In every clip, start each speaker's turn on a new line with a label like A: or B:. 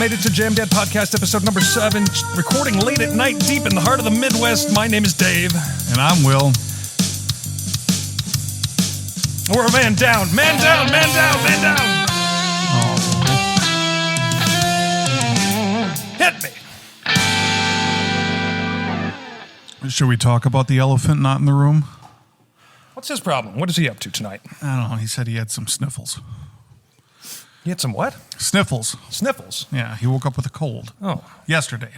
A: made it to Jam Dad Podcast episode number 7, recording late at night deep in the heart of the Midwest. My name is Dave.
B: And I'm Will.
A: We're a man down, man down, man down, man down. Oh. Hit me.
B: Should we talk about the elephant not in the room?
A: What's his problem? What is he up to tonight?
B: I don't know. He said he had some sniffles.
A: He had some what?
B: Sniffles.
A: Sniffles?
B: Yeah, he woke up with a cold.
A: Oh.
B: Yesterday.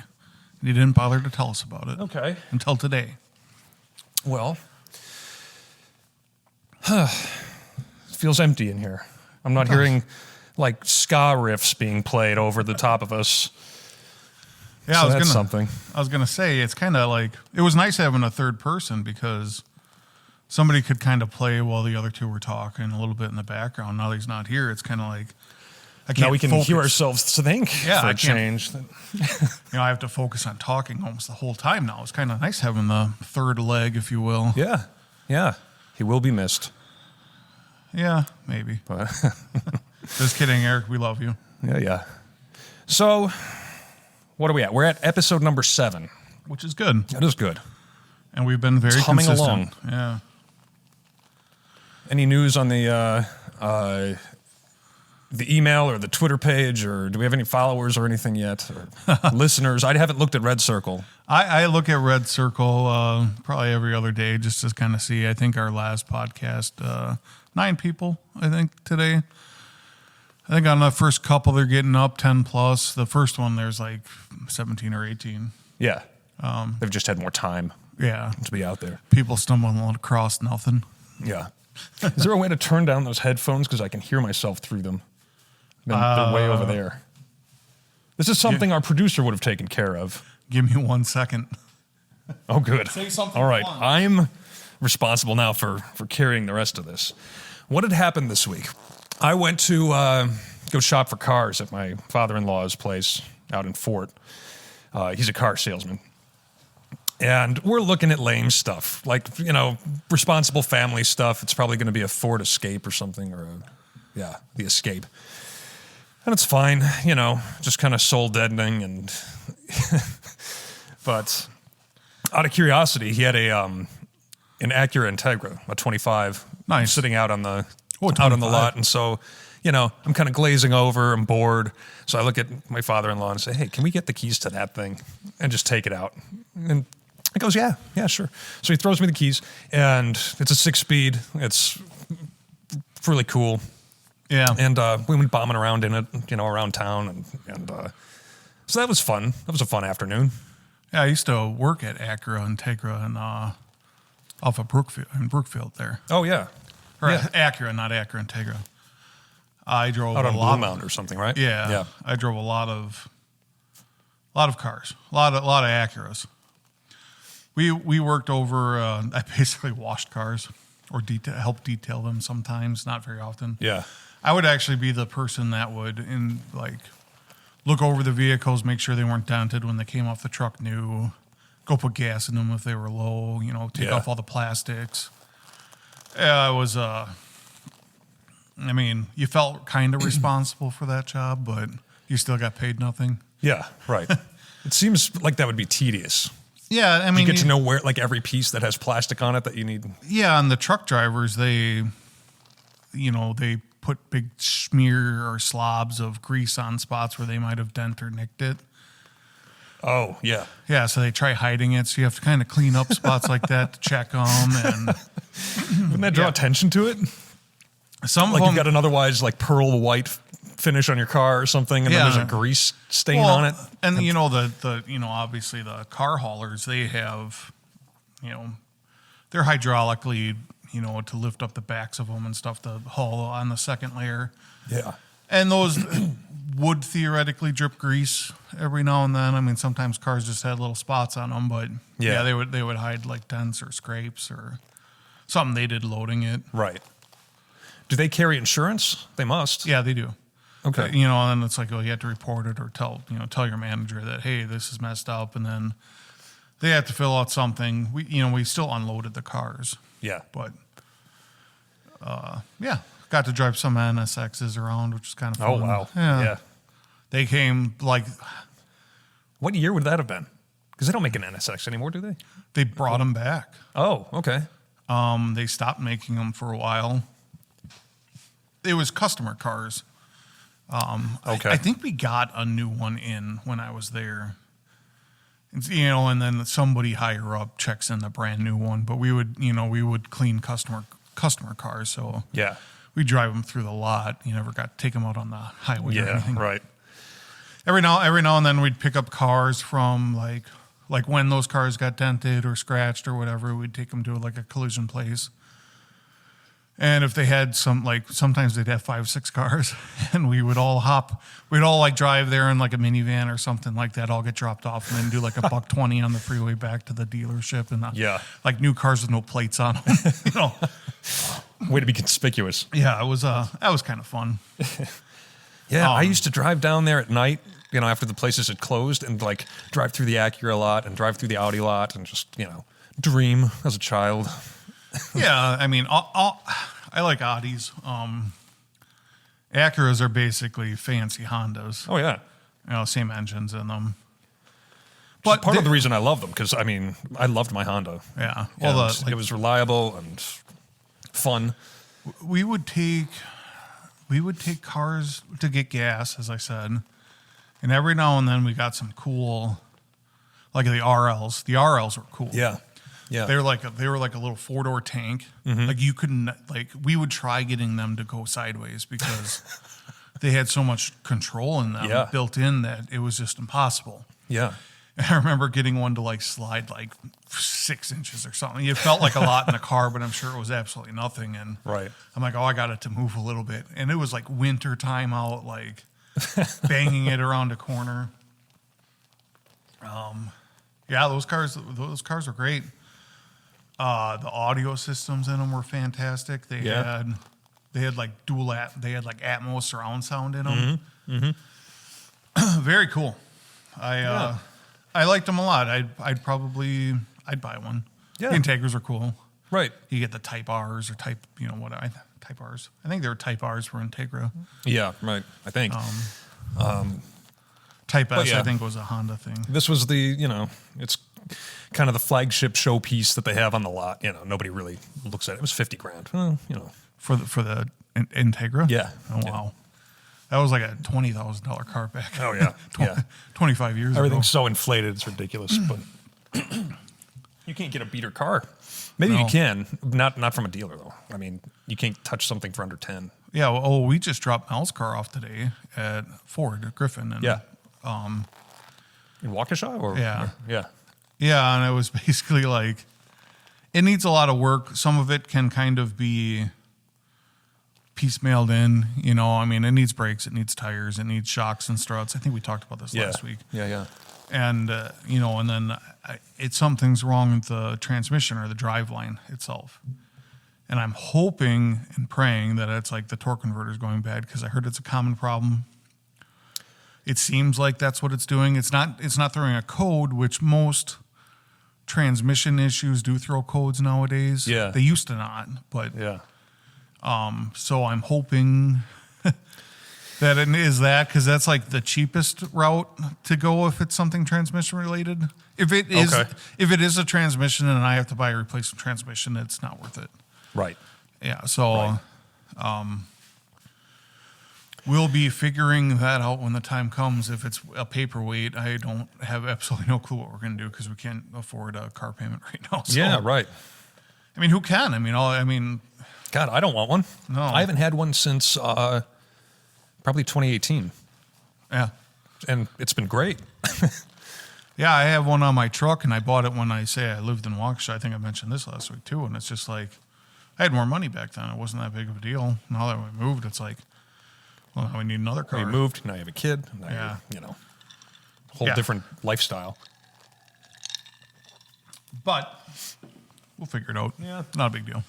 B: And he didn't bother to tell us about it.
A: Okay.
B: Until today.
A: Well, it feels empty in here. I'm not hearing like ska riffs being played over the top of us.
B: Yeah,
A: so that's something.
B: I was gonna say it's kind of like it was nice having a third person because somebody could kind of play while the other two were talking a little bit in the background. Now that he's not here, it's kind of like I can't.
A: Now we can
B: focus.
A: hear ourselves think.
B: Yeah,
A: for
B: I
A: a change.
B: I have to focus on talking almost the whole time now. It's kind of nice having the third leg, if you will.
A: Yeah, yeah. He will be missed.
B: Yeah, maybe.
A: But
B: just kidding, Eric. We love you.
A: Yeah. So, what are we at? We're at episode number 7,
B: which is good.
A: That is good.
B: And we've been very
A: humming
B: consistent.
A: along.
B: Yeah.
A: Any news on the email or the Twitter page, or do we have any followers or anything yet? Or listeners? I haven't looked at Red Circle.
B: I look at Red Circle probably every other day just to kind of see. I think our last podcast, 9 people, I think, today. I think on the first couple, they're getting up 10 plus. The first one, there's like 17 or 18.
A: Yeah. They've just had more time to be out there. People
B: stumbling across nothing.
A: Yeah. Is there a way to turn down those headphones? Because I can hear myself through them. They're way over there. This is something our producer would have taken care of.
B: Give me 1 second.
A: Oh, good.
B: Say something.
A: All right.
B: Fun.
A: I'm responsible now for carrying the rest of this. What had happened this week? I went to go shop for cars at my father-in-law's place out in Fort. He's a car salesman. And we're looking at lame stuff, like, responsible family stuff. It's probably going to be a Ford Escape or something, or the Escape. And it's fine, just kind of soul deadening. And but out of curiosity, he had an Acura Integra, a 25,
B: nice,
A: sitting out on the lot. And so, I'm kind of glazing over. I'm bored. So I look at my father-in-law and say, "Hey, can we get the keys to that thing and just take it out?" And he goes, yeah, sure. So he throws me the keys, and it's a 6-speed. It's really cool.
B: Yeah.
A: And we went bombing around in it, around town. And so that was fun. That was a fun afternoon.
B: Yeah, I used to work at Acura Integra and off of Brookfield there.
A: Oh, yeah.
B: Or Acura, not Acura Integra. I drove
A: out on
B: a lot
A: Blue Mountain or something, right?
B: Yeah. I drove a lot of cars, a lot of Acuras. We worked over. I basically washed cars or helped detail them sometimes, not very often.
A: Yeah,
B: I would actually be the person that would look over the vehicles, make sure they weren't dented when they came off the truck new, go put gas in them if they were low. Take off all the plastics. Yeah, it was. You felt kind of responsible for that job, but you still got paid nothing.
A: Yeah, right. It seems like that would be tedious.
B: Yeah,
A: you get to know where, every piece that has plastic on it that you need.
B: Yeah, and the truck drivers, they put big smear or slobs of grease on spots where they might have dent or nicked it.
A: Oh, yeah.
B: Yeah, so they try hiding it, so you have to kind of clean up spots like that to check them. And
A: wouldn't that draw attention to it?
B: Some of them,
A: you've got an otherwise pearl white finish on your car or something, and then there's a grease stain on it.
B: And the obviously the car haulers, they have, they're hydraulically, to lift up the backs of them and stuff to haul on the second layer.
A: Yeah.
B: And those would theoretically drip grease every now and then. Sometimes cars just had little spots on them, but they would hide dents or scrapes or something they did loading it.
A: Right. Do they carry insurance? They must.
B: Yeah, they do.
A: Okay.
B: And it's like, you have to report it or tell your manager that, hey, this is messed up. And then they have to fill out something. We still unloaded the cars.
A: Yeah.
B: But, got to drive some NSXs around, which is kind of fun.
A: Oh, wow.
B: Yeah. They came like
A: What year would that have been? Because they don't make an NSX anymore, do they?
B: they brought them back.
A: Oh, okay.
B: They stopped making them for a while. It was customer cars.
A: Okay.
B: I think we got a new one in when I was there. And then somebody higher up checks in the brand new one. But we would clean customer cars. So
A: Yeah.
B: we drive them through the lot. You never got to take them out on the highway or
A: Yeah,
B: anything.
A: right.
B: Every now and then we'd pick up cars from like when those cars got dented or scratched or whatever, we'd take them to like a collision place. And if they had sometimes they'd have 5, 6 cars, and we'd all like drive there in like a minivan or something like that, all get dropped off, and then do like a $120 on the freeway back to the dealership, and like new cars with no plates on them,
A: Way to be conspicuous.
B: Yeah, it was that was kind of fun.
A: Yeah, I used to drive down there at night, after the places had closed, and like drive through the Acura lot and drive through the Audi lot and just, dream as a child.
B: Yeah, I mean, I like Audis. Acuras are basically fancy Hondas.
A: Oh, yeah.
B: Same engines in them.
A: But part of the reason I love them, because, I loved my Honda.
B: Yeah. Well,
A: it was reliable and fun.
B: We would take cars to get gas, as I said, and every now and then we got some cool, like the RLs. The RLs were cool.
A: Yeah. Yeah.
B: They were like a little 4-door tank.
A: Mm-hmm.
B: Like you couldn't we would try getting them to go sideways because they had so much control in them built in that it was just impossible.
A: Yeah.
B: And I remember getting one to like slide like 6 inches or something. It felt like a lot in the car, but I'm sure it was absolutely nothing. And
A: Right.
B: I'm like, I got it to move a little bit. And it was like winter time out, like banging it around a corner. Yeah, those cars were great. The audio systems in them were fantastic. They had like they had like Atmos surround sound in them. Mm-hmm. Mm-hmm. Very cool. I liked them a lot. I'd buy one.
A: Yeah.
B: The Integras are cool.
A: Right.
B: You get the Type R's or Type R's. I think they were Type R's for Integra.
A: Yeah, right. I think.
B: Type S,
A: yeah.
B: I think, was a Honda thing.
A: This was the, it's kind of the flagship showpiece that they have on the lot. Nobody really looks at it. It was $50,000. Well,
B: For the Integra?
A: Yeah.
B: Oh, wow. That was like a $20,000 car back.
A: Oh, yeah.
B: 25 years
A: Everything's
B: ago.
A: so inflated. It's ridiculous. But you can't get a beater car. Maybe you can. Not from a dealer, though. I mean, you can't touch something for under 10.
B: Yeah. Well, we just dropped Mel's car off today at Ford at Griffin. And,
A: Yeah. In Waukesha? Or,
B: Yeah.
A: Yeah.
B: Yeah, and it was basically like, it needs a lot of work. Some of it can kind of be piecemealed in, I mean, it needs brakes, it needs tires, it needs shocks and struts. I think we talked about this last week.
A: Yeah.
B: And, and then something's wrong with the transmission or the driveline itself. And I'm hoping and praying that it's like the torque converter's going bad, because I heard it's a common problem. It seems like that's what it's doing. It's not throwing a code, which most transmission issues do throw codes nowadays.
A: Yeah.
B: They used to not, but
A: Yeah.
B: so I'm hoping that it is that, because that's like the cheapest route to go if it's something transmission related. If it is a transmission and I have to buy a replacement transmission, it's not worth it.
A: Right.
B: Yeah. So, we'll be figuring that out when the time comes. If it's a paperweight, I don't have absolutely no clue what we're going to do, because we can't afford a car payment right now. So,
A: Yeah, right.
B: I mean, who can? I mean,
A: God, I don't want one.
B: No.
A: I haven't had one since probably 2018.
B: yeah.
A: And it's been great.
B: Yeah, I have one on my truck, and I bought it when I lived in Waukesha. I think I mentioned this last week too. And it's just like, I had more money back then. It wasn't that big of a deal. Now that we moved, it's like, well, now we need another car.
A: We moved. Now you have a kid. Now you're, whole different lifestyle.
B: But we'll figure it out.
A: Yeah.
B: Not a big deal.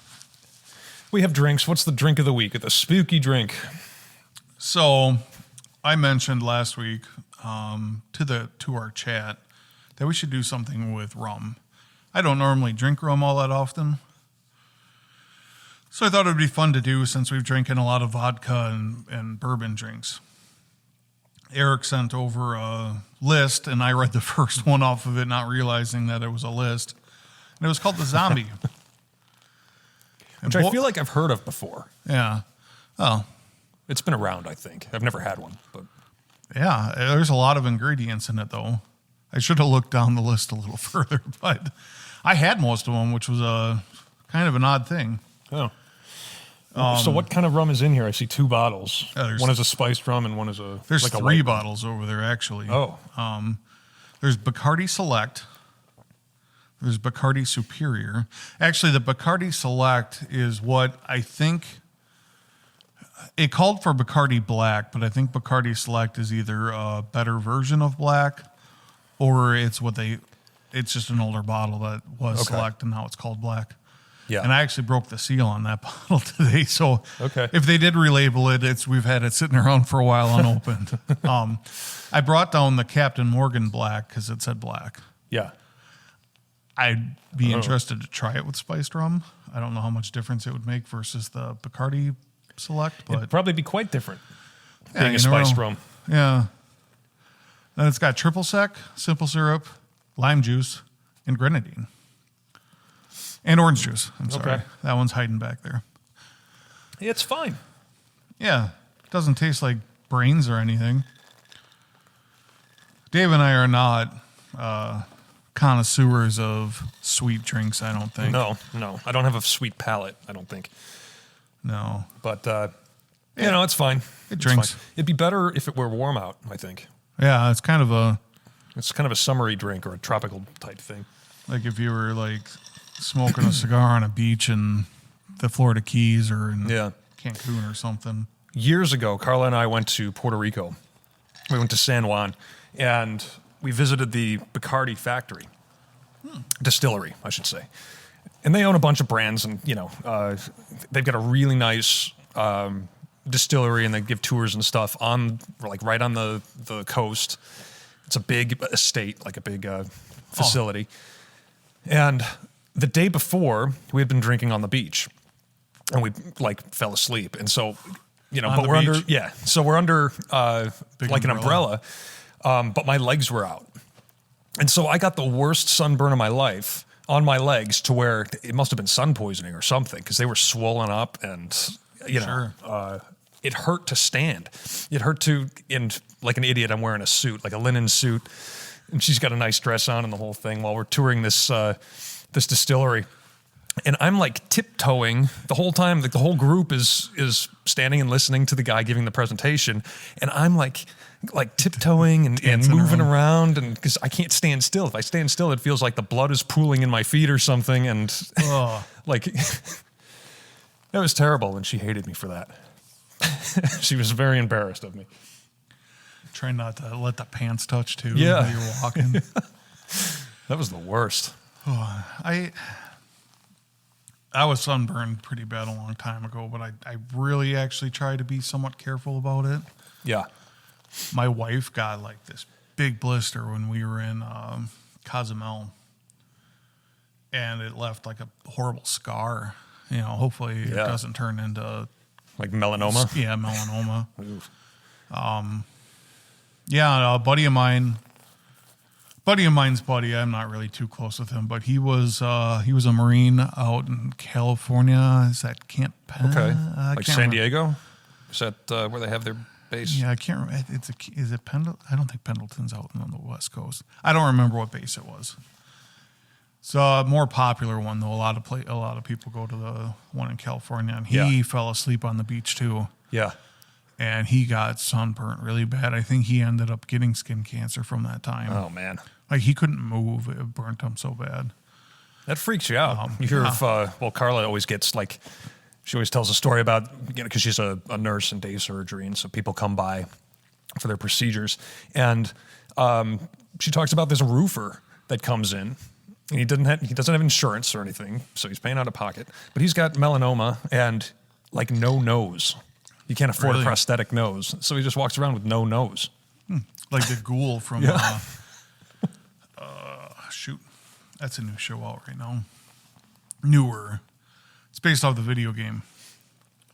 A: We have drinks. What's the drink of the week? The spooky drink.
B: So I mentioned last week to our chat that we should do something with rum. I don't normally drink rum all that often, so I thought it would be fun to do, since we've drinking a lot of vodka and bourbon drinks. Eric sent over a list, and I read the first one off of it, not realizing that it was a list. And it was called The Zombie.
A: Which I feel like I've heard of before.
B: Yeah. Oh.
A: It's been around, I think. I've never had one, but
B: Yeah, there's a lot of ingredients in it, though. I should have looked down the list a little further, but I had most of them, which was a kind of an odd thing.
A: oh. So what kind of rum is in here? I see 2 bottles. One is a spiced rum and one is a
B: There's
A: like a
B: 3
A: light
B: bottles over there, actually.
A: Oh.
B: There's Bacardi Select. There's Bacardi Superior. Actually, the Bacardi Select is what I think... It called for Bacardi Black, but I think Bacardi Select is either a better version of Black or it's just an older bottle that was Select and now it's called Black.
A: Yeah.
B: And I actually broke the seal on that bottle today. So
A: Okay.
B: if they did relabel it, we've had it sitting around for a while unopened. I brought down the Captain Morgan Black because it said Black.
A: Yeah.
B: I'd be interested to try it with spiced rum. I don't know how much difference it would make versus the Bacardi Select, but
A: It'd probably be quite different
B: yeah,
A: being
B: you
A: a
B: never
A: spiced
B: know.
A: rum.
B: Yeah. Then it's got triple sec, simple syrup, lime juice, and grenadine. And orange juice. I'm sorry.
A: Okay.
B: That one's hiding back there.
A: It's fine.
B: Yeah. It doesn't taste like brains or anything. Dave and I are not connoisseurs of sweet drinks, I don't think.
A: No. I don't have a sweet palate, I don't think.
B: No.
A: But, it's fine.
B: It
A: It's
B: drinks.
A: fine. It'd be better if it were warm out, I think.
B: Yeah, it's kind of
A: It's kind of a summery drink or a tropical type thing.
B: like if you were like smoking a cigar on a beach in the Florida Keys or in
A: Yeah.
B: Cancun or something.
A: Years ago, Carla and I went to Puerto Rico. We went to San Juan, and we visited the Bacardi factory, distillery, I should say. And they own a bunch of brands, and they've got a really nice distillery, and they give tours and stuff on right on the coast. It's a big estate, like a big facility. And the day before, we had been drinking on the beach, and we fell asleep. And so,
B: On
A: but
B: the
A: we're
B: beach?
A: under, yeah. So we're under
B: Big
A: an umbrella, but my legs were out, and so I got the worst sunburn of my life on my legs, to where it must have been sun poisoning or something, because they were swollen up, and
B: Sure.
A: it hurt to stand. It hurt and like an idiot, I'm wearing a suit, like a linen suit, and she's got a nice dress on and the whole thing while we're touring this this distillery. And I'm like tiptoeing the whole time. Like the whole group is standing and listening to the guy giving the presentation, and I'm like tiptoeing and moving around, and because I can't stand still. If I stand still, it feels like the blood is pooling in my feet or something, and like that was terrible. And she hated me for that. She was very embarrassed of me.
B: Try not to let the pants touch too
A: Yeah.
B: while you're walking.
A: That was the worst.
B: I was sunburned pretty bad a long time ago, but I really actually try to be somewhat careful about it.
A: Yeah.
B: My wife got like this big blister when we were in Cozumel, and it left like a horrible scar. Hopefully it doesn't turn into
A: Like melanoma?
B: Yeah, melanoma.
A: Oof.
B: Yeah, a buddy of mine's buddy. I'm not really too close with him, but he was a Marine out in California. Is that Camp Pen?
A: Okay.
B: I
A: Like
B: can't
A: San
B: remember.
A: Diego? Is that where they have their base?
B: Yeah, I can't remember. Is it Pendleton? I don't think Pendleton's out on the West Coast. I don't remember what base it was. It's a more popular one, though. A lot of people go to the one in California, and he fell asleep on the beach too.
A: Yeah.
B: And he got sunburnt really bad. I think he ended up getting skin cancer from that time.
A: Oh, man.
B: Like he couldn't move. It burnt him so bad.
A: That freaks you out. You hear of, Carla always gets she always tells a story about, because she's a nurse in day surgery, and so people come by for their procedures. And she talks about this roofer that comes in, and he doesn't have insurance or anything, so he's paying out of pocket. But he's got melanoma and no nose. He can't afford a prosthetic nose, so he just walks around with no nose.
B: Like the ghoul from shoot, that's a new show out right now. Newer. It's based off the video game.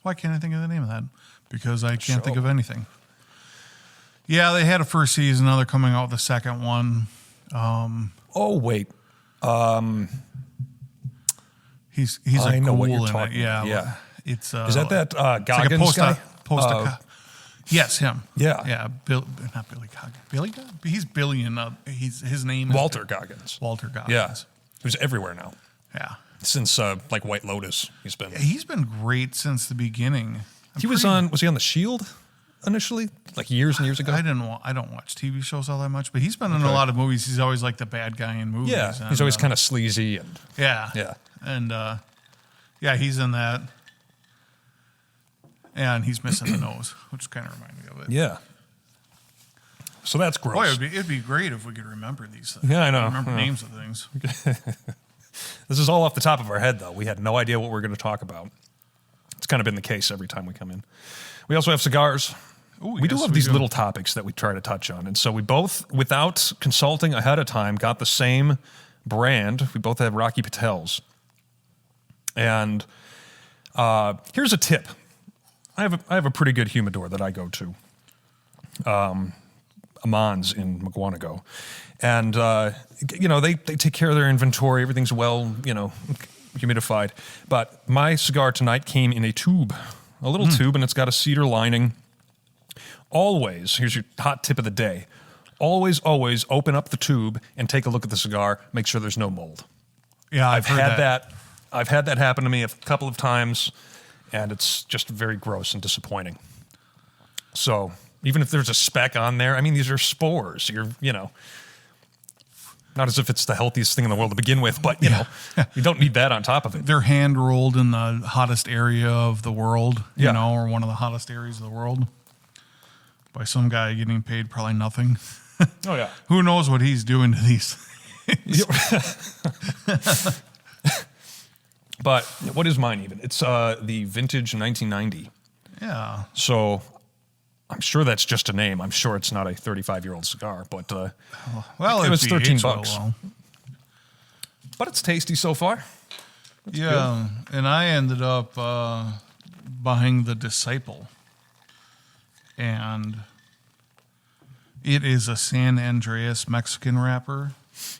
B: Why can't I think of the name of that? Because I can't think of anything. Yeah, they had a first season. Now they're coming out with the second one.
A: Oh wait,
B: He's
A: I
B: a
A: know what
B: ghoul
A: you're
B: in
A: talking
B: it. Yeah,
A: about. Yeah.
B: It's
A: is that
B: it's
A: Goggins guy?
B: Yes, him.
A: Yeah.
B: Yeah. Not Billy Goggins. Billy Goggins? He's Billy in his name is
A: Walter Goggins.
B: Walter Goggins.
A: Yeah, who's everywhere now.
B: Yeah.
A: Since like White Lotus, he's been
B: great since the beginning.
A: Was he on the Shield initially, like years and years ago?
B: I don't watch TV shows all that much, but he's been in a lot of movies. He's always like the bad guy in movies.
A: Yeah, he's always kind of sleazy and
B: yeah. And he's in that. And he's missing the nose, which kind of reminded me of it.
A: Yeah. So that's gross.
B: Boy, it'd be great if we could remember these things.
A: Yeah, I know.
B: Remember names of things.
A: This is all off the top of our head, though. We had no idea what we were going to talk about. It's kind of been the case every time we come in. We also have cigars.
B: Ooh,
A: we do have these little topics that we try to touch on. And so we both, without consulting ahead of time, got the same brand. We both have Rocky Patels. And here's a tip. I have a pretty good humidor that I go to. Aman's in McGuanago. And, they take care of their inventory. Everything's well, humidified. But my cigar tonight came in a tube, a little tube, and it's got a cedar lining. Always, here's your hot tip of the day. Always open up the tube and take a look at the cigar. Make sure there's no mold.
B: Yeah,
A: I've had that. I've had that happen to me a couple of times, and it's just very gross and disappointing. So even if there's a speck on there, I mean, these are spores. Not as if it's the healthiest thing in the world to begin with, but you don't need that on top of it.
B: They're hand rolled in the hottest area of the world, or one of the hottest areas of the world, by some guy getting paid probably nothing.
A: Oh yeah.
B: Who knows what he's doing to these things?
A: But what is mine even? It's the vintage 1990.
B: Yeah.
A: So I'm sure that's just a name. I'm sure it's not a 35-year-old cigar, but it was $13. Well. But it's tasty so far. It's good.
B: And I ended up buying the Disciple. And it is a San Andreas Mexican wrapper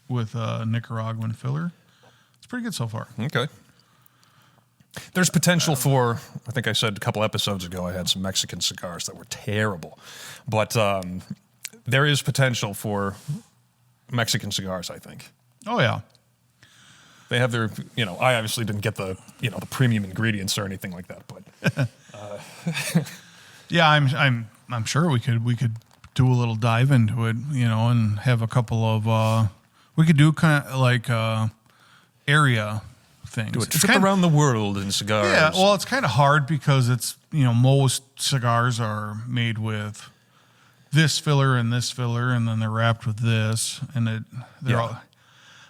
B: with a Nicaraguan filler. It's pretty good so far.
A: Okay. There's potential for, I think I said a couple episodes ago, I had some Mexican cigars that were terrible. But there is potential for Mexican cigars, I think.
B: Oh, yeah.
A: They have their, I obviously didn't get the, the premium ingredients or anything like that, but.
B: Yeah, I'm sure we could do a little dive into it, and have a couple of, we could do kind of like area things.
A: Do a trip around the world in cigars.
B: Yeah, well, it's kind of hard because it's, most cigars are made with this filler, and then they're wrapped with this, and they're all,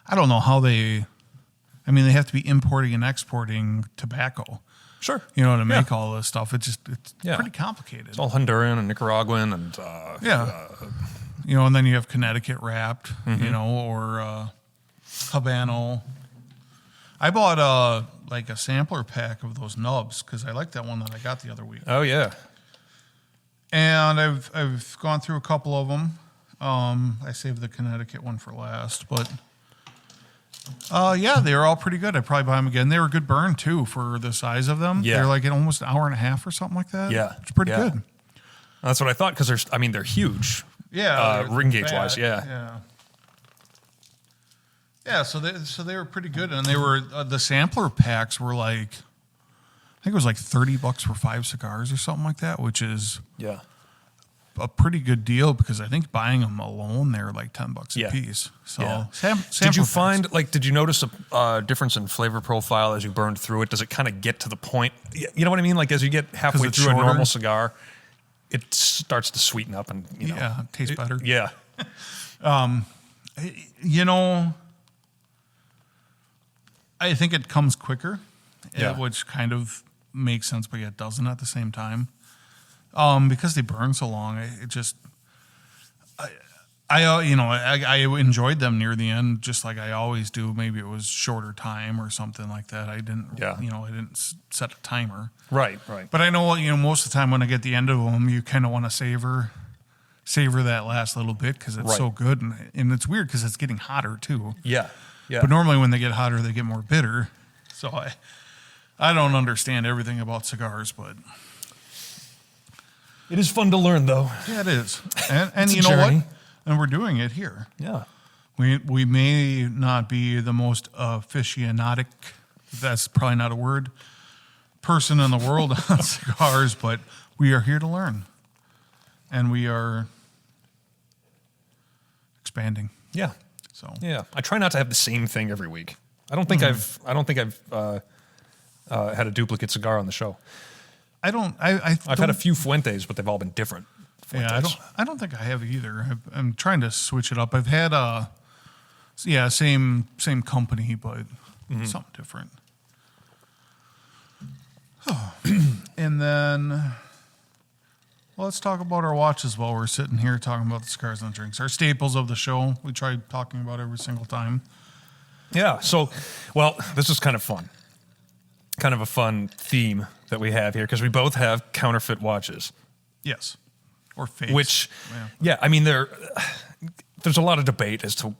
B: I don't know how they have to be importing and exporting tobacco.
A: Sure.
B: To make all this stuff. It's pretty complicated.
A: It's all Honduran and Nicaraguan and
B: and then you have Connecticut wrapped, or Habano. I bought a sampler pack of those nubs because I like that one that I got the other week.
A: Oh yeah.
B: And I've gone through a couple of them. I saved the Connecticut one for last, but they were all pretty good. I'd probably buy them again. They were a good burn too for the size of them. Yeah. They're like almost an hour and a half or something like that.
A: Yeah.
B: It's pretty good.
A: That's what I thought because they're huge.
B: Yeah.
A: Ring gauge wise. Yeah.
B: Yeah. Yeah, so they were pretty good, and they were the sampler packs were like, I think it was like $30 for 5 cigars or something like that, which is a pretty good deal because I think buying them alone they're like $10 a piece. So
A: did you find did you notice a difference in flavor profile as you burned through it? Does it kind of get to the point? You know what I mean? Like as you get halfway through a normal cigar, it starts to sweeten up and it
B: tastes better.
A: Yeah.
B: I think it comes quicker, which kind of makes sense, but yet doesn't at the same time. Because they burn so long, I enjoyed them near the end, just like I always do. Maybe it was shorter time or something like that. I didn't, I didn't set a timer.
A: Right.
B: But I know, most of the time when I get the end of them, you kind of want to savor savor that last little bit because it's so good. And it's weird because it's getting hotter too.
A: Yeah. Yeah.
B: But normally when they get hotter, they get more bitter. So I don't understand everything about cigars, but
A: it is fun to learn, though.
B: yeah, it is. And you know what? And we're doing it here.
A: Yeah.
B: We may not be the most aficionatic, that's probably not a word, person in the world on cigars, but we are here to learn. And we are expanding.
A: Yeah.
B: So
A: yeah, I try not to have the same thing every week. I don't think I've had a duplicate cigar on the show. I've had a few Fuentes, but they've all been different. Fuentes.
B: Yeah, I don't think I have either. I'm trying to switch it up. I've had same company, but something different. Oh. And then, well, let's talk about our watches while we're sitting here talking about the cigars and drinks. Our staples of the show, we try talking about every single time.
A: Yeah, so, well, this is kind of fun. Kind of a fun theme that we have here, because we both have counterfeit watches.
B: Yes. Or fakes.
A: Which, I mean, there's a lot of debate as to,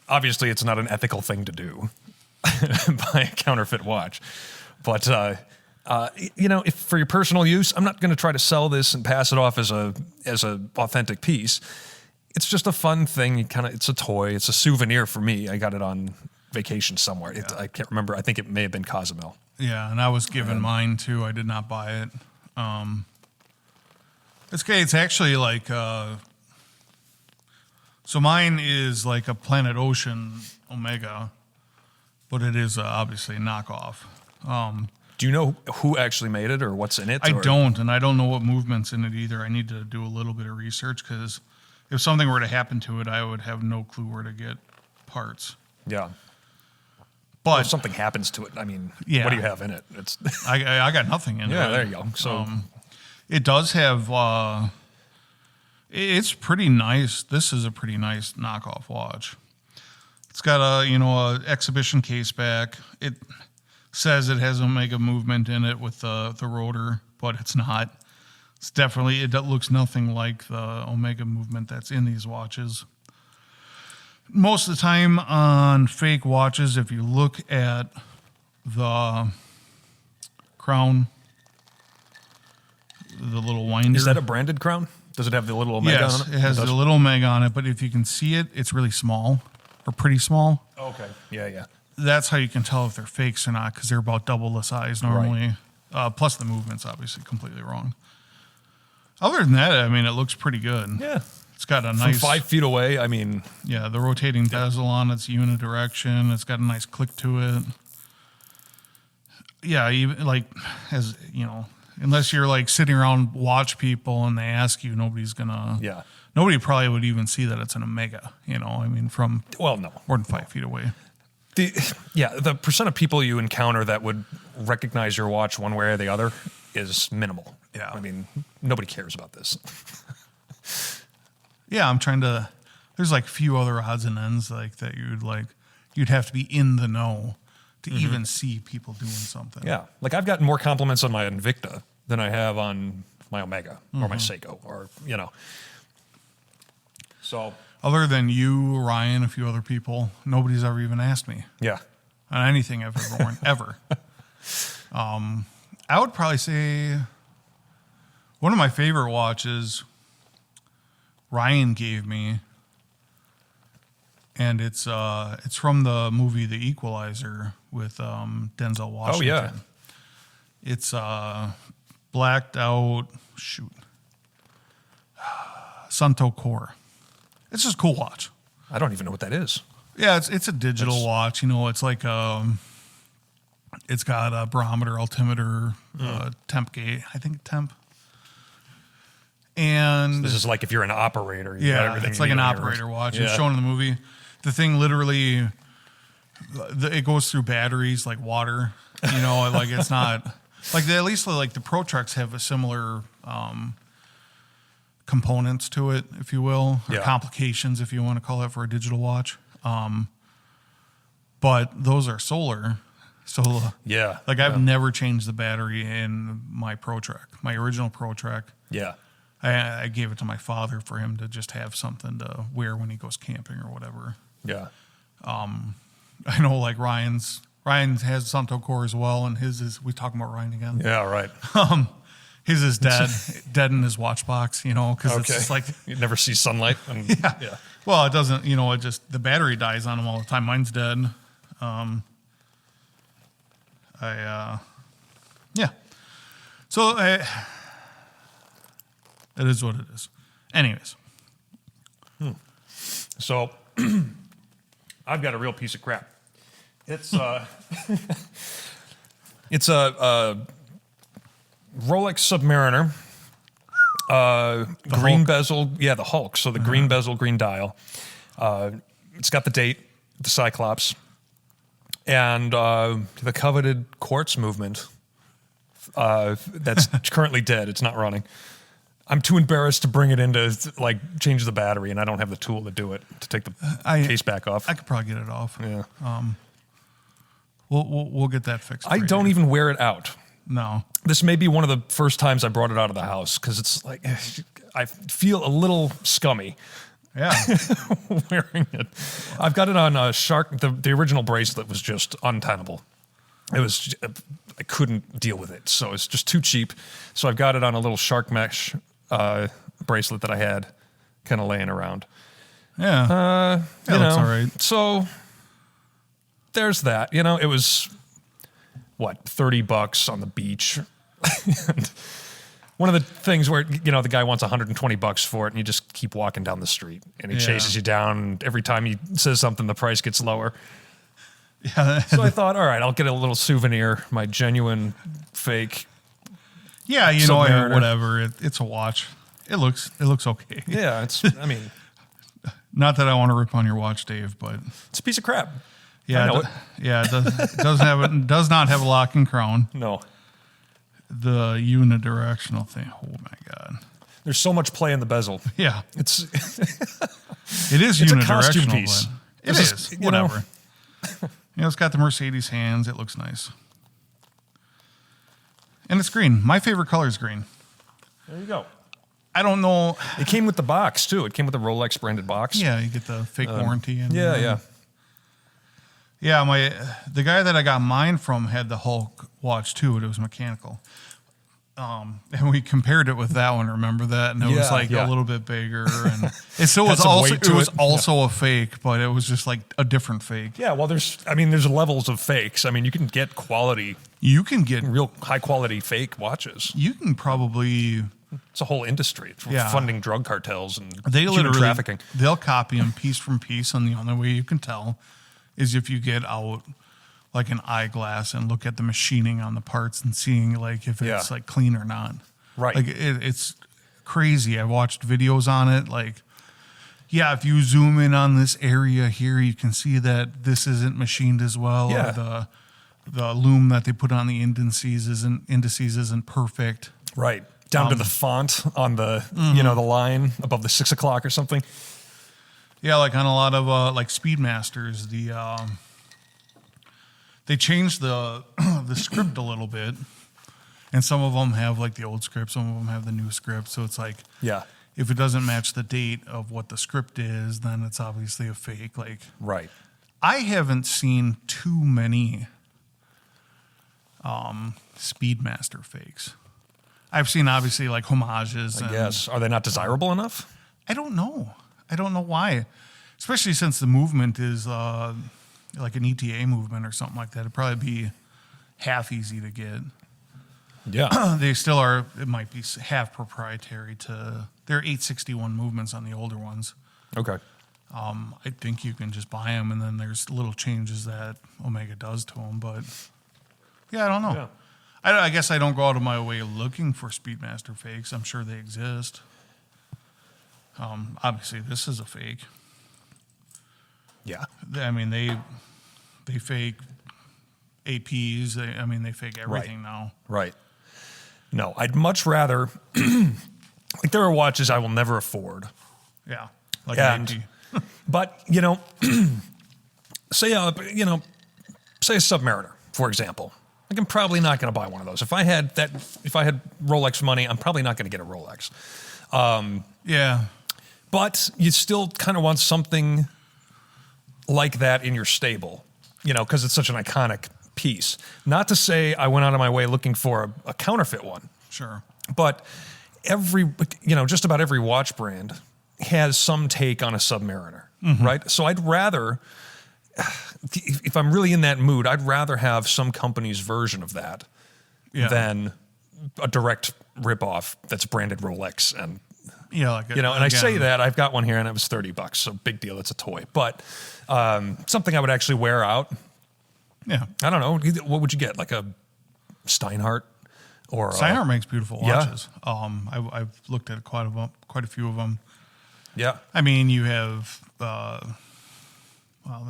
A: obviously it's not an ethical thing to do, buy a counterfeit watch. But, if for your personal use, I'm not going to try to sell this and pass it off as a authentic piece. It's just a fun thing. It's a toy. It's a souvenir for me. I got it on vacation somewhere. I can't remember. I think it may have been Cozumel.
B: Yeah, and I was given mine too. I did not buy it. It's actually like, so mine is like a Planet Ocean Omega, but it is obviously a knockoff.
A: Do you know who actually made it or what's in it?
B: I don't, and I don't know what movement's in it either. I need to do a little bit of research because if something were to happen to it, I would have no clue where to get parts.
A: Yeah.
B: But
A: if something happens to it, I mean,
B: yeah.
A: What do you have in it? It's
B: I got nothing in it.
A: Yeah, there you go. So
B: it does have, it's pretty nice. This is a pretty nice knockoff watch. It's got a exhibition case back. It says it has Omega movement in it with the rotor, but it's not. It looks nothing like the Omega movement that's in these watches. Most of the time on fake watches, if you look at the crown, the little winder.
A: Is that a branded crown? Does it have the little Omega on it?
B: Yes, it has the little Omega on it, but if you can see it, it's really small or pretty small.
A: Okay. Yeah.
B: That's how you can tell if they're fakes or not because they're about double the size normally. Right. Plus the movement's obviously completely wrong. Other than that, I mean, it looks pretty good.
A: Yeah.
B: It's got a nice...
A: From 5 feet away, I mean...
B: Yeah, the rotating bezel on it's unidirection. It's got a nice click to it. Yeah, even as unless you're sitting around watch people and they ask you, nobody's gonna...
A: Yeah.
B: Nobody probably would even see that it's an Omega, I mean, from...
A: Well, no.
B: More than 5 feet away.
A: The percent of people you encounter that would recognize your watch one way or the other is minimal.
B: Yeah.
A: I mean, nobody cares about this.
B: Yeah, I'm trying to. There's a few other odds and ends that you'd have to be in the know to even see people doing something.
A: Yeah, I've gotten more compliments on my Invicta than I have on my Omega or my Seiko or So
B: other than you, Ryan, a few other people, nobody's ever even asked me.
A: Yeah.
B: On anything I've ever worn ever. I would probably say one of my favorite watches Ryan gave me, and it's from the movie The Equalizer with Denzel Washington.
A: Oh yeah,
B: it's blacked out. Sunto Core. It's just a cool watch.
A: I don't even know what that is.
B: Yeah, it's a digital watch. It's like it's got a barometer, altimeter, temp gauge. I think temp. And
A: so this is like if you're an operator.
B: It's like an operator watch. It's shown in the movie. The thing literally, it goes through batteries like water. It's not at least the Protreks have a similar components to it, if you will, or complications, if you want to call it, for a digital watch. But those are solar. So I've never changed the battery in my Protrek, my original Protrek.
A: Yeah.
B: I gave it to my father for him to just have something to wear when he goes camping or whatever.
A: Yeah.
B: I know like Ryan has Santo Core as well, and his is, we talking about Ryan again?
A: Yeah, right.
B: His is dead in his watch box, because it's just like
A: you never see sunlight.
B: yeah. Well, it doesn't, it just the battery dies on him all the time. Mine's dead. Yeah. So it is what it is. Anyways.
A: So I've got a real piece of crap. It's it's a Rolex Submariner, green
B: Hulk.
A: bezel. Yeah, the Hulk. So the green bezel, green dial. It's got the date, the Cyclops, and the coveted quartz movement. That's currently dead. It's not running. I'm too embarrassed to bring it in to change the battery, and I don't have the tool to do it, to take the case back off.
B: I could probably get it off.
A: Yeah.
B: We'll get that fixed.
A: I don't even wear it out.
B: No.
A: This may be one of the first times I brought it out of the house because it's like I feel a little scummy
B: Yeah.
A: wearing it. I've got it on a shark. The original bracelet was just untenable. It was I couldn't deal with it, so it's just too cheap. So I've got it on a little shark mesh bracelet that I had kind of laying around.
B: Yeah.
A: That
B: looks all right.
A: So there's that. It was what, $30 on the beach. And one of the things where the guy wants $120 for it, and you just keep walking down the street, and he chases you down. And every time he says something, the price gets lower.
B: Yeah.
A: So I thought, all right, I'll get a little souvenir, my genuine fake.
B: Yeah,
A: Submariner.
B: whatever. It's a watch. It looks okay.
A: Yeah, it's
B: Not that I want to rip on your watch, Dave, but
A: it's a piece of crap.
B: yeah,
A: I know it.
B: Yeah, it does not have a lock and crown.
A: No.
B: The unidirectional thing. Oh my god.
A: There's so much play in the bezel.
B: Yeah,
A: It's
B: it is
A: It's a
B: unidirectional.
A: costume piece.
B: But it
A: This
B: is
A: is,
B: whatever. It's got the Mercedes hands. It looks nice, and it's green. My favorite color is green.
A: there you go.
B: I don't know.
A: It came with the box too. It came with the Rolex branded box.
B: Yeah, you get the fake warranty. And
A: Yeah.
B: Yeah, the guy that I got mine from had the Hulk watch too, but it was mechanical. And we compared it with that one. Remember that? And it was
A: Yeah.
B: a little bit bigger, and it still
A: Had
B: was
A: some
B: also
A: weight to it.
B: also a fake, but it was just like a different fake.
A: Yeah, well, there's levels of fakes. I mean, you can get quality,
B: You can get
A: real high quality fake watches.
B: you can probably
A: It's a whole industry. It's
B: Yeah.
A: funding drug cartels and
B: they
A: human
B: literally
A: trafficking.
B: they'll copy them piece from piece, and the only way you can tell is if you get out like an eyeglass and look at the machining on the parts and seeing like if it's like clean or not.
A: Right.
B: Like it's crazy. I watched videos on it. Like, yeah, if you zoom in on this area here, you can see that this isn't machined as well.
A: Yeah.
B: Or the loom that they put on the indices isn't perfect.
A: Right. Down to the font on the the line above the 6 o'clock or something.
B: Yeah, like on a lot of like Speedmasters, they changed the the script a little bit, and some of them have like the old script, some of them have the new script. So it's like,
A: Yeah.
B: if it doesn't match the date of what the script is, then it's obviously a fake. Like,
A: Right.
B: I haven't seen too many Speedmaster fakes. I've seen obviously like homages.
A: Yes. Are they not desirable enough?
B: I don't know. I don't know why. Especially since the movement is like an ETA movement or something like that. It'd probably be half easy to get.
A: Yeah.
B: They still are, it might be half proprietary to, they're 861 movements on the older ones.
A: Okay.
B: I think you can just buy them, and then there's little changes that Omega does to them. But yeah, I don't know.
A: Yeah.
B: I guess I don't go out of my way looking for Speedmaster fakes. I'm sure they exist. Obviously, this is a fake.
A: Yeah.
B: I mean, they fake APs. They fake everything now.
A: Right. No, I'd much rather like there are watches I will never afford.
B: Yeah, like
A: And-
B: an AP.
A: But, say a Submariner, for example. Like I'm probably not going to buy one of those. If I had Rolex money, I'm probably not going to get a Rolex.
B: Yeah.
A: But you still kind of want something like that in your stable, because it's such an iconic piece. Not to say I went out of my way looking for a counterfeit one,
B: Sure.
A: but just about every watch brand has some take on a Submariner, right? So I'd rather, if I'm really in that mood, I'd rather have some company's version of that than a direct ripoff that's branded Rolex. And and I say that I've got one here and it was $30, so big deal. It's a toy, but something I would actually wear out.
B: Yeah.
A: I don't know. What would you get? Like a Steinhardt? Or
B: Steinhardt makes beautiful watches. I've looked at quite a few of them.
A: Yeah.
B: I mean, you have the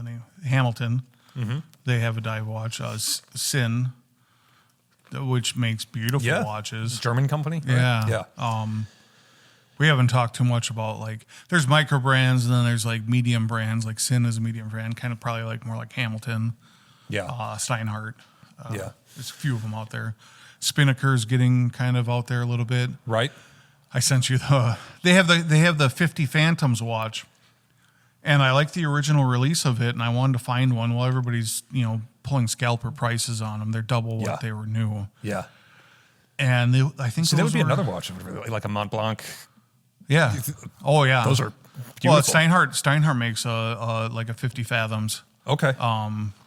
B: name Hamilton. Mm-hmm. They have a dive watch. Sin, which makes beautiful watches.
A: German company. Right?
B: Yeah. We haven't talked too much about there's micro brands and then there's medium brands. Like Sin is a medium brand, kind of probably more like Hamilton.
A: Yeah.
B: Steinhardt. There's a few of them out there. Spinnaker's getting kind of out there a little bit.
A: Right.
B: I sent you they have the 50 Phantoms watch, and I like the original release of it, and I wanted to find one. Well, everybody's pulling scalper prices on them. They're double what they were new.
A: Yeah.
B: And I think
A: so. That would be another watch, like a Mont Blanc.
B: Yeah. Oh yeah.
A: Those are beautiful.
B: Well, Steinhardt makes a 50 Fathoms.
A: Okay.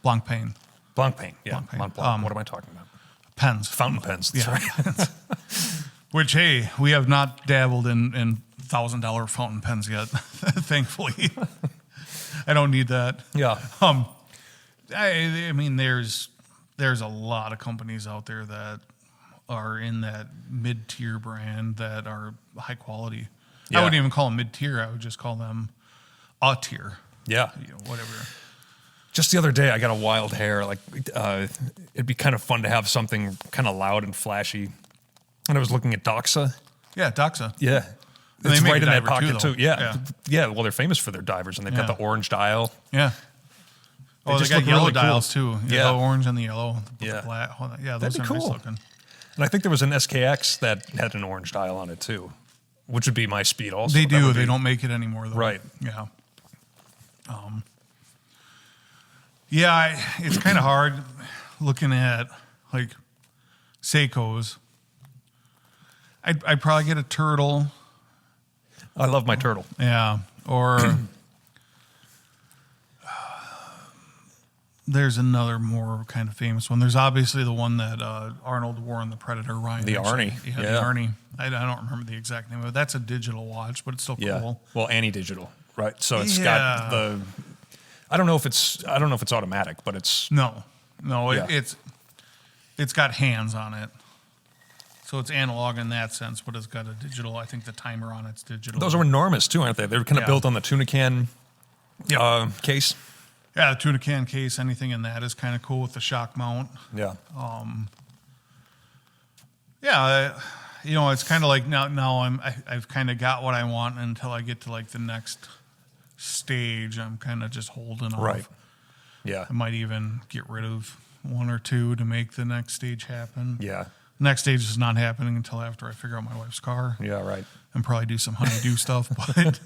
B: Blanc Pain.
A: Blanc Pain. Yeah.
B: Blanc Pain.
A: Mont Blanc. What am I talking about?
B: Pens.
A: Fountain pens. That's right.
B: Which, hey, we have not dabbled in $1,000 fountain pens yet, thankfully. I don't need that.
A: Yeah.
B: I mean, there's a lot of companies out there that are in that mid-tier brand that are high quality. Yeah. I wouldn't even call them mid-tier. I would just call them a tier.
A: Yeah.
B: Whatever.
A: Just the other day, I got a wild hair. It'd be kind of fun to have something kind of loud and flashy. And I was looking at Doxa.
B: Yeah, Doxa.
A: Yeah.
B: And
A: it's
B: they make
A: right
B: a
A: in that
B: diver
A: pocket, too. Yeah.
B: Yeah.
A: Yeah. Well, they're famous for their divers, and they've got the orange dial.
B: Yeah.
A: They
B: just got yellow
A: really
B: dials,
A: cool.
B: too. The orange and the yellow.
A: Yeah.
B: The black. Yeah, those
A: That'd be
B: are nice
A: cool.
B: looking.
A: And I think there was an SKX that had an orange dial on it, too, which would be my speed also.
B: They do. They don't make it anymore, though.
A: Right.
B: Yeah. It's kind of hard looking at Seikos. I'd probably get a turtle.
A: I love my turtle.
B: Yeah. Or there's another more kind of famous one. There's obviously the one that Arnold wore in The Predator, Ryan.
A: The Arnie.
B: Yeah, the Arnie. I don't remember the exact name of it. That's a digital watch, but it's still cool.
A: Well, Digital, right? So it's got the. I don't know if it's automatic, but it's
B: no. It's got hands on it, so it's analog in that sense, but it's got a digital. I think the timer on it's digital.
A: Those are enormous too, aren't they? They're kind of built on the tuna can case.
B: Yeah, the tuna can case. Anything in that is kind of cool with the shock mount.
A: Yeah.
B: It's kind of like now I've kind of got what I want until I get to the next stage. I'm kind of just holding off.
A: Right. Yeah.
B: I might even get rid of one or two to make the next stage happen.
A: Yeah.
B: Next stage is not happening until after I figure out my wife's car.
A: Yeah, right.
B: And probably do some honeydew stuff, but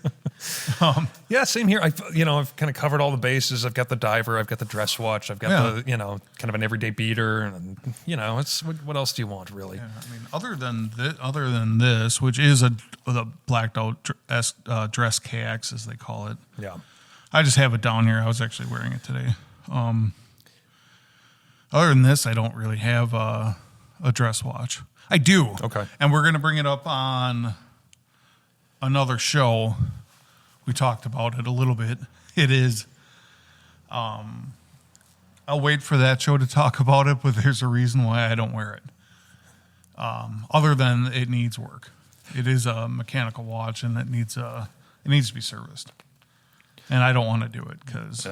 A: yeah, same here. I've kind of covered all the bases. I've got the diver, I've got the dress watch, I've got the kind of an everyday beater, and it's what else do you want really?
B: Yeah, I mean, other than this, which is the blacked out dress KX as they call it.
A: Yeah.
B: I just have it down here. I was actually wearing it today. Other than this, I don't really have a dress watch. I do.
A: Okay.
B: And we're going to bring it up on another show. We talked about it a little bit. It is. I'll wait for that show to talk about it, but there's a reason why I don't wear it. Other than it needs work. It is a mechanical watch, and it needs to be serviced. And I don't want to do it because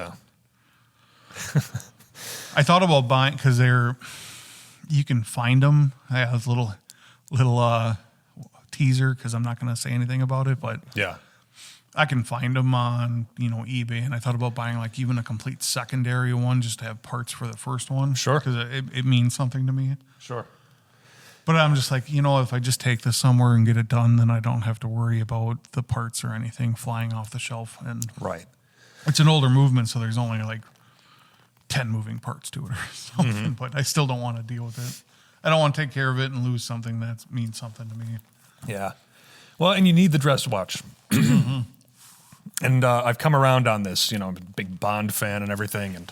B: I thought about buying because you can find them. I have a little teaser because I'm not going to say anything about it, but I can find them on eBay. And I thought about buying even a complete secondary one just to have parts for the first one.
A: Sure,
B: because it means something to me.
A: Sure.
B: But I'm just like, if I just take this somewhere and get it done, then I don't have to worry about the parts or anything flying off the shelf. And
A: Right.
B: it's an older movement, so there's only like 10 moving parts to it or something. But I still don't want to deal with it. I don't want to take care of it and lose something that means something to me.
A: Yeah. Well, and you need the dress watch. And I've come around on this, I'm a big Bond fan and everything. And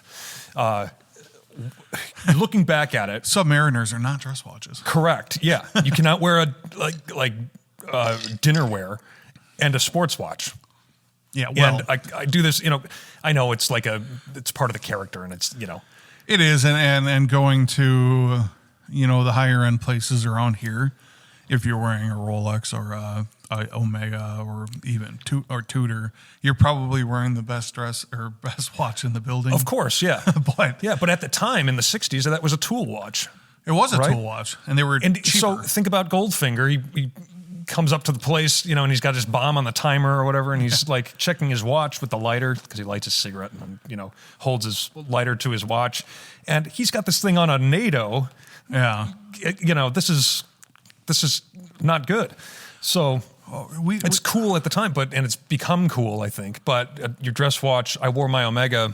A: looking back at it.
B: Submariners are not dress watches.
A: Correct. Yeah. You cannot wear a dinner wear and a sports watch.
B: Yeah. Well,
A: and I do this, I know it's it's part of the character and it's,
B: It is. And going to, the higher end places around here, if you're wearing a Rolex or a Omega or even Tudor, you're probably wearing the best dress or best watch in the building.
A: Of course, yeah.
B: But
A: at the time in the 60s, that was a tool watch.
B: It was a
A: right?
B: tool watch, and they were cheaper.
A: So think about Goldfinger. He comes up to the place, and he's got his bomb on the timer or whatever, and he's like checking his watch with the lighter because he lights his cigarette and holds his lighter to his watch, and he's got this thing on a NATO.
B: Yeah,
A: this is not good. So it's cool at the time, and it's become cool, I think. But your dress watch, I wore my Omega.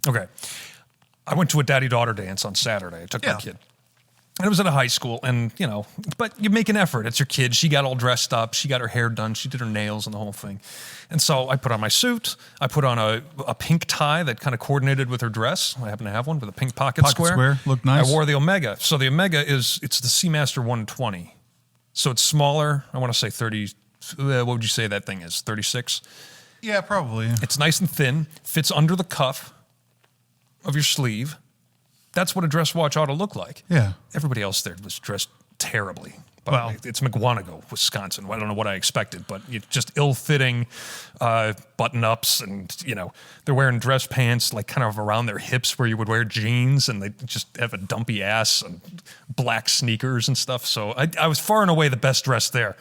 A: Okay. I went to a daddy-daughter dance on Saturday. I took my kid. And it was at a high school, and, but you make an effort. It's your kid. She got all dressed up. She got her hair done. She did her nails and the whole thing. And so I put on my suit. I put on a pink tie that kind of coordinated with her dress. I happen to have one with a pink pocket square.
B: Looked nice.
A: I wore the Omega. So the Omega it's the Seamaster 120. So it's smaller. I want to say 30. What would you say that thing is? 36?
B: Yeah, probably.
A: It's nice and thin. Fits under the cuff of your sleeve. That's what a dress watch ought to look like.
B: Yeah.
A: Everybody else there was dressed terribly.
B: Well,
A: it's McWanago, Wisconsin. I don't know what I expected, but it's just ill-fitting button-ups, and they're wearing dress pants like kind of around their hips where you would wear jeans, and they just have a dumpy ass and black sneakers and stuff. So I was far and away the best dressed there.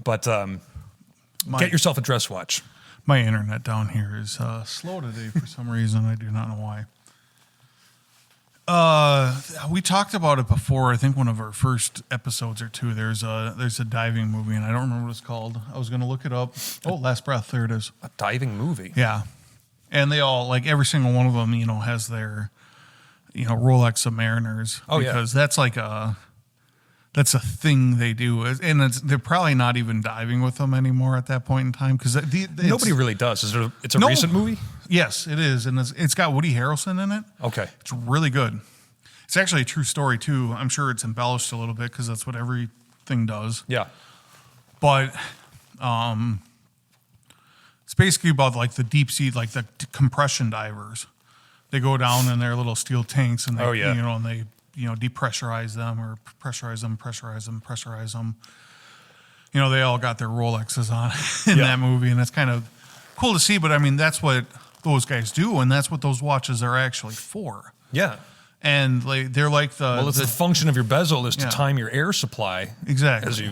A: But get yourself a dress watch.
B: My internet down here is slow today for some reason. I do not know why. We talked about it before. I think one of our first episodes or two. There's a diving movie, and I don't remember what it's called. I was going to look it up. Oh, Last Breath. There it is.
A: A diving movie.
B: Yeah, and they all every single one of them, has their, Rolex Submariners.
A: Oh,
B: because that's that's a thing they do, and they're probably not even diving with them anymore at that point in time because
A: nobody really does. It's a recent movie?
B: Yes, it is, and it's got Woody Harrelson in it.
A: Okay,
B: it's really good. It's actually a true story too. I'm sure it's embellished a little bit because that's what everything does.
A: Yeah,
B: but it's basically about the deep sea, the compression divers. They go down in their little steel tanks, and they, and they depressurize them or pressurize them. They all got their Rolexes on in that movie, and it's kind of cool to see. But I mean, that's what those guys do, and that's what those watches are actually for.
A: Yeah.
B: And they're like
A: the function of your bezel is to time your air supply.
B: Exactly.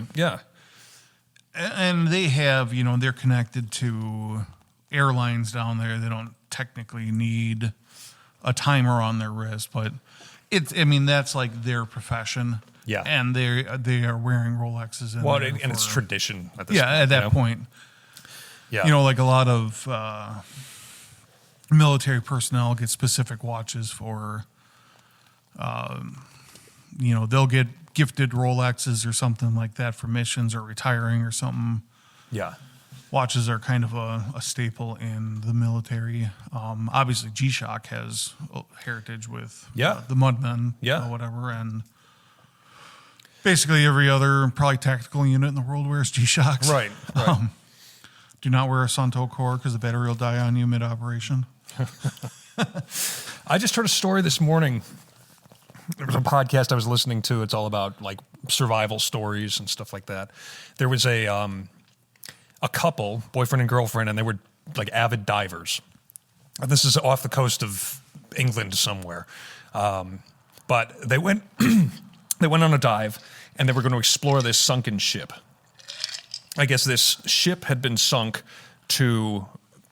A: And
B: they have, they're connected to airlines down there. They don't technically need a timer on their wrist, but that's like their profession.
A: Yeah.
B: And they are wearing Rolexes.
A: And it's tradition at this point.
B: Yeah, at that point.
A: Yeah.
B: A lot of military personnel get specific watches for, they'll get gifted Rolexes or something like that for missions or retiring or something.
A: Yeah.
B: Watches are kind of a staple in the military. Obviously, G-Shock has heritage with the Mudmen, whatever, and basically every other probably tactical unit in the world wears G-Shocks.
A: Right.
B: Do not wear a Sunto core because the battery will die on you mid-operation.
A: I just heard a story this morning. There was a podcast I was listening to. It's all about survival stories and stuff like that. There was a couple, boyfriend and girlfriend, and they were avid divers. This is off the coast of England somewhere. But they went they went on a dive, and they were going to explore this sunken ship. I guess this ship had been sunk to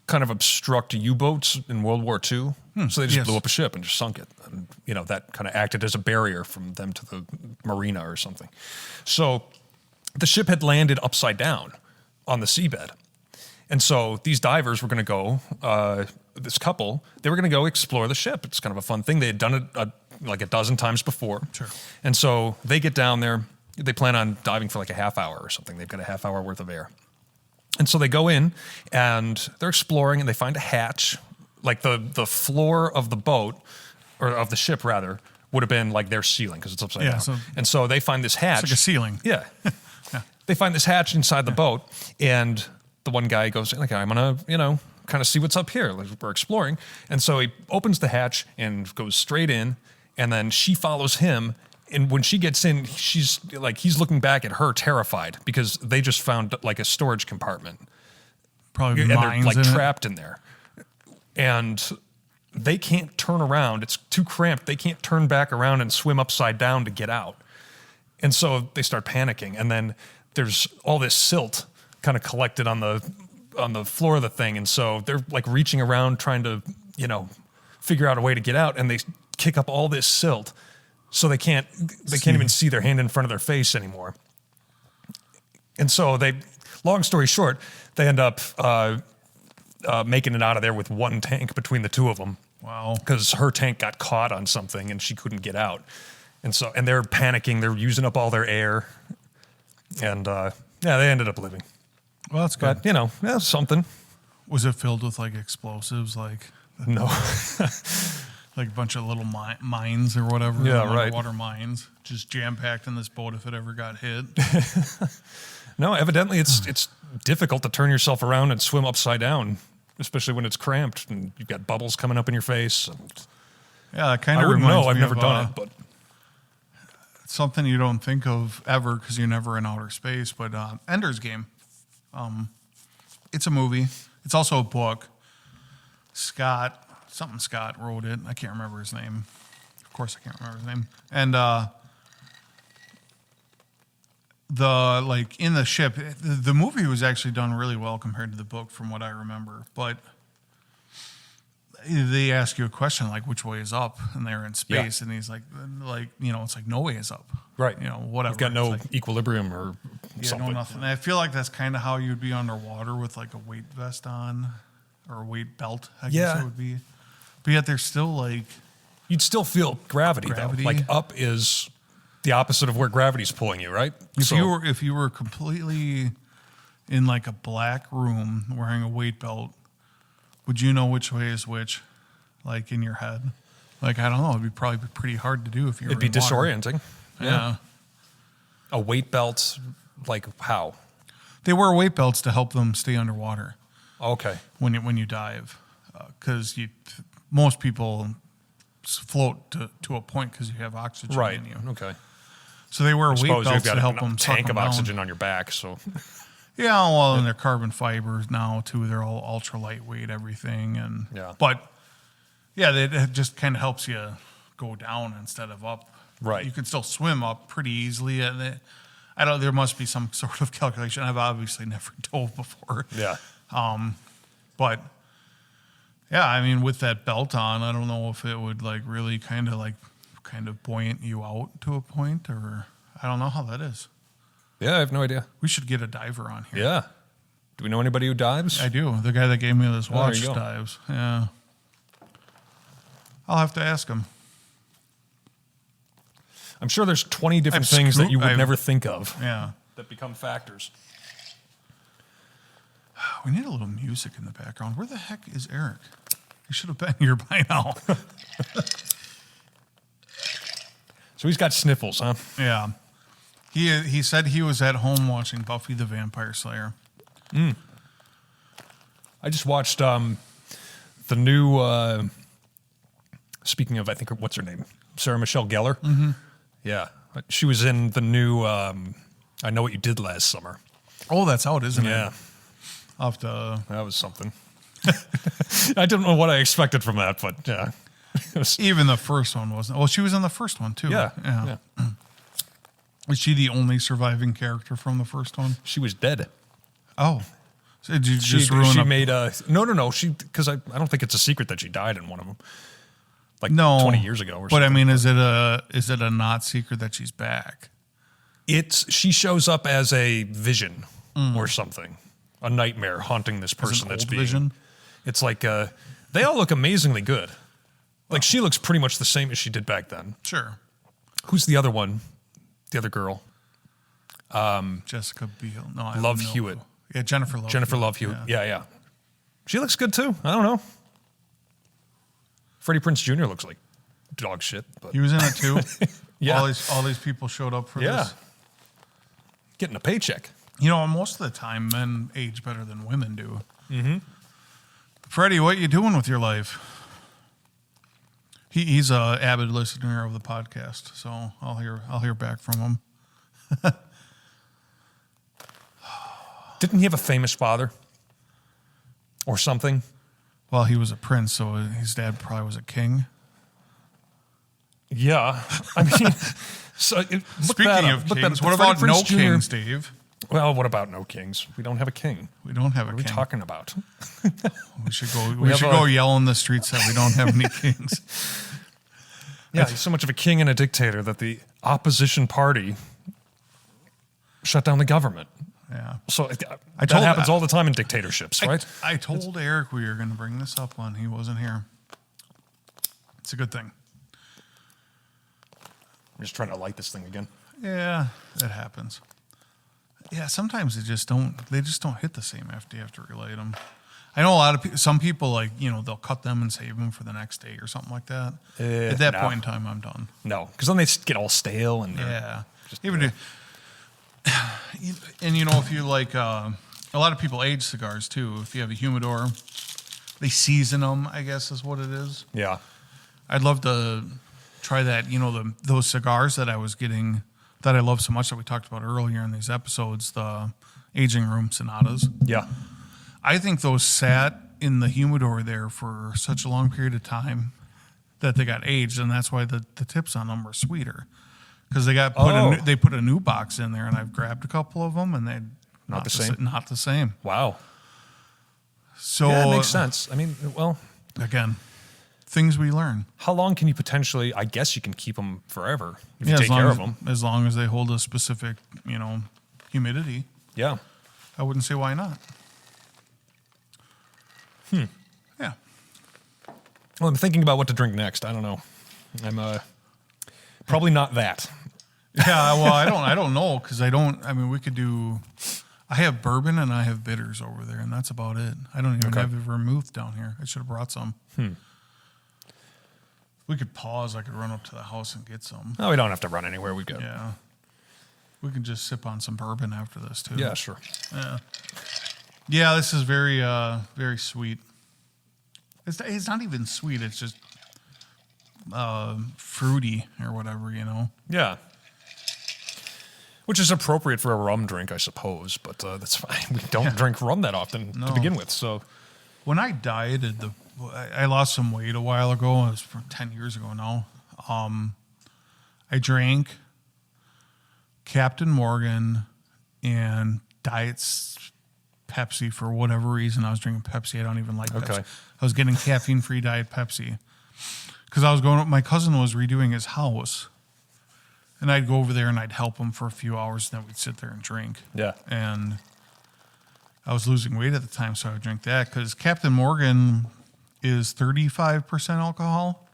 A: kind of obstruct U-boats in World War II. So they just
B: Yes.
A: blew up a ship and just sunk it. And, that kind of acted as a barrier from them to the marina or something. So the ship had landed upside down on the seabed. And so these divers were going to go, this couple, they were going to go explore the ship. It's kind of a fun thing. They had done it like a dozen times before.
B: Sure.
A: And so they get down there. They plan on diving for like a half hour or something. They've got a half hour worth of air. And so they go in and they're exploring and they find a hatch. Like the floor of the boat, or of the ship rather, would have been like their ceiling because it's upside down. And so they find this hatch.
B: It's like a ceiling.
A: Yeah. They find this hatch inside the boat, and the one guy goes, okay, I'm going to, kind of see what's up here. We're exploring. And so he opens the hatch and goes straight in, and then she follows him. And when she gets in, she's like, he's looking back at her terrified because they just found like a storage compartment.
B: Probably
A: And they're
B: mines
A: like
B: in
A: trapped in there. And they can't turn around. It's too cramped. They can't turn back around and swim upside down to get out. And so they start panicking. And then there's all this silt kind of collected on the floor of the thing. And so they're like reaching around trying to, figure out a way to get out. And they kick up all this silt. So they can't even see their hand in front of their face anymore. And so long story short, they end up making it out of there with one tank between the two of them.
B: Wow.
A: Because her tank got caught on something and she couldn't get out. And they're panicking. They're using up all their air. And they ended up living.
B: Well, that's good.
A: But, something.
B: Was it filled with like explosives, like
A: No.
B: like a bunch of little mines or whatever?
A: Yeah, right.
B: Underwater mines, just jam packed in this boat if it ever got hit.
A: No, evidently it's difficult to turn yourself around and swim upside down, especially when it's cramped and you've got bubbles coming up in your face. And
B: Yeah, that kind of
A: I wouldn't
B: reminds
A: know. I've
B: me
A: never
B: of,
A: done it, but
B: it's something you don't think of ever because you're never in outer space. But Ender's Game, it's a movie. It's also a book. Scott wrote it. I can't remember his name. Of course, I can't remember his name. And in the ship, the movie was actually done really well compared to the book, from what I remember. But they ask you a question like, which way is up? And they're in space, and he's like, it's like no way is up.
A: right.
B: Whatever.
A: You've got no equilibrium or something.
B: No nothing. I feel like that's kind of how you'd be underwater with like a weight vest on or a weight belt, I guess it would be. But yet there's still like...
A: You'd still feel gravity, though. Like up is the opposite of where gravity's pulling you, right?
B: If you were completely in like a black room wearing a weight belt, would you know which way is which, like in your head? Like, I don't know. It'd be probably pretty hard to do if you were
A: it'd be
B: in water.
A: disorienting.
B: Yeah.
A: A weight belt, like how?
B: They wear weight belts to help them stay underwater.
A: Okay.
B: When you dive, because most people float to a point because you have oxygen
A: Right.
B: in you.
A: Okay.
B: So they wear weight
A: Suppose you've
B: belts
A: got
B: to help
A: a
B: them
A: tank of
B: down.
A: oxygen on your back, so
B: Yeah, well, and they're carbon fibers now too. They're all ultra lightweight, everything, and it just kind of helps you go down instead of up.
A: Right.
B: You can still swim up pretty easily, and there must be some sort of calculation. I've obviously never dove before.
A: Yeah.
B: But yeah, I mean, with that belt on, I don't know if it would like really kind of buoyant you out to a point, or I don't know how that is.
A: Yeah, I have no idea.
B: We should get a diver on here.
A: Yeah. Do we know anybody who dives?
B: I do. The guy that gave me this watch
A: there you go.
B: dives. Yeah. I'll have to ask him.
A: I'm sure there's 20 different things that you would never think of.
B: Yeah.
A: That become factors.
B: We need a little music in the background. Where the heck is Eric? He should have been here by now.
A: So he's got sniffles, huh?
B: Yeah. He said he was at home watching Buffy the Vampire Slayer.
A: I just watched the new, speaking of, I think, what's her name? Sarah Michelle Gellar? Mm-hmm. Yeah. She was in the new I Know What You Did Last Summer.
B: Oh, that's out, isn't it?
A: Yeah.
B: I'll have to...
A: That was something. I don't know what I expected from that, but yeah.
B: Even the first one wasn't... Well, she was in the first one, too.
A: Yeah.
B: Was she the only surviving character from the first one?
A: She was dead.
B: Oh. So did you just ruin
A: she
B: up?
A: made a no. She because I don't think it's a secret that she died in one of them, like
B: No,
A: 20 years ago or
B: But I
A: something.
B: mean, is it a not secret that she's back?
A: She shows up as a vision or something, a nightmare haunting this person that's
B: old
A: being.
B: vision?
A: It's like they all look amazingly good. Like she looks pretty much the same as she did back then.
B: Sure.
A: Who's the other one? The other girl?
B: Jessica Biel. No, I
A: Love
B: don't know.
A: Hewitt.
B: Yeah, Jennifer Love.
A: Jennifer Love Hewitt. Yeah. She looks good too. I don't know. Freddie Prinze Jr. looks like dog shit. But
B: He was in it too.
A: Yeah.
B: All these people showed up for this.
A: Getting a paycheck.
B: You know, most of the time, men age better than women do. Mm-hmm. Freddie, what you doing with your life? He's a avid listener of the podcast, so I'll hear back from him.
A: Didn't he have a famous father or something?
B: Well, he was a prince, so his dad probably was a king.
A: Yeah. I mean,
B: Speaking of kings, what about no kings, Dave?
A: Well, what about no kings? We don't have a king.
B: We don't have a
A: What are
B: king.
A: we talking about?
B: We should go yell in the streets that we don't have any kings.
A: Yeah, he's so much of a king and a dictator that the opposition party shut down the government.
B: Yeah.
A: So that happens all the time in dictatorships, right?
B: I told Eric we were going to bring this up when he wasn't here. It's a good thing.
A: I'm just trying to light this thing again.
B: Yeah, that happens. Yeah, sometimes they just don't hit the same after you have to relight them. I know a lot of people, some people they'll cut them and save them for the next day or something like that. At that point in time, I'm done.
A: No, because then they get all stale and
B: yeah. And if you like, a lot of people age cigars too. If you have a humidor, they season them, I guess is what it is.
A: Yeah.
B: I'd love to try that, those cigars that I was getting that I love so much that we talked about earlier in these episodes, the aging room sonatas.
A: Yeah.
B: I think those sat in the humidor there for such a long period of time that they got aged, and that's why the tips on them were sweeter. Because they put a new box in there, and I've grabbed a couple of them, and they
A: Not the same?
B: Not the same.
A: Wow.
B: So
A: Yeah, that makes sense. I mean, well,
B: again, things we learn.
A: how long can you potentially, I guess you can keep them forever if you take care of them.
B: As long as they hold a specific, humidity.
A: Yeah.
B: I wouldn't say why not. Yeah.
A: Well, I'm thinking about what to drink next. I don't know. I'm probably not that.
B: Yeah, well, I don't know because we could do. I have bourbon and I have bitters over there, and that's about it. I don't even have vermouth down here. I should have brought some. We could pause. I could run up to the house and get some.
A: No, we don't have to run anywhere. We've got.
B: Yeah. We can just sip on some bourbon after this too.
A: Yeah, sure.
B: Yeah. Yeah, this is very, very sweet. It's not even sweet. It's just fruity or whatever,
A: Yeah. Which is appropriate for a rum drink, I suppose, but that's fine. We don't drink rum that often to begin with, so.
B: When I dieted, I lost some weight a while ago. It was from 10 years ago now. I drank Captain Morgan and Diet Pepsi for whatever reason. I was drinking Pepsi. I don't even like Pepsi. I was getting caffeine-free Diet Pepsi because my cousin was redoing his house, and I'd go over there and I'd help him for a few hours, and then we'd sit there and drink.
A: Yeah.
B: And I was losing weight at the time, so I would drink that because Captain Morgan is 35% alcohol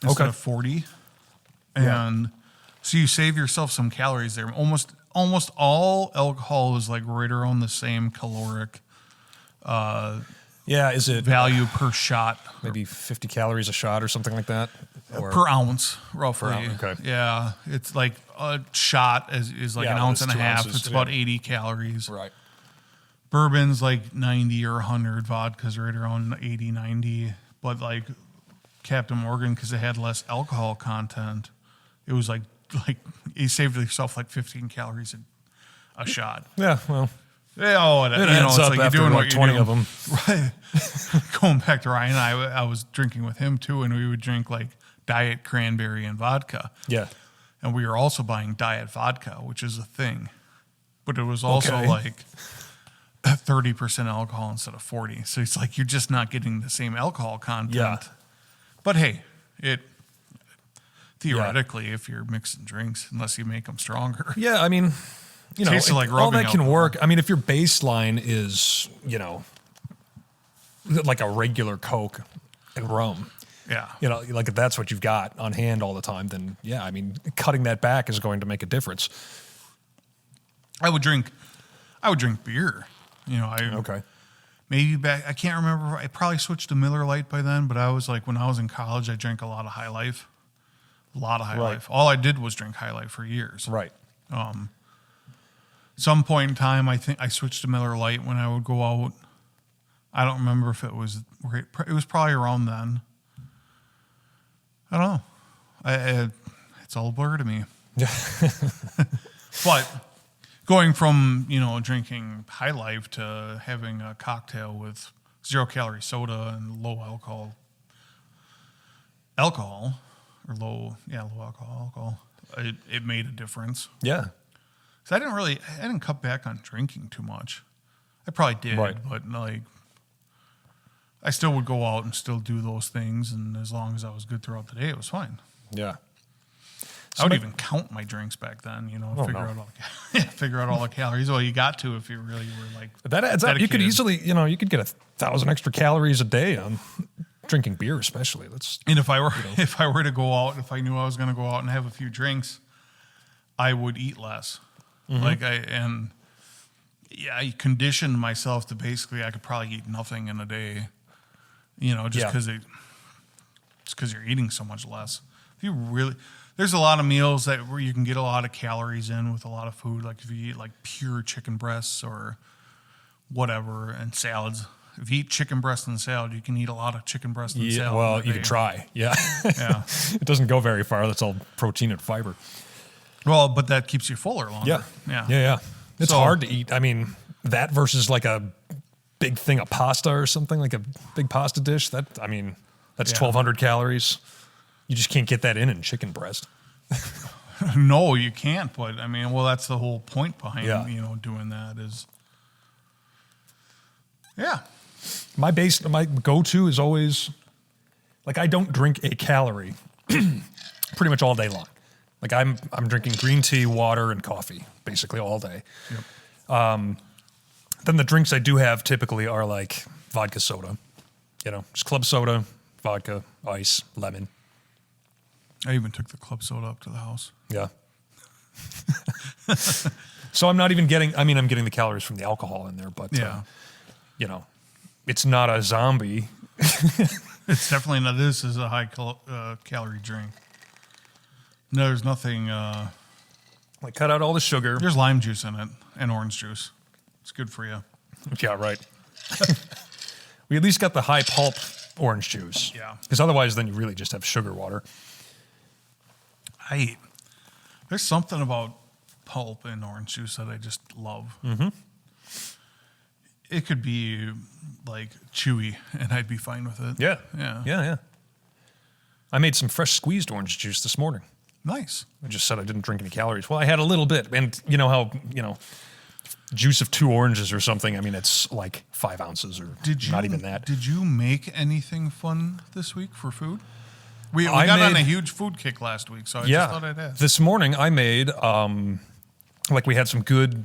B: instead of 40. And so you save yourself some calories there. Almost all alcohol is like right around the same caloric
A: Is it
B: value per shot.
A: maybe 50 calories a shot or something like that? Or
B: Per ounce, roughly.
A: Per ounce, okay.
B: Yeah, it's like a shot is like an ounce and a
A: 2
B: half.
A: ounces,
B: It's about 80 calories.
A: Right.
B: Bourbon's like 90 or 100. Vodka's right around 80, 90. But like Captain Morgan, because it had less alcohol content, it was like you saved yourself like 15 calories a shot.
A: Yeah, well,
B: Yeah,
A: it adds up
B: like
A: after
B: you're doing
A: like
B: what
A: 20
B: you're
A: of
B: doing.
A: them.
B: Right. Going back to Ryan, I was drinking with him too, and we would drink like Diet Cranberry and vodka.
A: Yeah.
B: And we were also buying Diet Vodka, which is a thing. But it was also
A: Okay.
B: like, 30% alcohol instead of 40. So it's like you're just not getting the same alcohol content.
A: Yeah.
B: But hey, theoretically, if you're mixing drinks, unless you make them stronger.
A: Yeah, I mean,
B: Tastes like
A: all
B: rubbing
A: that can
B: alcohol.
A: work. I mean, if your baseline is, like a regular Coke and rum,
B: Yeah.
A: like if that's what you've got on hand all the time, then yeah, I mean, cutting that back is going to make a difference.
B: I would drink beer.
A: Okay.
B: Maybe back, I can't remember. I probably switched to Miller Lite by then, but I was like, when I was in college, I drank a lot of High Life.
A: Right.
B: Life. All I did was drink High Life for years.
A: Right.
B: Some point in time, I think I switched to Miller Lite when I would go out. I don't remember if it was probably around then. I don't know. It's all a blur to me. But going from, drinking High Life to having a cocktail with 0-calorie soda and low alcohol, or low alcohol, it made a difference.
A: Yeah.
B: So I didn't cut back on drinking too much. I probably did,
A: Right.
B: but like, I still would go out and still do those things, and as long as I was good throughout the day, it was fine.
A: Yeah.
B: I would even count my drinks back then, figure out all the calories. Well, you got to if you really were like
A: That adds up. You could
B: dedicated.
A: easily, you could get 1,000 extra calories a day on drinking beer, especially.
B: And if I were to go out, if I knew I was going to go out and have a few drinks, I would eat less.
A: Mm-hmm.
B: I conditioned myself to basically I could probably eat nothing in a day, just because you're eating so much less. There's a lot of meals where you can get a lot of calories in with a lot of food. Like if you eat like pure chicken breasts or whatever, and salads. If you eat chicken breast and salad, you can eat a lot of chicken breast and salad.
A: Well, you can try. Yeah.
B: Yeah.
A: It doesn't go very far. That's all protein and fiber.
B: Well, but that keeps you fuller longer.
A: Yeah. It's hard to eat. I mean, that versus like a big thing of pasta or something, like a big pasta dish. That's 1,200 calories. You just can't get that in chicken breast.
B: No, you can't. But I mean, that's the whole point behind doing that is. Yeah.
A: My go-to is always, like, I don't drink a calorie pretty much all day long. Like I'm drinking green tea, water, and coffee basically all day.
B: Yep.
A: Then the drinks I do have typically are like vodka soda, just club soda, vodka, ice, lemon.
B: I even took the club soda up to the house.
A: Yeah. So I'm not even I'm getting the calories from the alcohol in there, but it's not a zombie.
B: It's definitely not. This is a high calorie drink. No, there's nothing.
A: Like cut out all the sugar.
B: There's lime juice in it and orange juice. It's good for you.
A: Yeah, right. We at least got the high pulp orange juice.
B: Yeah.
A: Because otherwise, then you really just have sugar water.
B: There's something about pulp and orange juice that I just love.
A: Mm-hmm.
B: It could be like chewy, and I'd be fine with it.
A: Yeah. I made some fresh squeezed orange juice this morning.
B: Nice.
A: I just said I didn't drink any calories. Well, I had a little bit. And you know how, juice of 2 oranges or something, I mean, it's like 5 ounces or not even that.
B: Did you make anything fun this week for food? We got on a huge food kick last week, so I just thought I'd ask.
A: This morning I made, we had some good,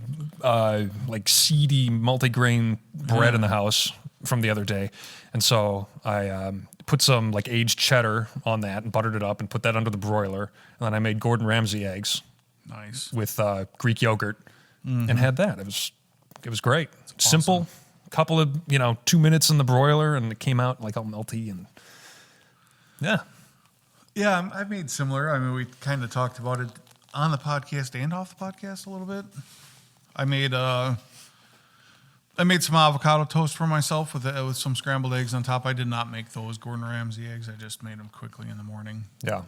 A: seedy multigrain bread in the house from the other day. And so I put some aged cheddar on that and buttered it up and put that under the broiler. And then I made Gordon Ramsay eggs.
B: Nice.
A: With Greek yogurt and had that. It was great. Simple. Couple of, 2 minutes in the broiler and it came out like all melty and yeah.
B: Yeah, I've made similar. I mean, we kind of talked about it on the podcast and off the podcast a little bit. I made some avocado toast for myself with some scrambled eggs on top. I did not make those Gordon Ramsay eggs. I just made them quickly in the morning.
A: Yeah.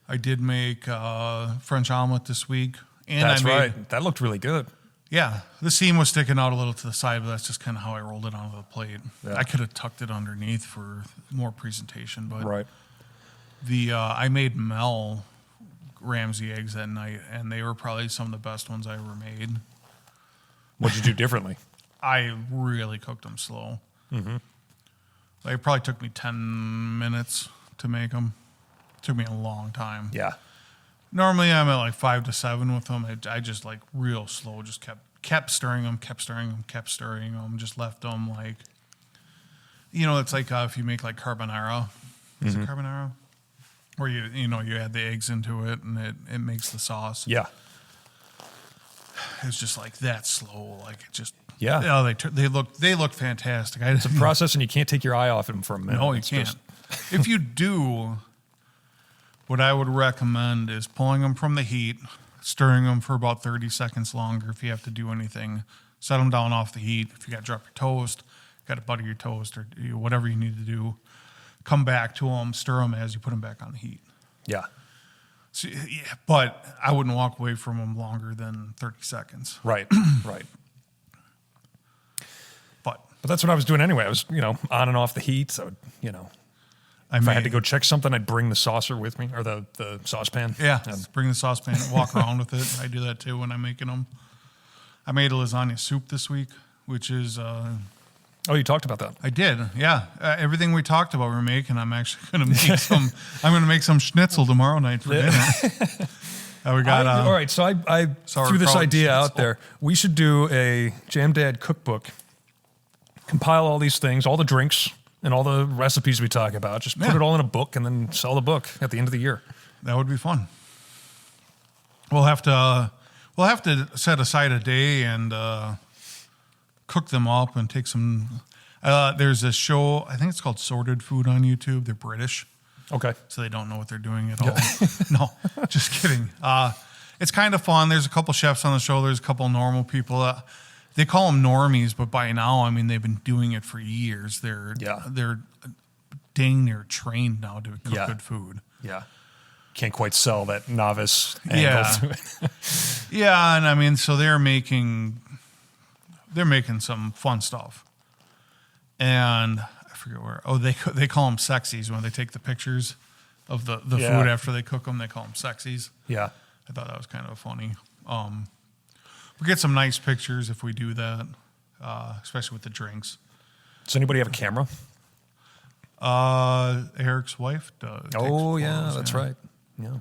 B: I did make French omelet this week. And
A: That's right. That looked really good.
B: Yeah. The seam was sticking out a little to the side, but that's just kind of how I rolled it onto the plate.
A: Yeah.
B: I could have tucked it underneath for more presentation, but
A: Right.
B: I made Mel Ramsay eggs that night, and they were probably some of the best ones I ever made.
A: What'd you do differently?
B: I really cooked them slow. Mm-hmm. Like, it probably took me 10 minutes to make them. It took me a long time.
A: Yeah.
B: Normally, I'm at like 5 to 7 with them. I just like real slow, just kept stirring them, just left them like, it's like if you make like carbonara. Is it carbonara? Where you add the eggs into it and it makes the sauce.
A: Yeah.
B: It's just like that slow, like it just.
A: Yeah.
B: Oh, they look fantastic.
A: It's a process, and you can't take your eye off them for a minute.
B: No, you can't. If you do, what I would recommend is pulling them from the heat, stirring them for about 30 seconds longer. If you have to do anything, set them down off the heat. If you got to drop your toast, got to butter your toast, or whatever you need to do, come back to them, stir them as you put them back on the heat.
A: Yeah.
B: So, yeah, but I wouldn't walk away from them longer than 30 seconds.
A: Right. Right.
B: But
A: that's what I was doing anyway. I was, on and off the heat. So, if I had to go check something, I'd bring the saucer with me, or the saucepan.
B: Yeah, bring the saucepan and walk around with it. I do that too when I'm making them. I made a lasagna soup this week, which is...
A: Oh, you talked about that.
B: I did, yeah. Everything we talked about we're making. I'm actually going to make some... I'm going to make some schnitzel tomorrow night for dinner. We got...
A: all right, so I threw this idea out there. We should do a Jam Dad cookbook. Compile all these things, all the drinks, and all the recipes we talk about. Just put it all in a book and then sell the book at the end of the year.
B: That would be fun. We'll have to set aside a day and cook them up and take some. There's a show, I think it's called Sorted Food on YouTube. They're British.
A: Okay.
B: So they don't know what they're doing at all. No, just kidding. It's kind of fun. There's a couple chefs on the show. There's a couple normal people. They call them normies, but by now, I mean, they've been doing it for years. They're dang near trained now to cook good food.
A: Yeah. Can't quite sell that novice angle to it.
B: Yeah, and I mean, so they're making some fun stuff. And I forget where. Oh, they call them sexies when they take the pictures of the food after they cook them. They call them sexies.
A: Yeah.
B: I thought that was kind of funny. We get some nice pictures if we do that, especially with the drinks.
A: Does anybody have a camera?
B: Eric's wife does.
A: Oh, yeah, that's right. Yeah.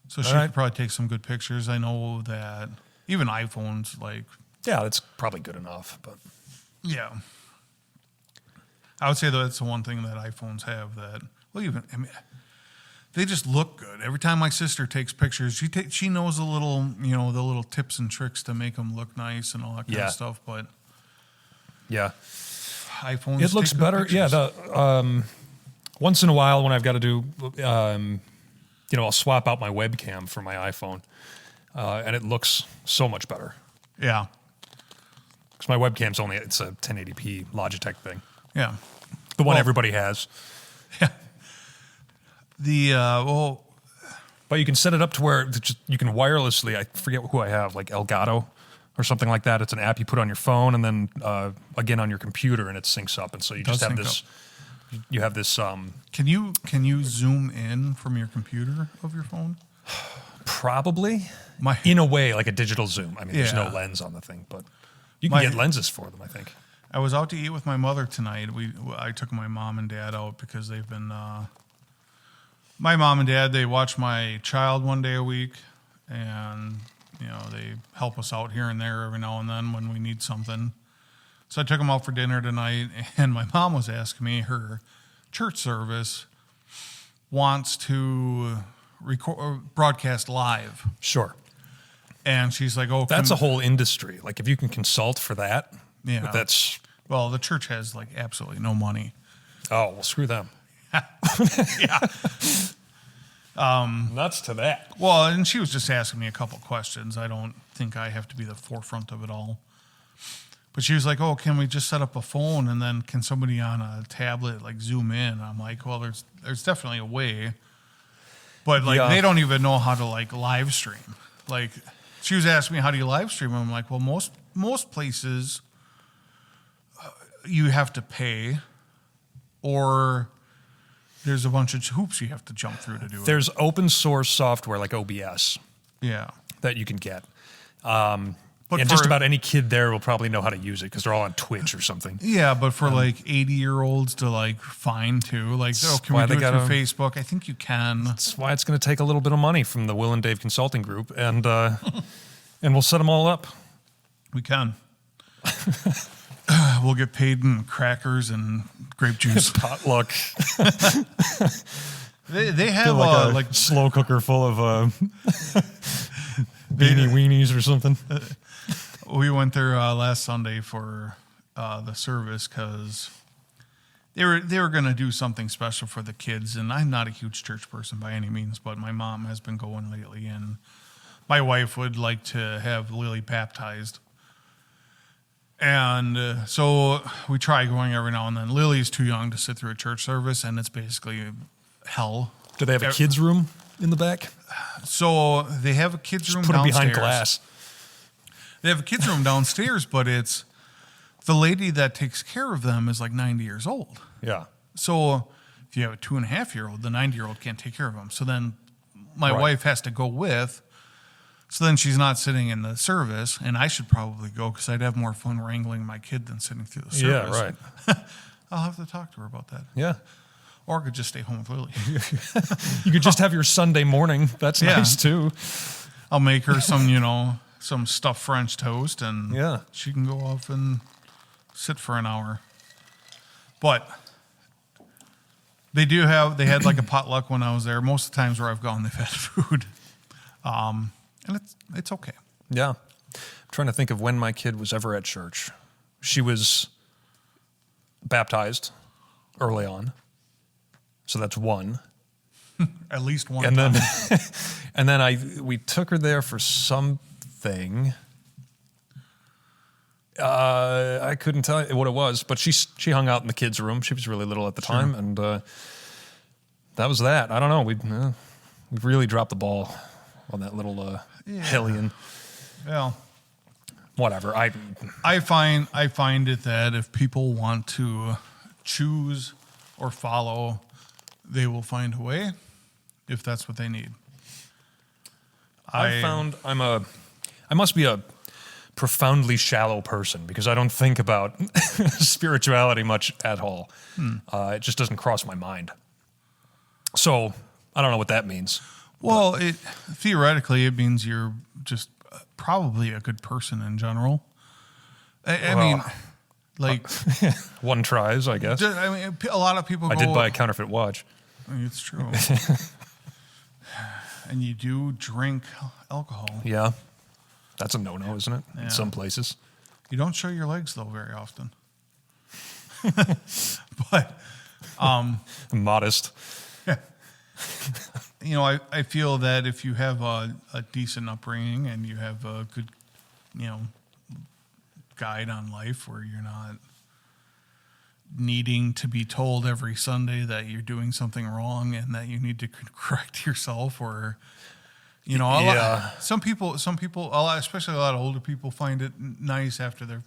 B: So she could probably take some good pictures. I know that even iPhones, like...
A: Yeah, that's probably good enough, but...
B: Yeah. I would say that's the one thing that iPhones have that... Well, they just look good. Every time my sister takes pictures, she knows the little tips and tricks to make them look nice and all that kind of stuff. But
A: yeah,
B: iPhones.
A: It looks better.
B: Pictures.
A: Yeah. Once in a while, when I've got to do, I'll swap out my webcam for my iPhone, and it looks so much better.
B: Yeah.
A: Because my webcam's it's a 1080p Logitech thing.
B: Yeah.
A: The one everybody has.
B: Yeah.
A: But you can set it up to where you can wirelessly, I forget who I have, like Elgato or something like that. It's an app you put on your phone and then again on your computer, and it syncs up. And so you just have this. You have this.
B: Can you zoom in from your computer of your phone?
A: Probably. In a way, like a digital zoom. I mean, there's no lens on the thing, but you can get lenses for them, I think.
B: I was out to eat with my mother tonight. I took my mom and dad out because they've been. My mom and dad, they watch my child one day a week, and they help us out here and there every now and then when we need something. So I took them out for dinner tonight, and my mom was asking me, her church service wants to broadcast live.
A: Sure.
B: And she's like, "Oh,
A: that's a whole industry. Like if you can consult for that, that's
B: well, the church has like absolutely no money.
A: Oh, well, screw them.
B: Yeah.
A: Nuts to that.
B: Well, and she was just asking me a couple questions. I don't think I have to be the forefront of it all. But she was like, "Oh, can we just set up a phone and then can somebody on a tablet like zoom in?" I'm like, "Well, there's definitely a way." But like they don't even know how to like live stream. Like she was asking me, "How do you live stream?" I'm like, "Well, most places you have to pay, or there's a bunch of hoops you have to jump through to do it."
A: There's open source software like OBS.
B: Yeah.
A: That you can get. And just about any kid there will probably know how to use it because they're all on Twitch or something.
B: Yeah, but for like 80-year-olds to like find too, like, oh, can we do it through Facebook? I think you can.
A: That's why it's going to take a little bit of money from the Will and Dave Consulting Group, and we'll set them all up.
B: We can. We'll get paid in crackers and grape juice.
A: Potluck.
B: They have
A: like a slow cooker full of beanie weenies or something.
B: We went there last Sunday for the service because they were going to do something special for the kids, and I'm not a huge church person by any means, but my mom has been going lately, and my wife would like to have Lily baptized. And so we try going every now and then. Lily's too young to sit through a church service, and it's basically hell.
A: Do they have a kids' room in the back?
B: So they have a kids' room
A: Put
B: downstairs.
A: them behind glass.
B: They have a kids' room downstairs, but it's the lady that takes care of them is like 90 years old.
A: Yeah.
B: So if you have a 2.5-year-old, the 90-year-old can't take care of them. So then my wife has to go with. So then she's not sitting in the service, and I should probably go because I'd have more fun wrangling my kid than sitting through the service.
A: Yeah, right.
B: I'll have to talk to her about that.
A: Yeah.
B: Or I could just stay home with Lily.
A: You could just have your Sunday morning. That's nice, too.
B: I'll make her some stuffed French toast, and she can go off and sit for an hour. But they had like a potluck when I was there. Most of the times where I've gone, they've had food. And it's okay.
A: Yeah. I'm trying to think of when my kid was ever at church. She was baptized early on. So that's one.
B: At least one.
A: And then and then we took her there for something. I couldn't tell you what it was, but she hung out in the kids' room. She was really little at the time, and that was that. I don't know. We've really dropped the ball on that little hellion.
B: Well,
A: whatever.
B: I find it that if people want to choose or follow, they will find a way if that's what they need.
A: I found I must be a profoundly shallow person because I don't think about spirituality much at all. It just doesn't cross my mind. So I don't know what that means.
B: Well, theoretically, it means you're just probably a good person in general. I mean, like
A: one tries, I guess.
B: I mean, a lot of people.
A: I did buy a counterfeit watch.
B: I mean, it's true. And you do drink alcohol.
A: Yeah, that's a no-no, isn't it?
B: Yeah.
A: In some places.
B: You don't show your legs though very often. But
A: modest.
B: I feel that if you have a decent upbringing and you have a good, guide on life where you're not needing to be told every Sunday that you're doing something wrong and that you need to correct yourself, or some people, especially a lot of older people, find it nice after their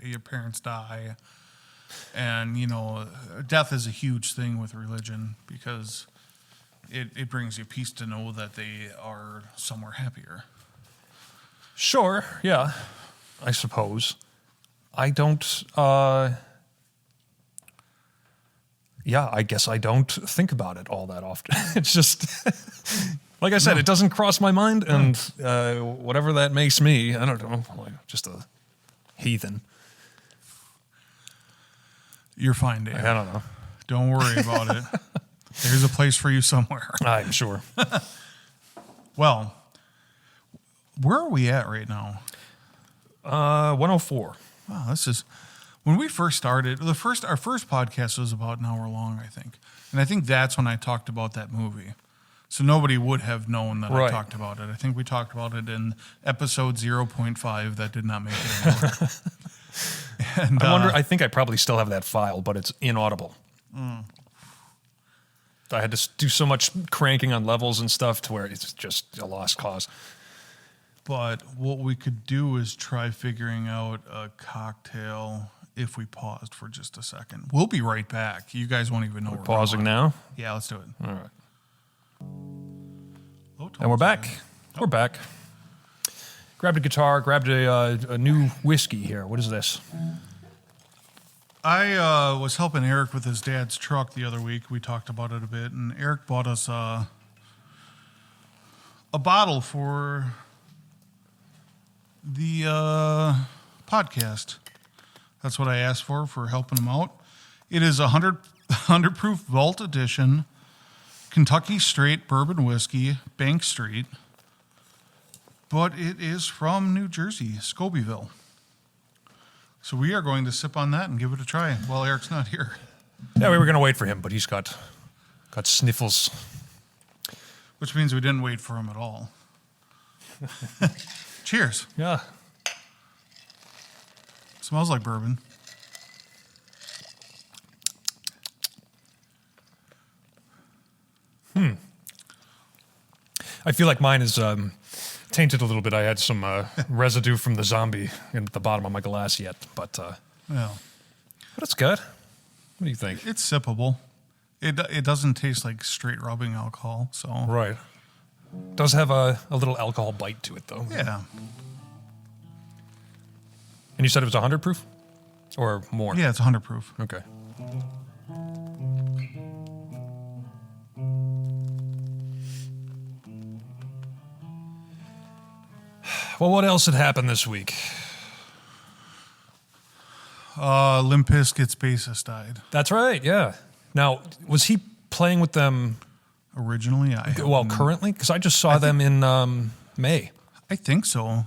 B: your parents die, and death is a huge thing with religion because it brings you peace to know that they are somewhere happier.
A: Sure, yeah, I suppose. I don't. I guess I don't think about it all that often. It's just, like I said, it doesn't cross my mind, and whatever that makes me, I don't know, just a heathen.
B: You're fine, Dave.
A: I don't know.
B: Don't worry about it. There's a place for you somewhere.
A: I'm sure.
B: Well, where are we at right now?
A: 104.
B: Wow, this is... When we first started, our first podcast was about an hour long, I think. And I think that's when I talked about that movie. So nobody would have known that I talked about it. I think we talked about it in episode 0.5 that did not make it anymore. And,
A: I think I probably still have that file, but it's inaudible. I had to do so much cranking on levels and stuff to where it's just a lost cause.
B: But what we could do is try figuring out a cocktail if we paused for just a second. We'll be right back. You guys won't even know we're
A: pausing now?
B: Yeah, let's do it.
A: All right. And we're back. We're back. Grabbed a guitar, grabbed a new whiskey here. What is this?
B: I was helping Eric with his dad's truck the other week. We talked about it a bit, and Eric bought us a bottle for the podcast. That's what I asked for helping him out. It is 100 proof Vault Edition Kentucky Straight Bourbon Whiskey, Bank Street. But it is from New Jersey, Scobeyville. So we are going to sip on that and give it a try while Eric's not here.
A: Yeah, we were going to wait for him, but he's got sniffles.
B: Which means we didn't wait for him at all. Cheers.
A: Yeah.
B: Smells like bourbon.
A: I feel like mine is tainted a little bit. I had some residue from the zombie at the bottom of my glass yet, but
B: Well,
A: it's good. What do you think?
B: it's sippable. It doesn't taste like straight rubbing alcohol, so
A: Right. Does have a little alcohol bite to it, though.
B: yeah.
A: And you said it was 100 proof? Or more?
B: Yeah, it's 100 proof.
A: Okay. Well, what else had happened this week?
B: Limp Bizkit's bassist died.
A: That's right, yeah. Now, was he playing with them,
B: Originally,
A: currently? Because I just saw them in May.
B: I think so.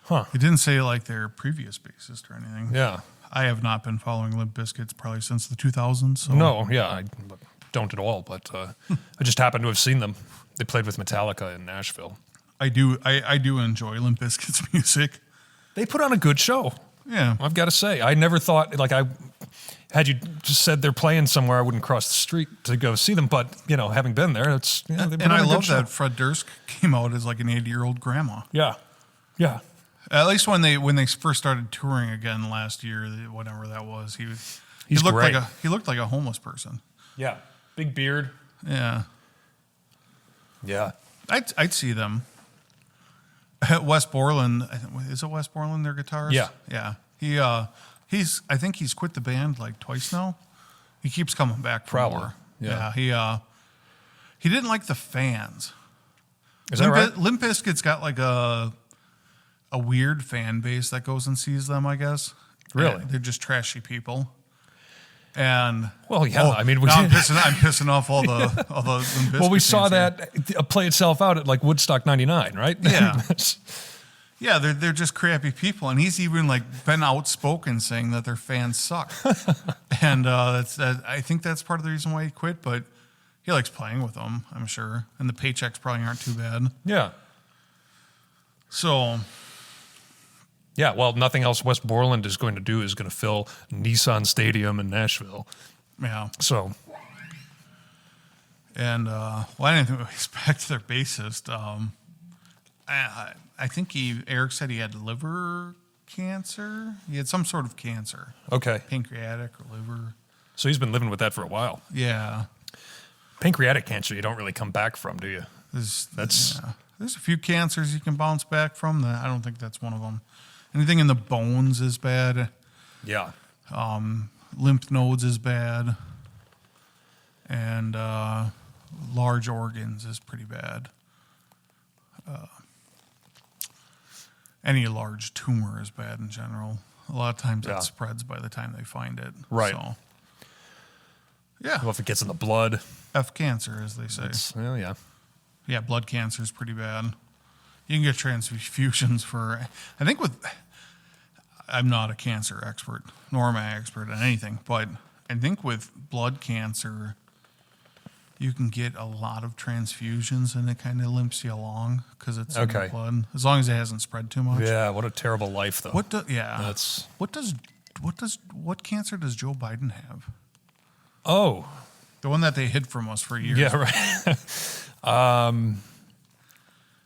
A: Huh.
B: It didn't say like their previous bassist or anything.
A: Yeah.
B: I have not been following Limp Bizkit probably since the 2000s. So.
A: No, yeah, I don't at all, but I just happened to have seen them. They played with Metallica in Nashville.
B: I do enjoy Limp Bizkit's music.
A: They put on a good show.
B: Yeah.
A: I've got to say, I never thought, had you just said they're playing somewhere, I wouldn't cross the street to go see them. But, having been there, it's, they put
B: And
A: on
B: I
A: a good
B: love
A: show.
B: that Fred Durst came out as like an 80-year-old grandma.
A: Yeah. Yeah.
B: At least when they first started touring again last year, whatever that was, he looked
A: great.
B: like a homeless person.
A: Yeah. Big beard.
B: Yeah.
A: Yeah.
B: I'd see them. Wes Borland, is it Wes Borland, their guitarist?
A: Yeah.
B: Yeah. I think he's quit the band like twice now. He keeps coming back for
A: Probably.
B: more.
A: Yeah.
B: He didn't like the fans.
A: Is that right?
B: Limp Bizkit's got like a weird fan base that goes and sees them, I guess.
A: Really?
B: They're just trashy people. And
A: Well, yeah. I mean,
B: now I'm pissing off all the Limp Bizkit
A: well, we
B: fans
A: saw
B: here.
A: that play itself out at like Woodstock 99, right?
B: Yeah. Yeah, they're just crappy people, and he's even like been outspoken saying that their fans suck, and I think that's part of the reason why he quit. But he likes playing with them, I'm sure, and the paychecks probably aren't too bad.
A: Yeah.
B: So,
A: Yeah, well, nothing else West Borland is going to do is going to fill Nissan Stadium in Nashville.
B: yeah,
A: So,
B: and I didn't expect their bassist. I think Eric said he had liver cancer. He had some sort of cancer,
A: okay.
B: pancreatic or liver.
A: So he's been living with that for a while.
B: Yeah,
A: Pancreatic cancer, you don't really come back from, do you?
B: there's a few cancers you can bounce back from. I don't think that's one of them. Anything in the bones is bad.
A: Yeah.
B: Lymph nodes is bad. And large organs is pretty bad. Any large tumor is bad in general. A lot of times
A: Yeah.
B: it spreads by the time they find it.
A: Right.
B: So, yeah.
A: Well, if it gets in the blood,
B: F cancer, as they say.
A: well, yeah.
B: Yeah, blood cancer is pretty bad. You can get transfusions for, I think I'm not a cancer expert, nor am I an expert in anything, but I think with blood cancer, you can get a lot of transfusions and it kind of limps you along because it's in
A: Okay.
B: the blood, as long as it hasn't spread too much.
A: Yeah, what a terrible life, though.
B: What cancer does Joe Biden have?
A: Oh,
B: The one that they hid from us for years.
A: yeah, right.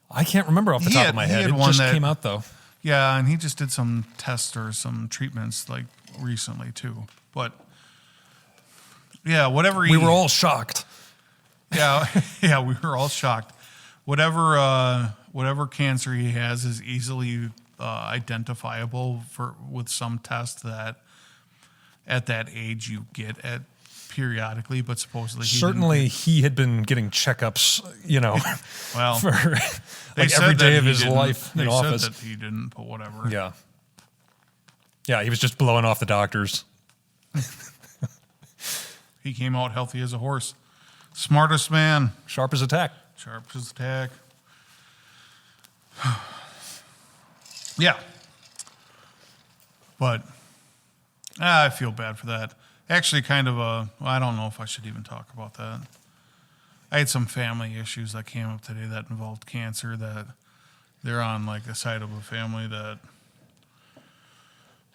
A: I can't remember off the
B: He
A: top
B: had-
A: of my
B: he
A: head.
B: had
A: It
B: one
A: just
B: that-
A: came out, though.
B: Yeah, and he just did some tests or some treatments like recently too. But yeah, whatever he,
A: We were all shocked.
B: yeah, yeah, we were all shocked. Whatever whatever cancer he has is easily identifiable with some test that at that age you get at periodically, but supposedly
A: he had been getting checkups,
B: well,
A: for
B: they
A: like
B: said
A: every day
B: that
A: of
B: he
A: his
B: didn't-
A: life in
B: they
A: office.
B: said that he didn't, but whatever.
A: Yeah, he was just blowing off the doctors.
B: He came out healthy as a horse. Smartest man.
A: Sharp as a tack.
B: Sharp as a tack. Yeah. But I feel bad for that. Actually, I don't know if I should even talk about that. I had some family issues that came up today that involved cancer, that they're on like the side of a family that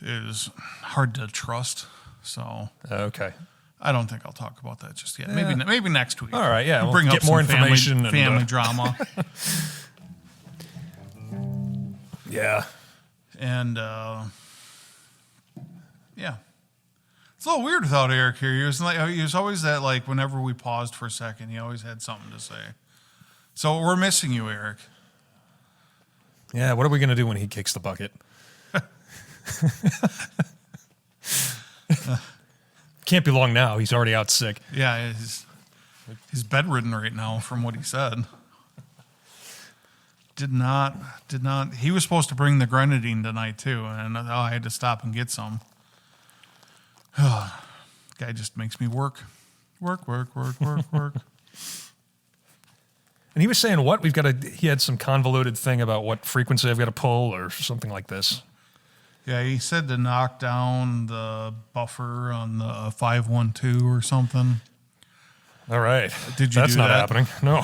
B: is hard to trust. So
A: Okay.
B: I don't think I'll talk about that just yet. Maybe next week.
A: All right, yeah, we'll
B: Bring
A: get
B: up some
A: more information and,
B: family drama.
A: Yeah.
B: And yeah, it's a little weird without Eric here. He was always that, like, whenever we paused for a second, he always had something to say. So we're missing you, Eric.
A: Yeah, what are we going to do when he kicks the bucket? Can't be long now. He's already out sick.
B: Yeah, he's bedridden right now from what he said. Did not. He was supposed to bring the grenadine tonight too, and I had to stop and get some. Guy just makes me work.
A: And he was saying what? He had some convoluted thing about what frequency I've got to pull or something like this.
B: Yeah, he said to knock down the buffer on the 512 or something.
A: All right.
B: Did you
A: That's
B: do
A: not
B: that?
A: happening. No.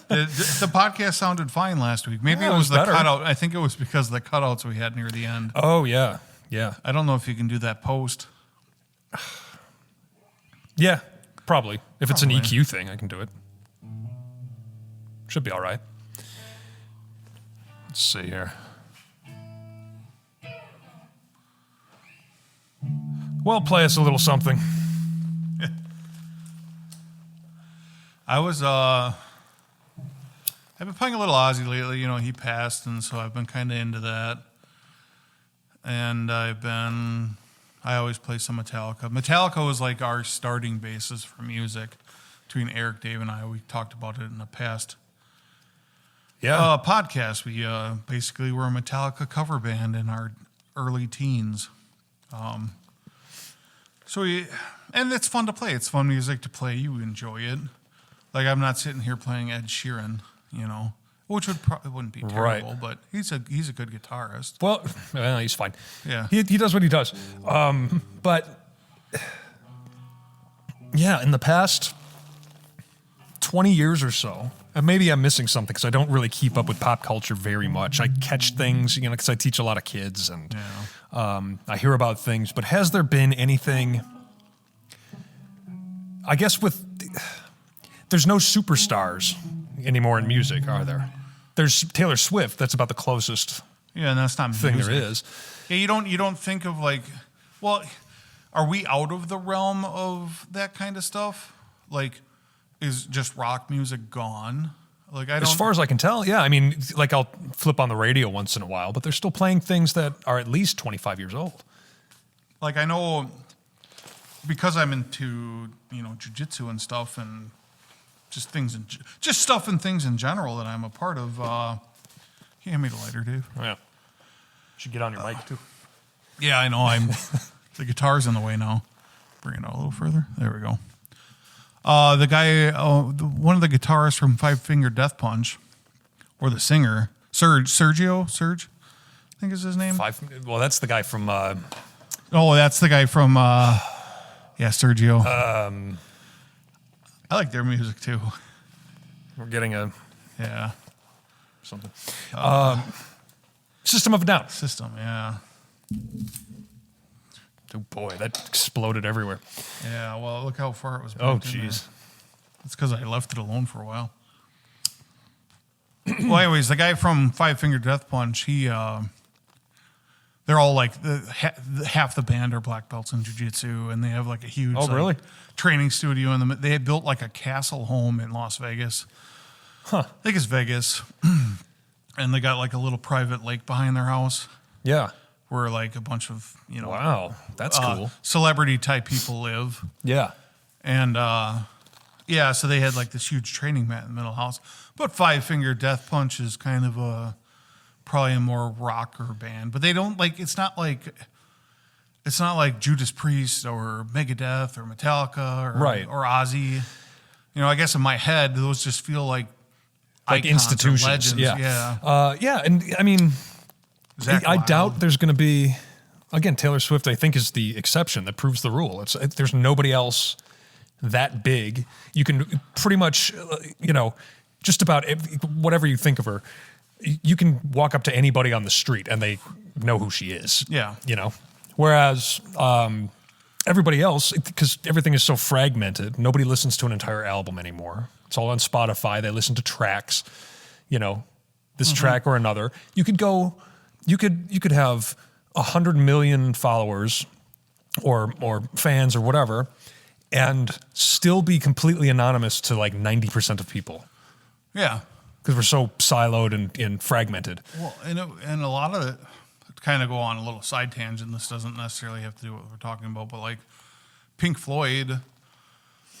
B: The podcast sounded fine last week. Maybe
A: Yeah,
B: it was the
A: better.
B: cutout. I think it was because of the cutouts we had near the end.
A: Oh, yeah. Yeah.
B: I don't know if you can do that post.
A: Yeah, probably. If it's an
B: Probably.
A: EQ thing, I can do it. Should be all right. Let's see here. Well, play us a little something.
B: I've been playing a little Ozzy lately. You know, he passed, and so I've been kind of into that. And I always play some Metallica. Metallica was like our starting basis for music between Eric, Dave, and I. We talked about it in the past
A: Yeah.
B: podcast. We basically were a Metallica cover band in our early teens. And it's fun to play. It's fun music to play. You enjoy it. Like, I'm not sitting here playing Ed Sheeran, which wouldn't be terrible,
A: Right.
B: but he's a good guitarist.
A: Well, he's fine.
B: Yeah.
A: He does what he does. But, yeah, in the past 20 years or so, and maybe I'm missing something because I don't really keep up with pop culture very much. I catch things, because I teach a lot of kids and I hear about things. But has there been anything, I guess there's no superstars anymore in music, are there? There's Taylor Swift. That's about the closest
B: Yeah, and that's not
A: thing
B: music.
A: there is.
B: Yeah, you don't think of like, well, are we out of the realm of that kind of stuff? Like, is just rock music gone? Like, I don't.
A: As far as I can tell, yeah. I mean, like I'll flip on the radio once in a while, but they're still playing things that are at least 25 years old.
B: Like, I know because I'm into jiu-jitsu and stuff, and just stuff and things in general that I'm a part of. Can you hand me the lighter, Dave?
A: Oh, yeah. Should get on your mic too.
B: Yeah, I know. The guitar's in the way now. Bring it out a little further. There we go. The guy, one of the guitarists from Five Finger Death Punch, or the singer, Serge, I think is his name.
A: Well, that's the guy from.
B: Oh, that's the guy from. Sergio. I like their music too.
A: We're getting
B: Yeah.
A: something. System of a Down.
B: System. Yeah.
A: Oh boy, that exploded everywhere.
B: Yeah. Well, look how far it was.
A: Oh
B: back in there.
A: jeez.
B: It's because I left it alone for a while. Well, anyways, the guy from Five Finger Death Punch, they're all like half the band are black belts in jiu-jitsu, and they have like a huge
A: Oh, really?
B: training studio in them. They had built like a castle home in Las Vegas. I think it's Vegas. And they got like a little private lake behind their house
A: Yeah.
B: where like a bunch of,
A: Wow. That's cool.
B: celebrity type people live.
A: Yeah.
B: And so they had like this huge training mat in the middle of the house. But Five Finger Death Punch is kind of probably a more rocker band. But they don't like it's not like Judas Priest or Megadeth or Metallica or Ozzy. I guess in my head those just feel like icons
A: institutions.
B: or legends.
A: Yeah. And I mean, I doubt there's going to be, again, Taylor Swift, I think, is the exception that proves the rule. There's nobody else that big. You can pretty much, just about whatever you think of her, you can walk up to anybody on the street and they know who she is.
B: Yeah.
A: Whereas everybody else, because everything is so fragmented, nobody listens to an entire album anymore. It's all on Spotify. They listen to tracks, this track or another. You could have 100 million followers or fans or whatever, and still be completely anonymous to like 90% of people.
B: Yeah.
A: Because we're so siloed and fragmented.
B: Well, and a lot of it, to kind of go on a little side tangent, this doesn't necessarily have to do with what we're talking about, but like Pink Floyd,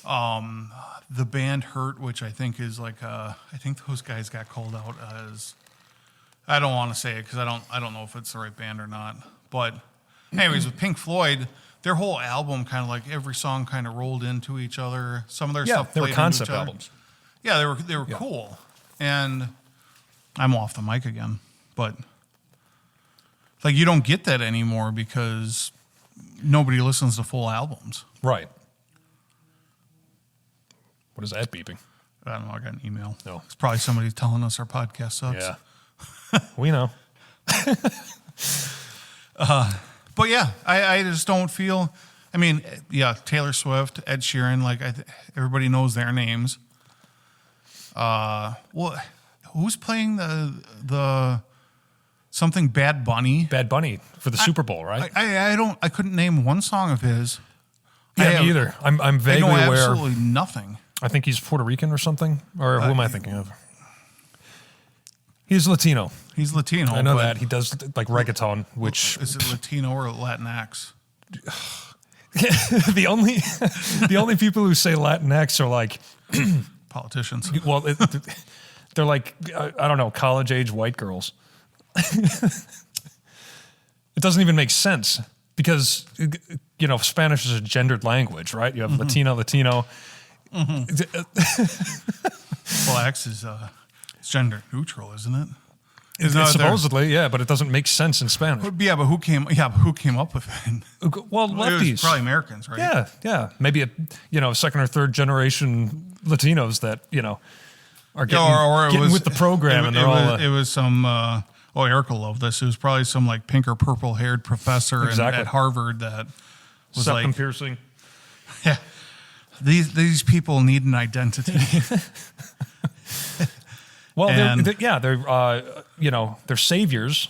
B: the band Hurt, which I think is like, I think those guys got called out as, I don't want to say it because I don't know if it's the right band or not. But anyways, with Pink Floyd, their whole album kind of like every song kind of rolled into each other. Some of their stuff
A: they were
B: played
A: concept
B: into each other.
A: albums.
B: Yeah, they were cool. And I'm off the mic again, but like you don't get that anymore because nobody listens to full albums.
A: Right. What is that beeping?
B: I don't know. I got an email.
A: No.
B: It's probably somebody telling us our podcast sucks.
A: Yeah. We know.
B: But yeah, I just don't feel. I mean, yeah, Taylor Swift, Ed Sheeran, like everybody knows their names. Well, who's playing the something Bad Bunny?
A: Bad Bunny for the Super Bowl, right?
B: I couldn't name one song of his.
A: Yeah, me either. I'm vaguely
B: I know
A: aware.
B: absolutely nothing.
A: I think he's Puerto Rican or something. Or who am I thinking of? He's Latino.
B: He's Latino.
A: I know that. He does like reggaeton, which
B: is it Latino or Latinx?
A: the only people who say Latinx are like
B: politicians.
A: Well, they're like I don't know, college age white girls. It doesn't even make sense because Spanish is a gendered language, right? You have Latino.
B: Well, X is it's gender neutral, isn't it?
A: It's supposedly, yeah, but it doesn't make sense in Spanish.
B: Yeah, but who came up with it?
A: Well, lefties.
B: It was probably Americans, right?
A: Yeah. Maybe second or third generation Latinos that are getting with the program, and they're all.
B: It was some. Erica loved this. It was probably some like pink or purple haired professor at Harvard that was
A: septum
B: like
A: piercing.
B: Yeah, these people need an identity.
A: Well, they're saviors,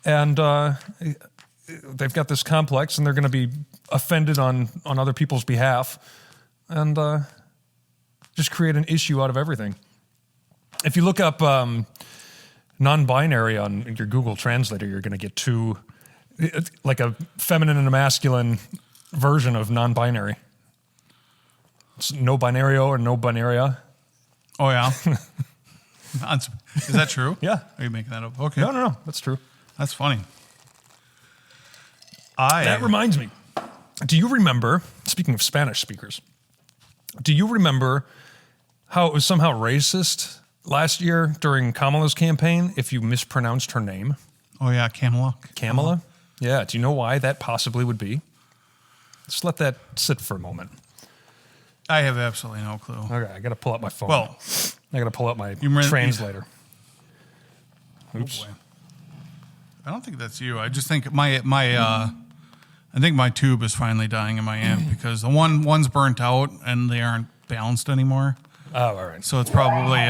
A: and they've got this complex, and they're going to be offended on other people's behalf, and just create an issue out of everything. If you look up non-binary on your Google Translator, you're going to get two, like a feminine and a masculine version of non-binary. It's no binario or no binaria.
B: Oh yeah. Is that true?
A: Yeah.
B: Are you making that up? Okay.
A: No. That's true.
B: That's funny.
A: That reminds me. Do you remember, speaking of Spanish speakers, do you remember how it was somehow racist last year during Kamala's campaign if you mispronounced her name?
B: Oh, yeah, Kamala.
A: Kamala? Yeah. Do you know why that possibly would be? Just let that sit for a moment.
B: I have absolutely no clue.
A: Okay, I got to pull up my phone.
B: Well,
A: I got to pull up my translator. Oops.
B: Oh boy. I don't think that's you. I just think my tube is finally dying in my amp because the one's burnt out and they aren't balanced anymore.
A: Oh, all right.
B: So it's probably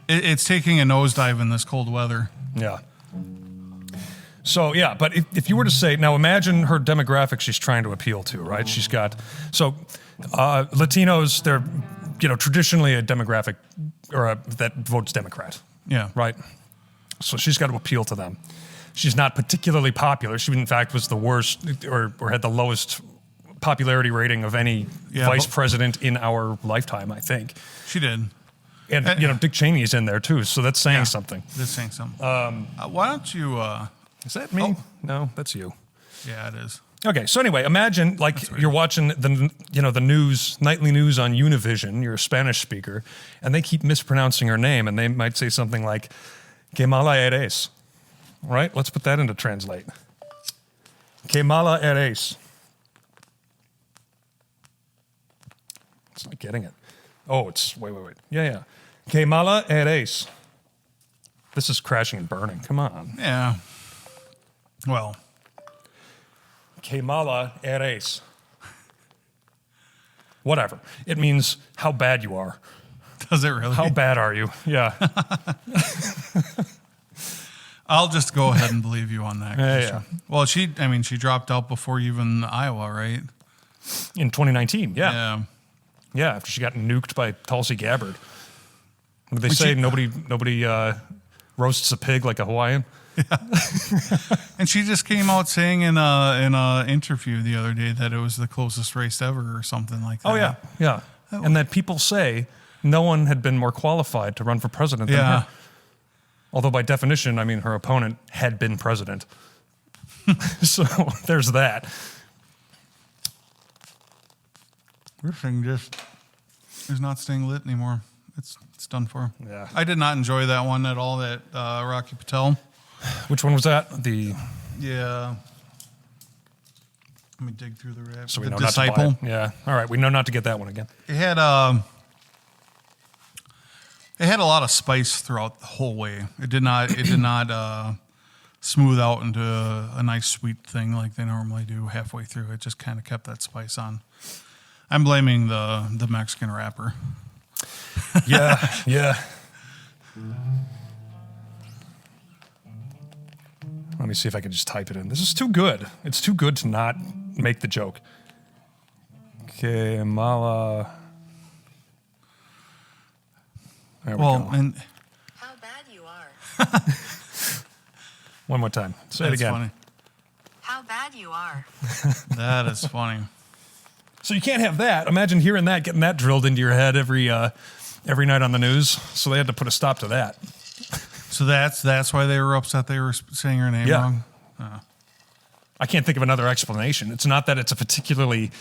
B: it's taking a nosedive in this cold weather.
A: Yeah. So, yeah, but if you were to say, now imagine her demographic she's trying to appeal to, right? She's got, Latinos, they're, traditionally a demographic that votes Democrat,
B: Yeah.
A: right? So she's got to appeal to them. She's not particularly popular. She, in fact, was the worst or had the lowest popularity rating of any vice president in our lifetime, I think.
B: She did.
A: And Dick Cheney's in there, too, so that's saying something.
B: That's saying something. Why don't you...
A: Is that me? No, that's you.
B: Yeah, it is.
A: Okay, so anyway, imagine you're watching the news, nightly news on Univision. You're a Spanish speaker, and they keep mispronouncing her name, and they might say something like, "Que mala eres." Right? Let's put that into translate. Que mala eres. It's not getting it. Oh, it's wait. Yeah. Que mala eres. This is crashing and burning. Come on.
B: Yeah. Well.
A: Que mala eres. Whatever. It means how bad you are.
B: Does it really?
A: How bad are you? Yeah.
B: I'll just go ahead and believe you on that.
A: Yeah.
B: Well, she dropped out before even Iowa, right?
A: In 2019, yeah.
B: Yeah.
A: Yeah, after she got nuked by Tulsi Gabbard. What did they say? Nobody roasts a pig like a Hawaiian?
B: Yeah. And she just came out saying in a interview the other day that it was the closest race ever or something like that.
A: Oh, yeah. And that people say no one had been more qualified to run for president than her. Although by definition, I mean, her opponent had been president. So there's that.
B: This thing just is not staying lit anymore. It's done for.
A: Yeah.
B: I did not enjoy that one at all, that Rocky Patel.
A: Which one was that?
B: Yeah. Let me dig through the rap.
A: So we
B: the
A: know
B: Disciple.
A: not to buy it. Yeah. All right. We know not to get that one again.
B: It had a lot of spice throughout the whole way. It did not smooth out into a nice sweet thing like they normally do halfway through. It just kind of kept that spice on. I'm blaming the Mexican rapper.
A: Yeah. Let me see if I can just type it in. This is too good. It's too good to not make the joke. Que mala. There we go.
B: And
C: How bad you are.
A: One more time. Say it again.
B: Funny.
C: How bad you are.
B: That is funny.
A: So you can't have that. Imagine hearing that, getting that drilled into your head every night on the news. So they had to put a stop to that.
B: So that's why they were upset they were saying her name wrong?
A: I can't think of another explanation. It's not that it's a particularly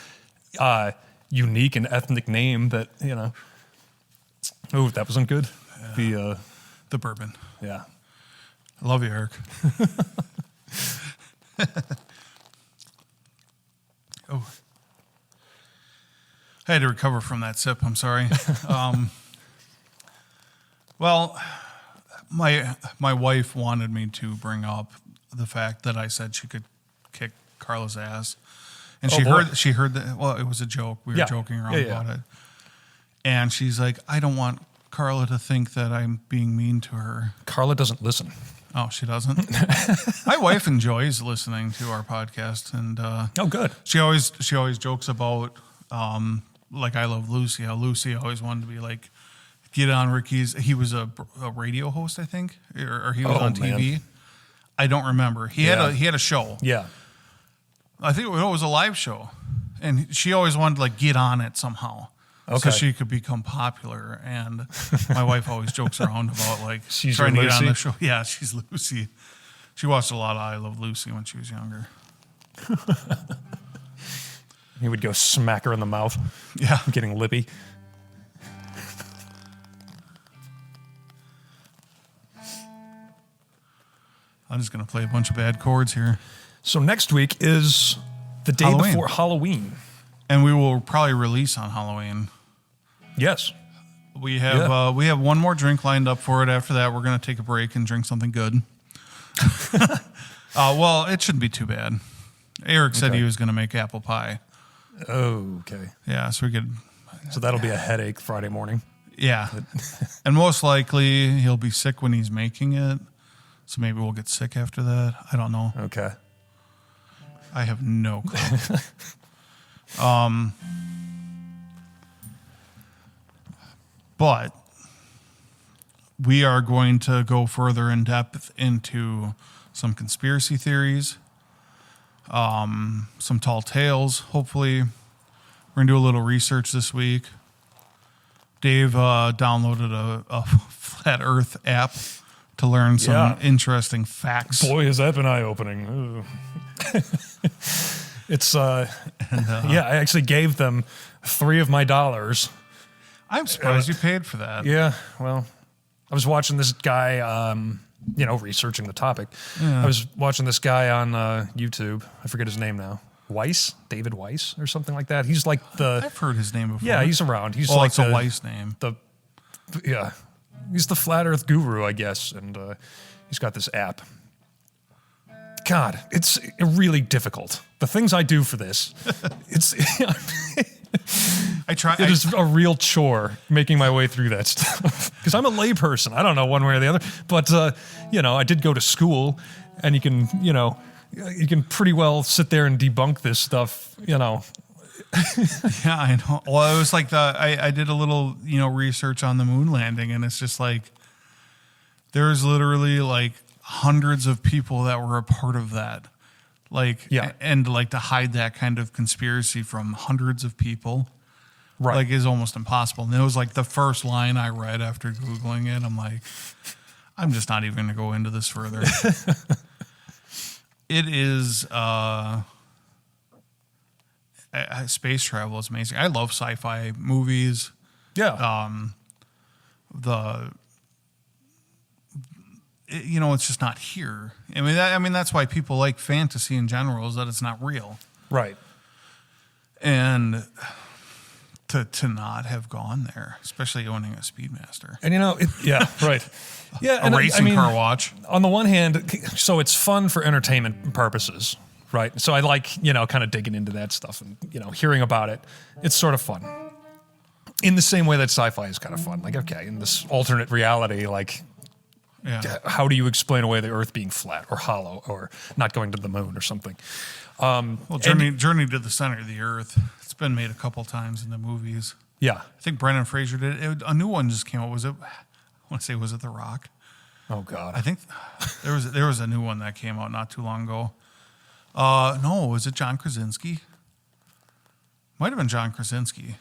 A: unique and ethnic name that, Oh, that wasn't good.
B: The bourbon.
A: Yeah.
B: I love you, Eric. Oh. I had to recover from that sip. I'm sorry. Well, my wife wanted me to bring up the fact that I said she could kick Carla's ass, and she heard that. Well, it was a joke. We were joking around about it, and she's like, "I don't want Carla to think that I'm being mean to her."
A: Carla doesn't listen.
B: Oh, she doesn't. My wife enjoys listening to our podcast, and
A: oh, good.
B: She always jokes about like I Love Lucy. How Lucy always wanted to be like, get on Ricky's. He was a radio host, I think, or he was on TV. Man. I don't remember. He had a show.
A: Yeah,
B: I think it was a live show, and she always wanted to like get on it somehow. So she could become popular, and my wife always jokes around about like
A: she's
B: trying to
A: Lucy?
B: get on the show. Yeah, she's Lucy. She watched a lot of I Love Lucy when she was younger.
A: He would go smack her in the mouth.
B: Yeah,
A: getting lippy.
B: I'm just gonna play a bunch of bad chords here.
A: So next week is the day before Halloween,
B: and we will probably release on Halloween.
A: Yes.
B: We have one more drink lined up for it. After that, we're going to take a break and drink something good. Well, it shouldn't be too bad. Eric said he was going to make apple pie.
A: Oh, okay.
B: Yeah, so we could...
A: So that'll be a headache Friday morning.
B: Yeah. And most likely, he'll be sick when he's making it. So maybe we'll get sick after that. I don't know.
A: Okay.
B: I have no clue. But we are going to go further in depth into some conspiracy theories, some tall tales. Hopefully, we're going to do a little research this week. Dave downloaded a Flat Earth app to learn some interesting facts.
A: Boy, has that been eye-opening. It's, I actually gave them $3 of my dollars.
B: I'm surprised you paid for that.
A: Yeah, well, I was watching this guy, researching the topic.
B: Yeah.
A: I was watching this guy on YouTube. I forget his name now. Weiss? David Weiss or something like that. He's like
B: I've heard his name before.
A: Yeah, he's around. He's
B: it's a Weiss name.
A: He's the flat earth guru, I guess, and he's got this app. God, it's really difficult. The things I do for this, it is a real chore making my way through that stuff. Because I'm a layperson. I don't know one way or the other. But, I did go to school, and you can pretty well sit there and debunk this stuff,
B: Yeah, I know. Well, it was like I did a little, research on the moon landing, and it's just like there's literally like hundreds of people that were a part of that. And to hide that kind of conspiracy from hundreds of people, right, is almost impossible. And it was like the first line I read after Googling it. I'm like, I'm just not even going to go into this further. It is space travel is amazing. I love sci-fi movies.
A: Yeah.
B: It's just not here. I mean that's why people like fantasy in general, is that it's not real.
A: Right.
B: And to not have gone there, especially owning a Speedmaster.
A: And right. Yeah,
B: a racing car watch.
A: On the one hand, so it's fun for entertainment purposes, right? So I like, kind of digging into that stuff and, hearing about it. It's sort of fun. In the same way that sci-fi is kind of fun. Like, okay, in this alternate reality, how do you explain away the Earth being flat or hollow or not going to the moon or something?
B: Journey to the Center of the Earth. It's been made a couple times in the movies.
A: Yeah.
B: I think Brendan Fraser did it. A new one just came out. Was it The Rock?
A: Oh, God.
B: I think there was a new one that came out not too long ago. No, was it John Krasinski? Might have been John Krasinski.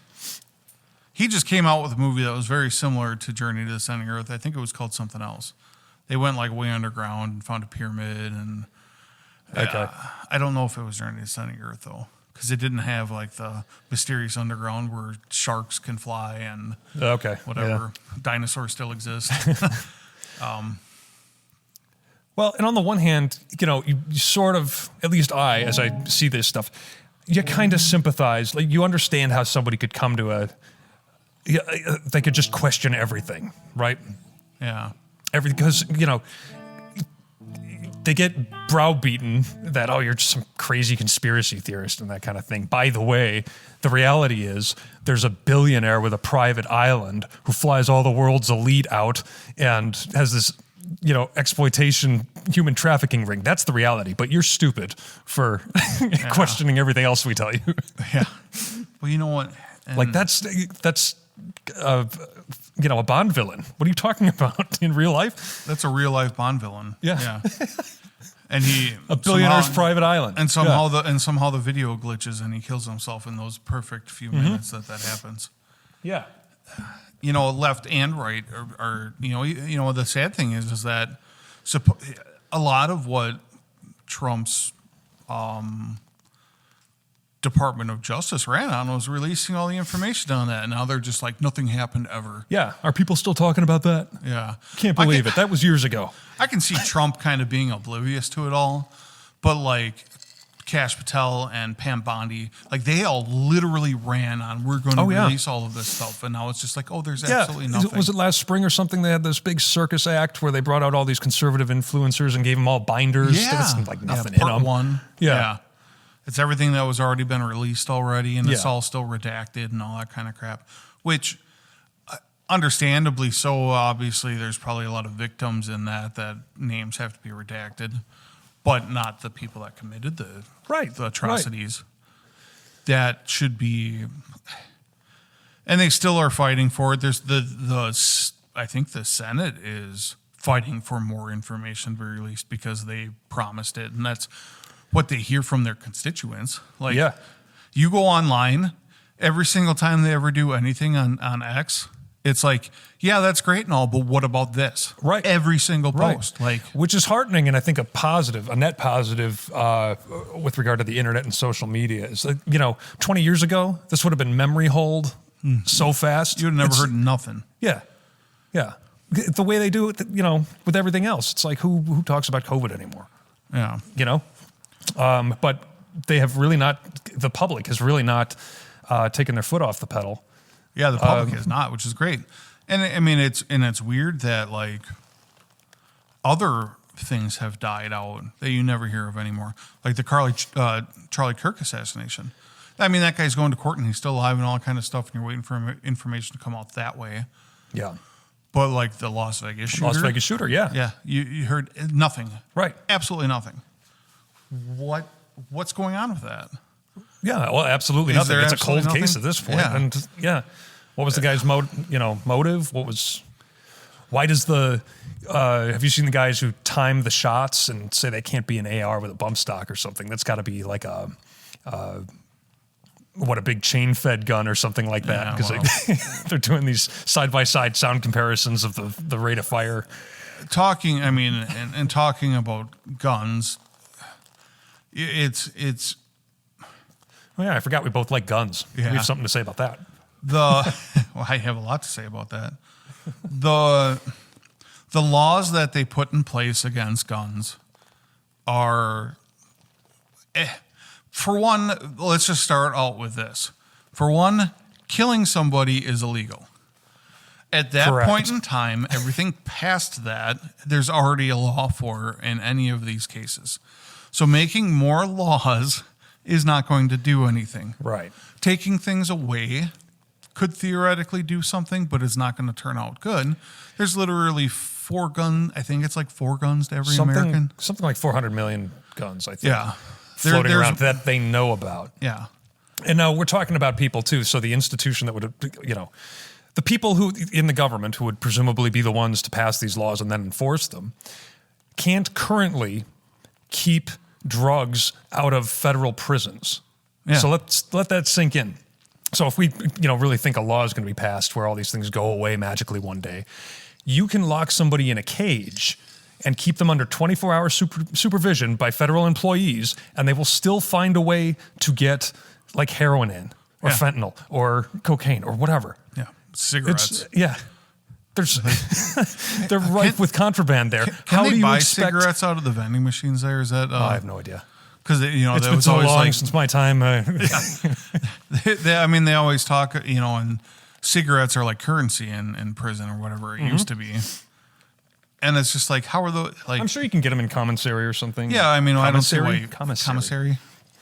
B: He just came out with a movie that was very similar to Journey to the Center of the Earth. I think it was called something else. They went way underground and found a pyramid, and I don't know if it was Journey to the Center of the Earth though, because it didn't have the mysterious underground where sharks can fly and whatever. Dinosaurs still exist.
A: Well, and on the one hand, you sort of, at least as I see this stuff, you kind of sympathize. Like, you understand how somebody could come to they could just question everything, right?
B: Yeah.
A: Because, they get browbeaten that, you're just some crazy conspiracy theorist and that kind of thing. By the way, the reality is there's a billionaire with a private island who flies all the world's elite out and has this, exploitation, human trafficking ring. That's the reality. But you're stupid for questioning everything else we tell you.
B: Yeah. Well, you know what?
A: That's a Bond villain. What are you talking about in real life?
B: That's a real life Bond villain.
A: Yeah.
B: And
A: a billionaire's private island.
B: And somehow the video glitches and he kills himself in those perfect few minutes that happens.
A: Yeah.
B: Left and right are the sad thing is that a lot of what Trump's Department of Justice ran on was releasing all the information on that. And now they're just like, nothing happened ever.
A: Yeah. Are people still talking about that?
B: Yeah.
A: Can't believe it. That was years ago.
B: I can see Trump kind of being oblivious to it all. But Kash Patel and Pam Bondi, they all literally ran on, we're going to release all of this stuff. And now it's just there's absolutely nothing.
A: Was it last spring or something? They had this big circus act where they brought out all these conservative influencers and gave them all binders.
B: Yeah.
A: That's nothing in them.
B: Part one.
A: Yeah.
B: It's everything that was already been released already, and it's all still redacted and all that kind of crap, which understandably so. Obviously, there's probably a lot of victims in that names have to be redacted, but not the people that committed the atrocities. Right. That should be, and they still are fighting for it. There's the I think the Senate is fighting for more information to be released because they promised it, and that's what they hear from their constituents. Like,
A: Yeah.
B: you go online every single time they ever do anything on X. It's like, yeah, that's great and all, but what about this?
A: Right.
B: Every single
A: Right.
B: post. Like,
A: Which is heartening, and I think a net positive with regard to the internet and social media. Is like, 20 years ago, this would have been memory hold so fast.
B: you'd have never
A: It's-
B: heard nothing.
A: Yeah, yeah. The way they do it, with everything else, it's like who talks about COVID anymore?
B: Yeah.
A: But they have really not. The public has really not taken their foot off the pedal.
B: Yeah, the public is not, which is great. And I mean, it's weird that like other things have died out that you never hear of anymore, like the Charlie Kirk assassination. I mean, that guy's going to court and he's still alive and all that kind of stuff, and you're waiting for information to come out that way.
A: Yeah,
B: But like the Las Vegas shooter,
A: Las Vegas shooter. Yeah,
B: yeah, you heard nothing,
A: right.
B: absolutely nothing. What's going on with that?
A: Yeah, well, absolutely
B: Is
A: nothing.
B: there
A: It's a
B: absolutely
A: cold case
B: nothing?
A: at this point.
B: Yeah.
A: And yeah, what was the guy's motive? Why does have you seen the guys who time the shots and say they can't be an AR with a bump stock or something? That's got to be like a big chain fed gun or something like that.
B: Yeah,
A: Because they're doing these side by side sound comparisons of the rate of fire.
B: Talking about guns, it's
A: Oh yeah, I forgot we both like guns.
B: Yeah.
A: We have something to say about that.
B: well, I have a lot to say about that. The laws that they put in place against guns are, for one, let's just start out with this. For one, killing somebody is illegal. At that
A: Correct.
B: point in time, everything past that, there's already a law for in any of these cases. So making more laws is not going to do anything.
A: Right.
B: Taking things away could theoretically do something, but it's not going to turn out good. There's literally 4 guns. I think it's like 4 guns to every American.
A: Something like 400 million guns, I think.
B: Yeah.
A: Floating
B: There's-
A: around that they know about.
B: Yeah.
A: And now we're talking about people too. So the institution that would, the people who in the government who would presumably be the ones to pass these laws and then enforce them, can't currently keep drugs out of federal prisons.
B: Yeah.
A: So let's let that sink in. So if we, really think a law is going to be passed where all these things go away magically one day, you can lock somebody in a cage and keep them under 24-hour supervision by federal employees, and they will still find a way to get like heroin in or
B: Yeah.
A: fentanyl or cocaine or whatever.
B: Yeah. Cigarettes.
A: There's they're rife with contraband there.
B: Can
A: How
B: they
A: do you
B: buy
A: expect?
B: cigarettes out of the vending machines there? Is that?
A: I have no idea.
B: Because
A: It's
B: that
A: been
B: was
A: so
B: always
A: long
B: like,
A: since my time.
B: they always talk, and cigarettes are like currency in prison or whatever it used to be. And it's just like, how are those? Like,
A: I'm sure you can get them in commissary or something.
B: yeah, I mean, I don't see why
A: Commissary?
B: you,
A: Commissary.
B: commissary.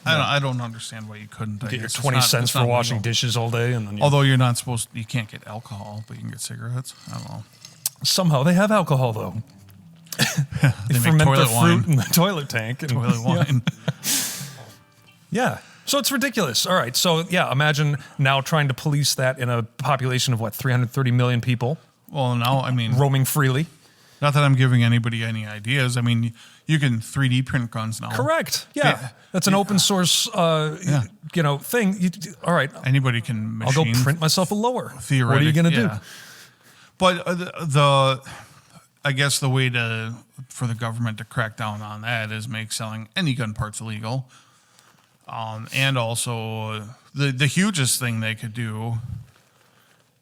B: I don't understand why you couldn't. I
A: Get your
B: guess. It's
A: 20
B: not-
A: cents
B: it's
A: for
B: not
A: washing
B: legal.
A: dishes all day, and then
B: Although you're not supposed, you can't get alcohol, but you can get cigarettes. I don't know.
A: somehow they have alcohol though.
B: They make
A: ferment
B: toilet
A: their
B: wine.
A: fruit in the toilet tank. And,
B: Toilet wine.
A: Yeah. So it's ridiculous. All right. So yeah, imagine now trying to police that in a population of 330 million people
B: Well, now, I mean,
A: roaming freely.
B: not that I'm giving anybody any ideas. I mean, you can 3D print guns now.
A: Correct. Yeah.
B: Yeah.
A: That's an open source, thing. All right.
B: Anybody can
A: I'll go
B: machine.
A: print myself a lower.
B: Theoretic,
A: What are you going to
B: yeah.
A: do?
B: But I guess the way for the government to crack down on that is make selling any gun parts illegal. And also the hugest thing they could do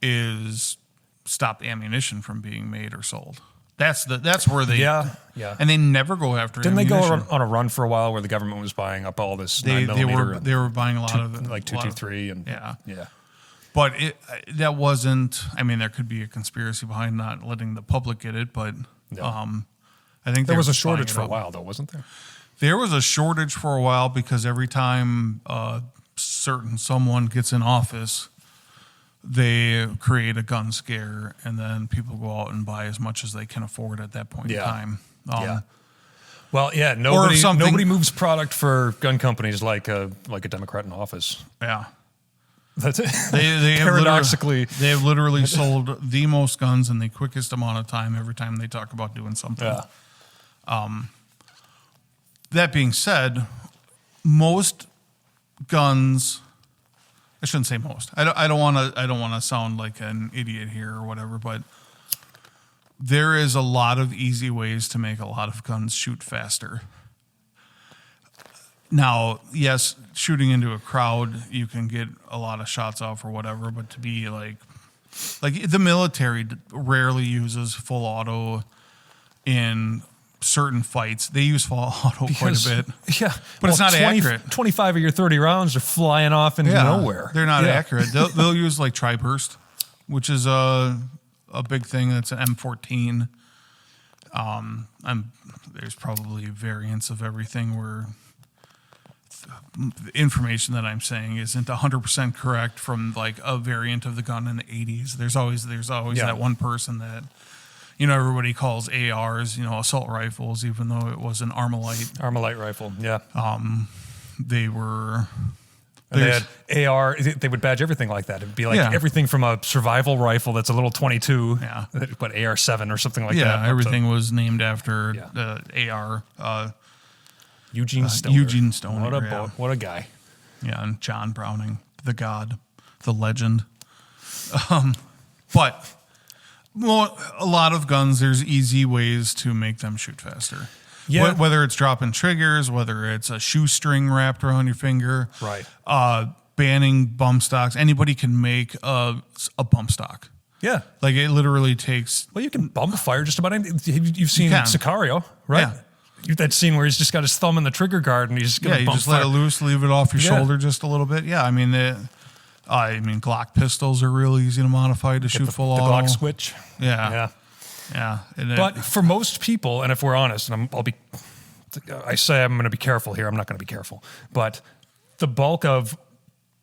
B: is stop ammunition from being made or sold. That's where they
A: Yeah.
B: and they never go after
A: Didn't they
B: ammunition.
A: go on a run for a while where the government was buying up all this
B: They
A: 9mm
B: they were buying a lot of it,
A: like
B: a lot of-
A: 223 and
B: yeah. But that wasn't. I mean, there could be a conspiracy behind not letting the public get it, but
A: Yeah.
B: I think
A: There was a
B: just buying
A: shortage
B: it
A: for a
B: up.
A: while though, wasn't there?
B: There was a shortage for a while because every time someone gets in office, they create a gun scare, and then people go out and buy as much as they can afford at that point in
A: Yeah.
B: time.
A: Yeah. Well, yeah, nobody
B: something-
A: moves product for gun companies like a Democrat in office.
B: Yeah.
A: That's it.
B: They have
A: Paradoxically.
B: they have literally sold the most guns in the quickest amount of time every time they talk about doing something.
A: Yeah.
B: That being said, most guns, I shouldn't say most. I don't want to sound like an idiot here or whatever, but there is a lot of easy ways to make a lot of guns shoot faster. Now, yes, shooting into a crowd, you can get a lot of shots off or whatever, but to be like the military rarely uses full auto in certain fights. They use full auto quite a bit.
A: Yeah.
B: But it's not accurate.
A: 25 of your 30 rounds are flying off into nowhere.
B: They're not accurate. They'll use like tri-burst, which is a big thing. That's an M14. There's probably variants of everything where the information that I'm saying isn't 100% correct from like a variant of the gun in the 80s. There's always that one person that, everybody calls ARs, assault rifles, even though it was an
A: Armalite rifle. Yeah.
B: They were.
A: And they had AR. They would badge everything like that. It'd be like everything from a survival rifle that's a little 22, but AR-7 or something like that.
B: Yeah, everything was named after AR.
A: Eugene Stoner.
B: Eugene Stoner.
A: What a guy.
B: Yeah, and John Browning, the god, the legend. But a lot of guns, there's easy ways to make them shoot faster.
A: Yeah.
B: Whether it's dropping triggers, whether it's a shoestring wrapped around your finger.
A: Right.
B: Banning bump stocks. Anybody can make a bump stock.
A: Yeah.
B: Like it literally takes.
A: Well, you can bump fire just about anything. You've seen Sicario, right?
B: Yeah.
A: That scene where he's just got his thumb in the trigger guard and he's going to bump fire.
B: Let it loose, leave it off your shoulder just a little bit. Yeah, I mean, Glock pistols are real easy to modify to shoot full auto.
A: The Glock switch.
B: Yeah.
A: But for most people, and if we're honest, and I say I'm going to be careful here. I'm not going to be careful. But the bulk of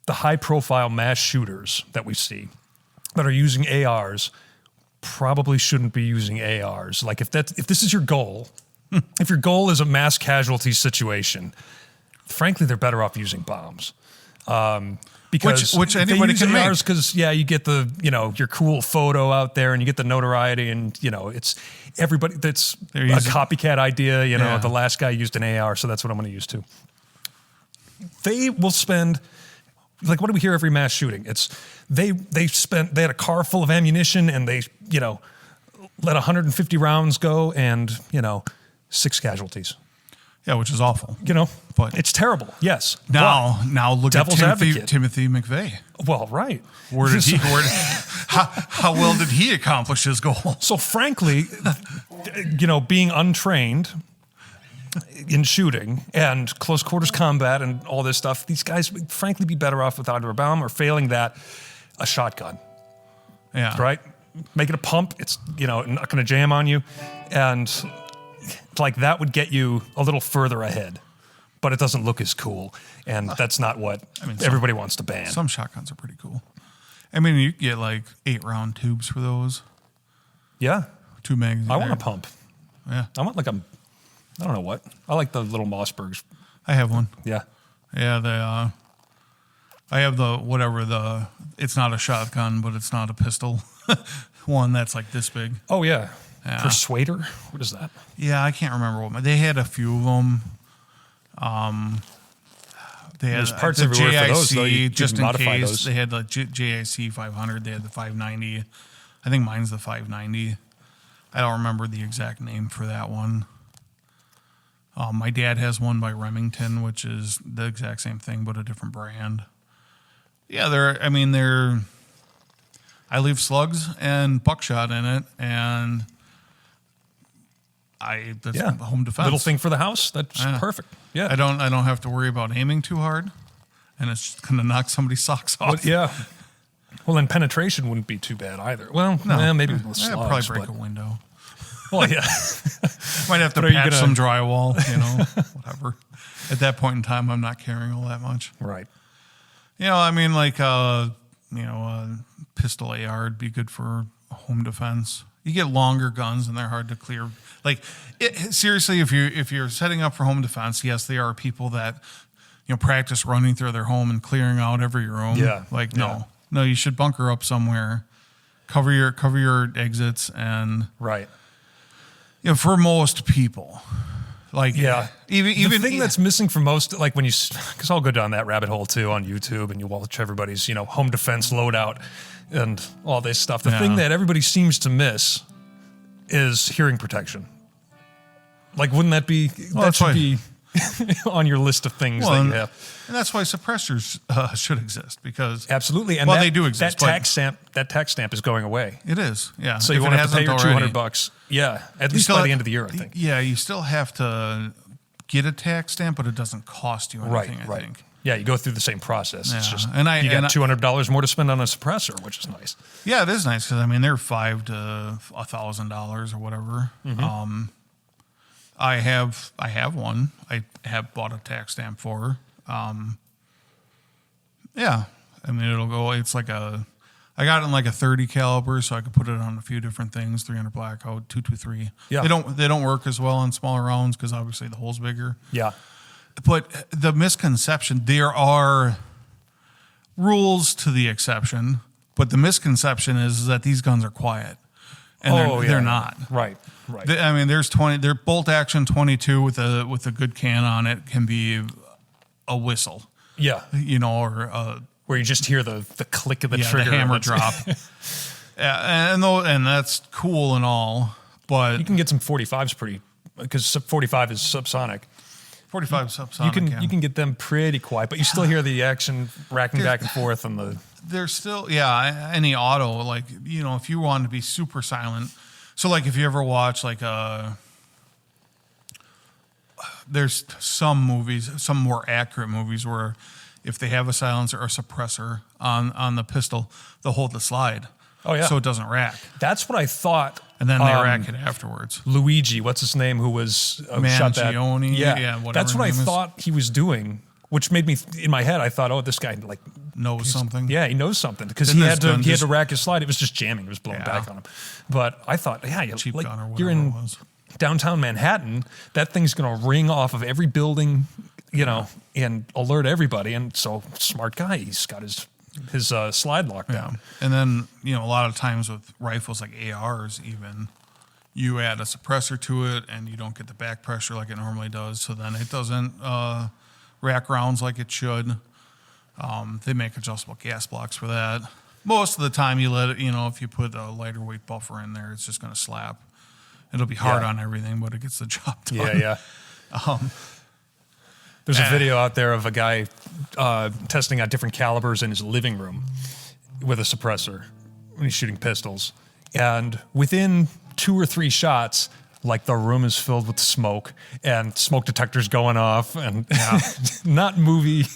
A: the high-profile mass shooters that we see that are using ARs probably shouldn't be using ARs. Like if this is your goal. If your goal is a mass casualty situation, frankly, they're better off using bombs. Because
B: which anybody can make.
A: Because you get your cool photo out there and you get the notoriety and it's everybody. That's a copycat idea. The last guy used an AR, so that's what I'm going to use too. They will spend what do we hear every mass shooting? It's they had a car full of ammunition and they let 150 rounds go and 6 casualties.
B: Yeah, which is awful.
A: But it's terrible. Yes.
B: Now look at Timothy McVeigh.
A: Well, right.
B: How well did he accomplish his goal?
A: So frankly, being untrained in shooting and close quarters combat and all this stuff, these guys would frankly be better off with either a bomb or failing that, a shotgun.
B: Yeah.
A: Right? Make it a pump. It's, not going to jam on you. And that would get you a little further ahead, but it doesn't look as cool. And that's not what everybody wants to ban.
B: Some shotguns are pretty cool. I mean, you get 8-round tubes for those.
A: Yeah.
B: 2 magazines.
A: I want a pump.
B: Yeah.
A: I want I don't know what. I like the little Mossbergs.
B: I have one.
A: Yeah.
B: Yeah, I have it's not a shotgun, but it's not a pistol. One that's this big.
A: Oh, yeah. Persuader? What is that?
B: Yeah, I can't remember they had a few of them. There's
A: parts everywhere
B: JIC,
A: for those, though. You
B: just
A: can
B: in
A: modify
B: case.
A: those.
B: They had the JIC 500. They had the 590. I think mine's the 590. I don't remember the exact name for that one. My dad has one by Remington, which is the exact same thing, but a different brand. Yeah, I leave slugs and buckshot in it, and that's home defense.
A: Little thing for the house. That's perfect. Yeah.
B: I don't have to worry about aiming too hard, and it's going to knock somebody's socks off.
A: Well, then penetration wouldn't be too bad either. Well, maybe with slugs.
B: I'd probably break a window.
A: Well, yeah.
B: Might have to patch some drywall, whatever. At that point in time, I'm not caring all that much.
A: Right.
B: Pistol AR would be good for home defense. You get longer guns and they're hard to clear. Seriously, if you're setting up for home defense, yes, there are people that, practice running through their home and clearing out every room.
A: Yeah.
B: Like,
A: Yeah.
B: no, you should bunker up somewhere, cover your exits, and
A: Right.
B: for most people, like
A: Even the thing that's missing for most, like when because I'll go down that rabbit hole too on YouTube, and you watch everybody's home defense loadout and all this stuff. The thing that everybody seems to miss is hearing protection. Like, wouldn't that be that should be on your list of things that you have?
B: And that's why suppressors should exist, because
A: Absolutely, and
B: they do exist.
A: That tax stamp is going away.
B: It is, yeah.
A: So you won't have to pay your $200. Yeah, at least by the end of the year, I think.
B: Yeah, you still have to get a tax stamp, but it doesn't cost you anything. I think.
A: Yeah, you go through the same process. It's
B: Yeah.
A: just
B: And
A: you got $200 more to spend on a suppressor, which is nice.
B: Yeah, it is nice, because they're $500 to $1,000 or whatever.
A: Mm-hmm.
B: I have one. I have bought a tax stamp for. Yeah, it'll go. It's like I got it in like a 30 caliber, so I could put it on a few different things. 300 blackout, 223.
A: Yeah.
B: They don't work as well on smaller rounds, because obviously the hole's bigger.
A: Yeah.
B: But the misconception, there are rules to the exception, but the misconception is that these guns are quiet, and they're not.
A: Right.
B: There's they're bolt action 22 with a good can on it can be a whistle.
A: Yeah.
B: Or
A: where you just hear the click of the trigger,
B: the hammer drop. Yeah, and that's cool and all, but
A: you can get some 45s because 45 is subsonic.
B: 45 subsonic.
A: You can get them pretty quiet, but you still hear the action racking back and forth on the.
B: There's still any auto, like if you want to be super silent. So like if you ever watch like there's some movies, some more accurate movies where if they have a silencer or suppressor on the pistol, they'll hold the slide.
A: Oh yeah.
B: So it doesn't rack.
A: That's what I thought.
B: And then they rack it afterwards.
A: Luigi, what's his name, who was shot that?
B: Yeah, whatever.
A: That's what I thought he was doing, which made me in my head. I thought, this guy
B: knows something.
A: Yeah, he knows something, because he had to rack his slide. It was just jamming. It was blowing back on him. But I thought,
B: cheap gun or whatever
A: you're in
B: it was.
A: downtown Manhattan. That thing's going to ring off of every building, and alert everybody. And so, smart guy. He's got his slide locked down.
B: And then, a lot of times with rifles like ARs even, you add a suppressor to it and you don't get the back pressure like it normally does. So then it doesn't rack rounds like it should. They make adjustable gas blocks for that. Most of the time you let it, if you put a lighter weight buffer in there, it's just going to slap. It'll be hard on everything, but it gets the job done.
A: Yeah. There's a video out there of a guy testing out different calibers in his living room with a suppressor when he's shooting pistols. And within 2 or 3 shots, like the room is filled with smoke and smoke detectors going off, and not movie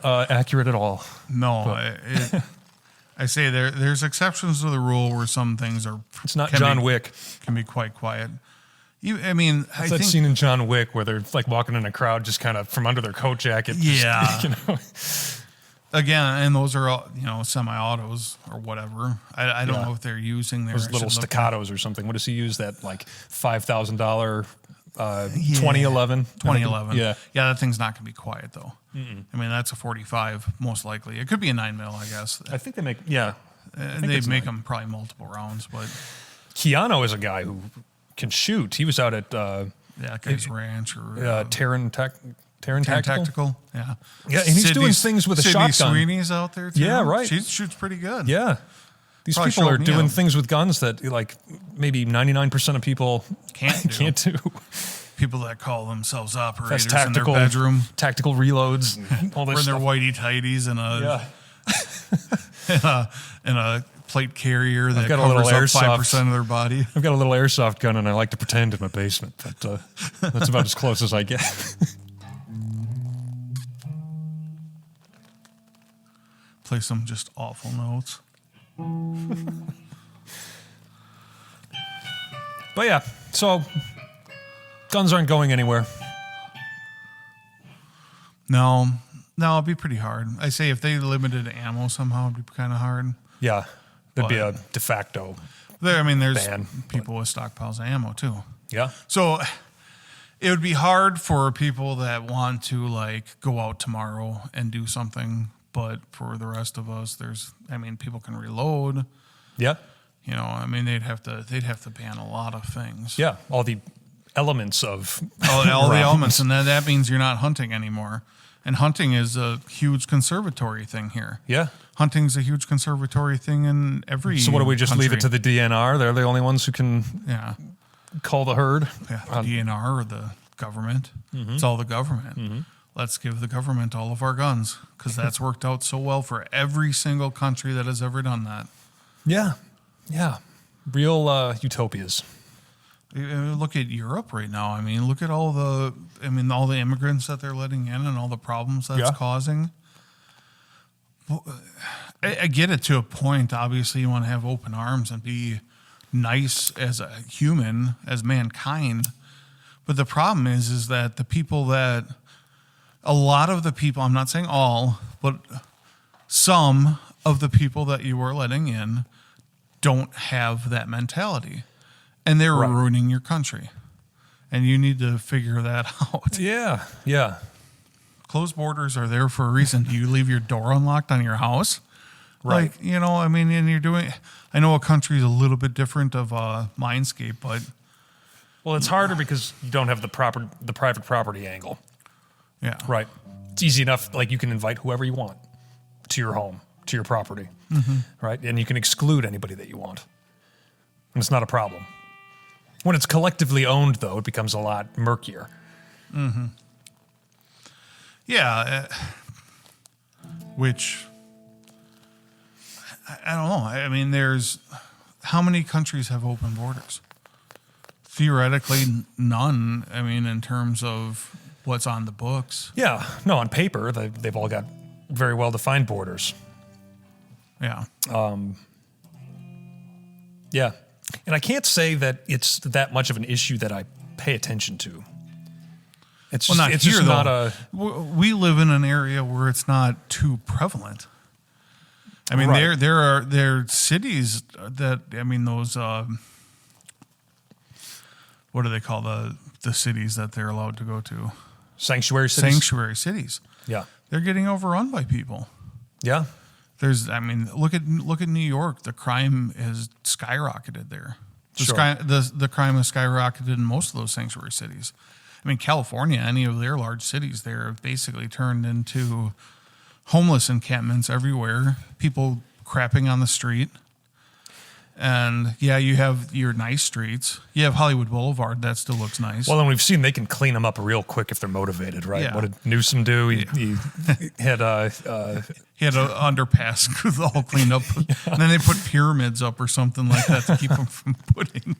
A: accurate at all.
B: No, I say there's exceptions to the rule where some things are.
A: It's not John Wick.
B: Can be quite quiet. I
A: It's that scene in John Wick where they're like walking in a crowd, just kind of from under their coat jacket.
B: Yeah. Again, and those are all, semi-autos or whatever. I don't know if they're using their
A: those little staccatos or something. What does he use? That like $5,000 2011.
B: 2011.
A: Yeah.
B: That thing's not going to be quiet though. Mm-mm. That's a 45 most likely. It could be a 9mm, I guess.
A: I think they make
B: they make them probably multiple rounds, but
A: Keanu is a guy who can shoot. He was out at
B: guy's ranch or
A: Terran Tactical.
B: Yeah,
A: and he's doing things with a shotgun.
B: Sweeney's out there too.
A: Yeah, right.
B: She shoots pretty good.
A: Yeah, these
B: Probably
A: people are
B: showed me
A: doing
B: up.
A: things with guns that like maybe 99% of people can't do.
B: People that call themselves operators
A: That's tactical,
B: in their bedroom,
A: tactical reloads, and all
B: or
A: this
B: in their
A: stuff.
B: whitey tighties and a plate carrier that
A: got a little
B: covers up
A: airsoft.
B: 5% of their body.
A: I've got a little airsoft gun, and I like to pretend in my basement. But that's about as close as I get.
B: Play some just awful notes.
A: But yeah, so guns aren't going anywhere.
B: No, it'd be pretty hard. I say if they limited ammo somehow, it'd be kind of hard.
A: Yeah, there'd be a de facto.
B: There's
A: ban,
B: people with stockpiles of ammo too.
A: Yeah.
B: So, it would be hard for people that want to like go out tomorrow and do something, but for the rest of us, people can reload.
A: Yeah.
B: They'd have to ban a lot of things.
A: Yeah. All the elements of
B: all the elements, and then that means you're not hunting anymore. And hunting is a huge conservatory thing here.
A: Yeah.
B: Hunting's a huge conservatory thing in every.
A: So what do we just leave it to
B: country.
A: the DNR? They're the only ones who can call the herd.
B: Yeah, the DNR or the government.
A: Mm-hmm.
B: It's all the government. Let's give the government all of our guns because that's worked out so well for every single country that has ever done that.
A: Yeah. Yeah. Real utopias.
B: Look at Europe right now. I mean, look at all the immigrants that they're letting in and all the problems that's causing. Well, I get it to a point. Obviously, you want to have open arms and be nice as a human, as mankind. But the problem is that a lot of the people, I'm not saying all, but some of the people that you are letting in don't have that mentality. And they're ruining your country. And you need to figure that out.
A: Yeah, yeah.
B: Closed borders are there for a reason. Do you leave your door unlocked on your house?
A: Right.
B: And you're doing, I know a country is a little bit different of a mindscape, but.
A: Well, it's harder because you don't have the private property angle.
B: Yeah.
A: Right. It's easy enough, like you can invite whoever you want to your home, to your property. Right? And you can exclude anybody that you want. And it's not a problem. When it's collectively owned, though, it becomes a lot murkier.
B: Mm-hmm. Yeah. Which, I don't know. I mean, how many countries have open borders? Theoretically, none. I mean, in terms of what's on the books.
A: Yeah. No, on paper, they've all got very well-defined borders.
B: Yeah.
A: Yeah. And I can't say that it's that much of an issue that I pay attention to. It's just,
B: not
A: it's
B: here,
A: just
B: though.
A: not a...
B: We live in an area where it's not too prevalent. I mean,
A: Right.
B: there are cities that, those, what do they call the cities that they're allowed to go to?
A: Sanctuary cities?
B: Sanctuary cities.
A: Yeah.
B: They're getting overrun by people.
A: Yeah.
B: Look at New York. The crime has skyrocketed there.
A: Sure.
B: The crime has skyrocketed in most of those sanctuary cities. I mean, California, any of their large cities there have basically turned into homeless encampments everywhere. People crapping on the street. And yeah, you have your nice streets. You have Hollywood Boulevard. That still looks nice.
A: Well, and we've seen they can clean them up real quick if they're motivated, right?
B: Yeah.
A: What did Newsom do? He had
B: he had an underpass all cleaned up. And then they put pyramids up or something like that to keep them from putting.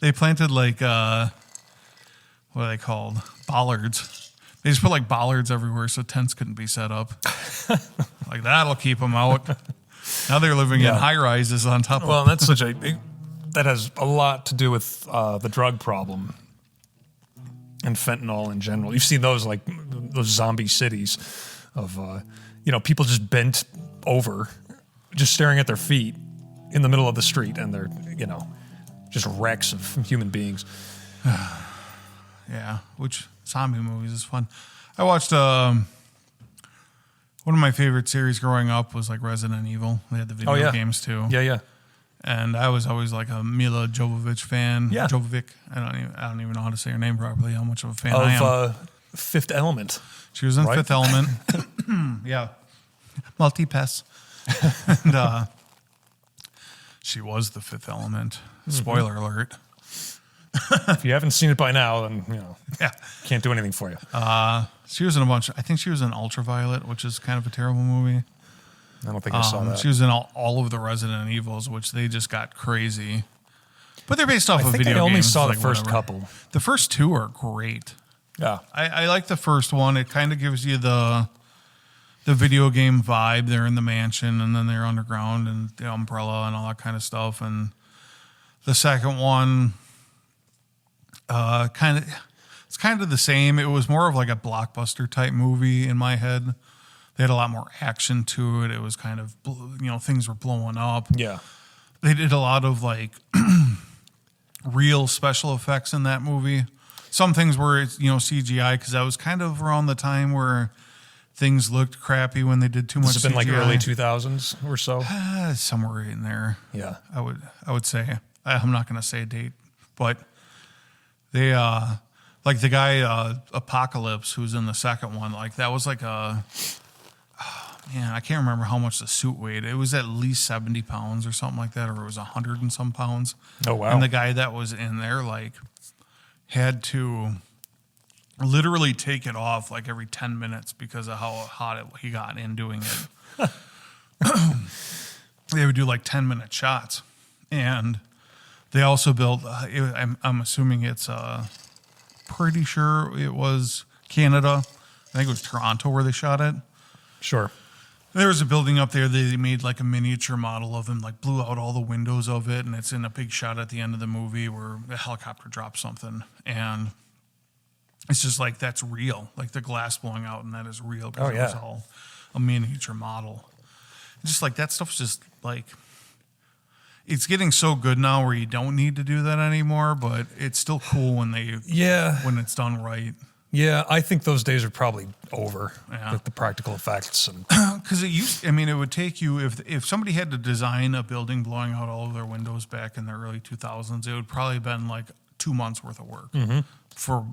B: They planted what are they called? Bollards. They just put like bollards everywhere so tents couldn't be set up. Like that'll keep them out. Now they're living in high rises on top of.
A: Well, that's that has a lot to do with the drug problem and fentanyl in general. You've seen those zombie cities of people just bent over, just staring at their feet in the middle of the street, and they're just wrecks of human beings.
B: Yeah, which zombie movies is fun. I watched one of my favorite series growing up was like Resident Evil. They had the video games too.
A: Yeah, yeah.
B: And I was always like a Mila Jovovich fan.
A: Yeah.
B: Jovovic. I don't even know how to say her name properly. How much of a fan I am.
A: Of Fifth Element.
B: She was in
A: right?
B: Fifth Element. Yeah. Multi-pass. And she was the Fifth Element. Spoiler alert.
A: If you haven't seen it by now, then
B: Yeah.
A: can't do anything for you.
B: She was in a bunch. I think she was in Ultraviolet, which is kind of a terrible movie.
A: I don't think I saw that.
B: She was in all of the Resident Evils, which they just got crazy. But they're based off of video games.
A: I only saw the
B: like
A: first
B: whatever.
A: couple.
B: The first two are great.
A: Yeah.
B: I like the first one. It kind of gives you the video game vibe. They're in the mansion and then they're underground and the umbrella and all that kind of stuff. And the second one, it's kind of the same. It was more of like a blockbuster type movie in my head. They had a lot more action to it. It was kind of, things were blowing up.
A: Yeah.
B: They did a lot of like real special effects in that movie. some things where it's, CGI, because that was kind of around the time where things looked crappy when they did too much
A: Has it been like
B: CGI.
A: early 2000s or so?
B: Somewhere in there.
A: Yeah.
B: I would say. I'm not going to say a date, but they like the guy Apocalypse, who's in the second one, like that was like a man, I can't remember how much the suit weighed. It was at least 70 pounds or something like that, or it was 100 and some pounds.
A: Oh, wow.
B: And the guy that was in there like had to literally take it off like every 10 minutes because of how hot he got in doing it. They would do like 10-minute shots. And they also built, I'm assuming it's pretty sure it was Canada. I think it was Toronto where they shot it.
A: Sure.
B: There was a building up there. They made like a miniature model of him, like blew out all the windows of it. And it's in a big shot at the end of the movie where a helicopter drops something. And it's just like, that's real. Like the glass blowing out, and that is real because it was all a miniature model. Just like that stuff's just like, it's getting so good now where you don't need to do that anymore, but it's still cool when when it's done right.
A: Yeah, I think those days are probably over
B: Yeah.
A: with the practical effects. And
B: Because it would take you, if somebody had to design a building blowing out all of their windows back in the early 2000s, it would probably have been like 2 months worth of work for,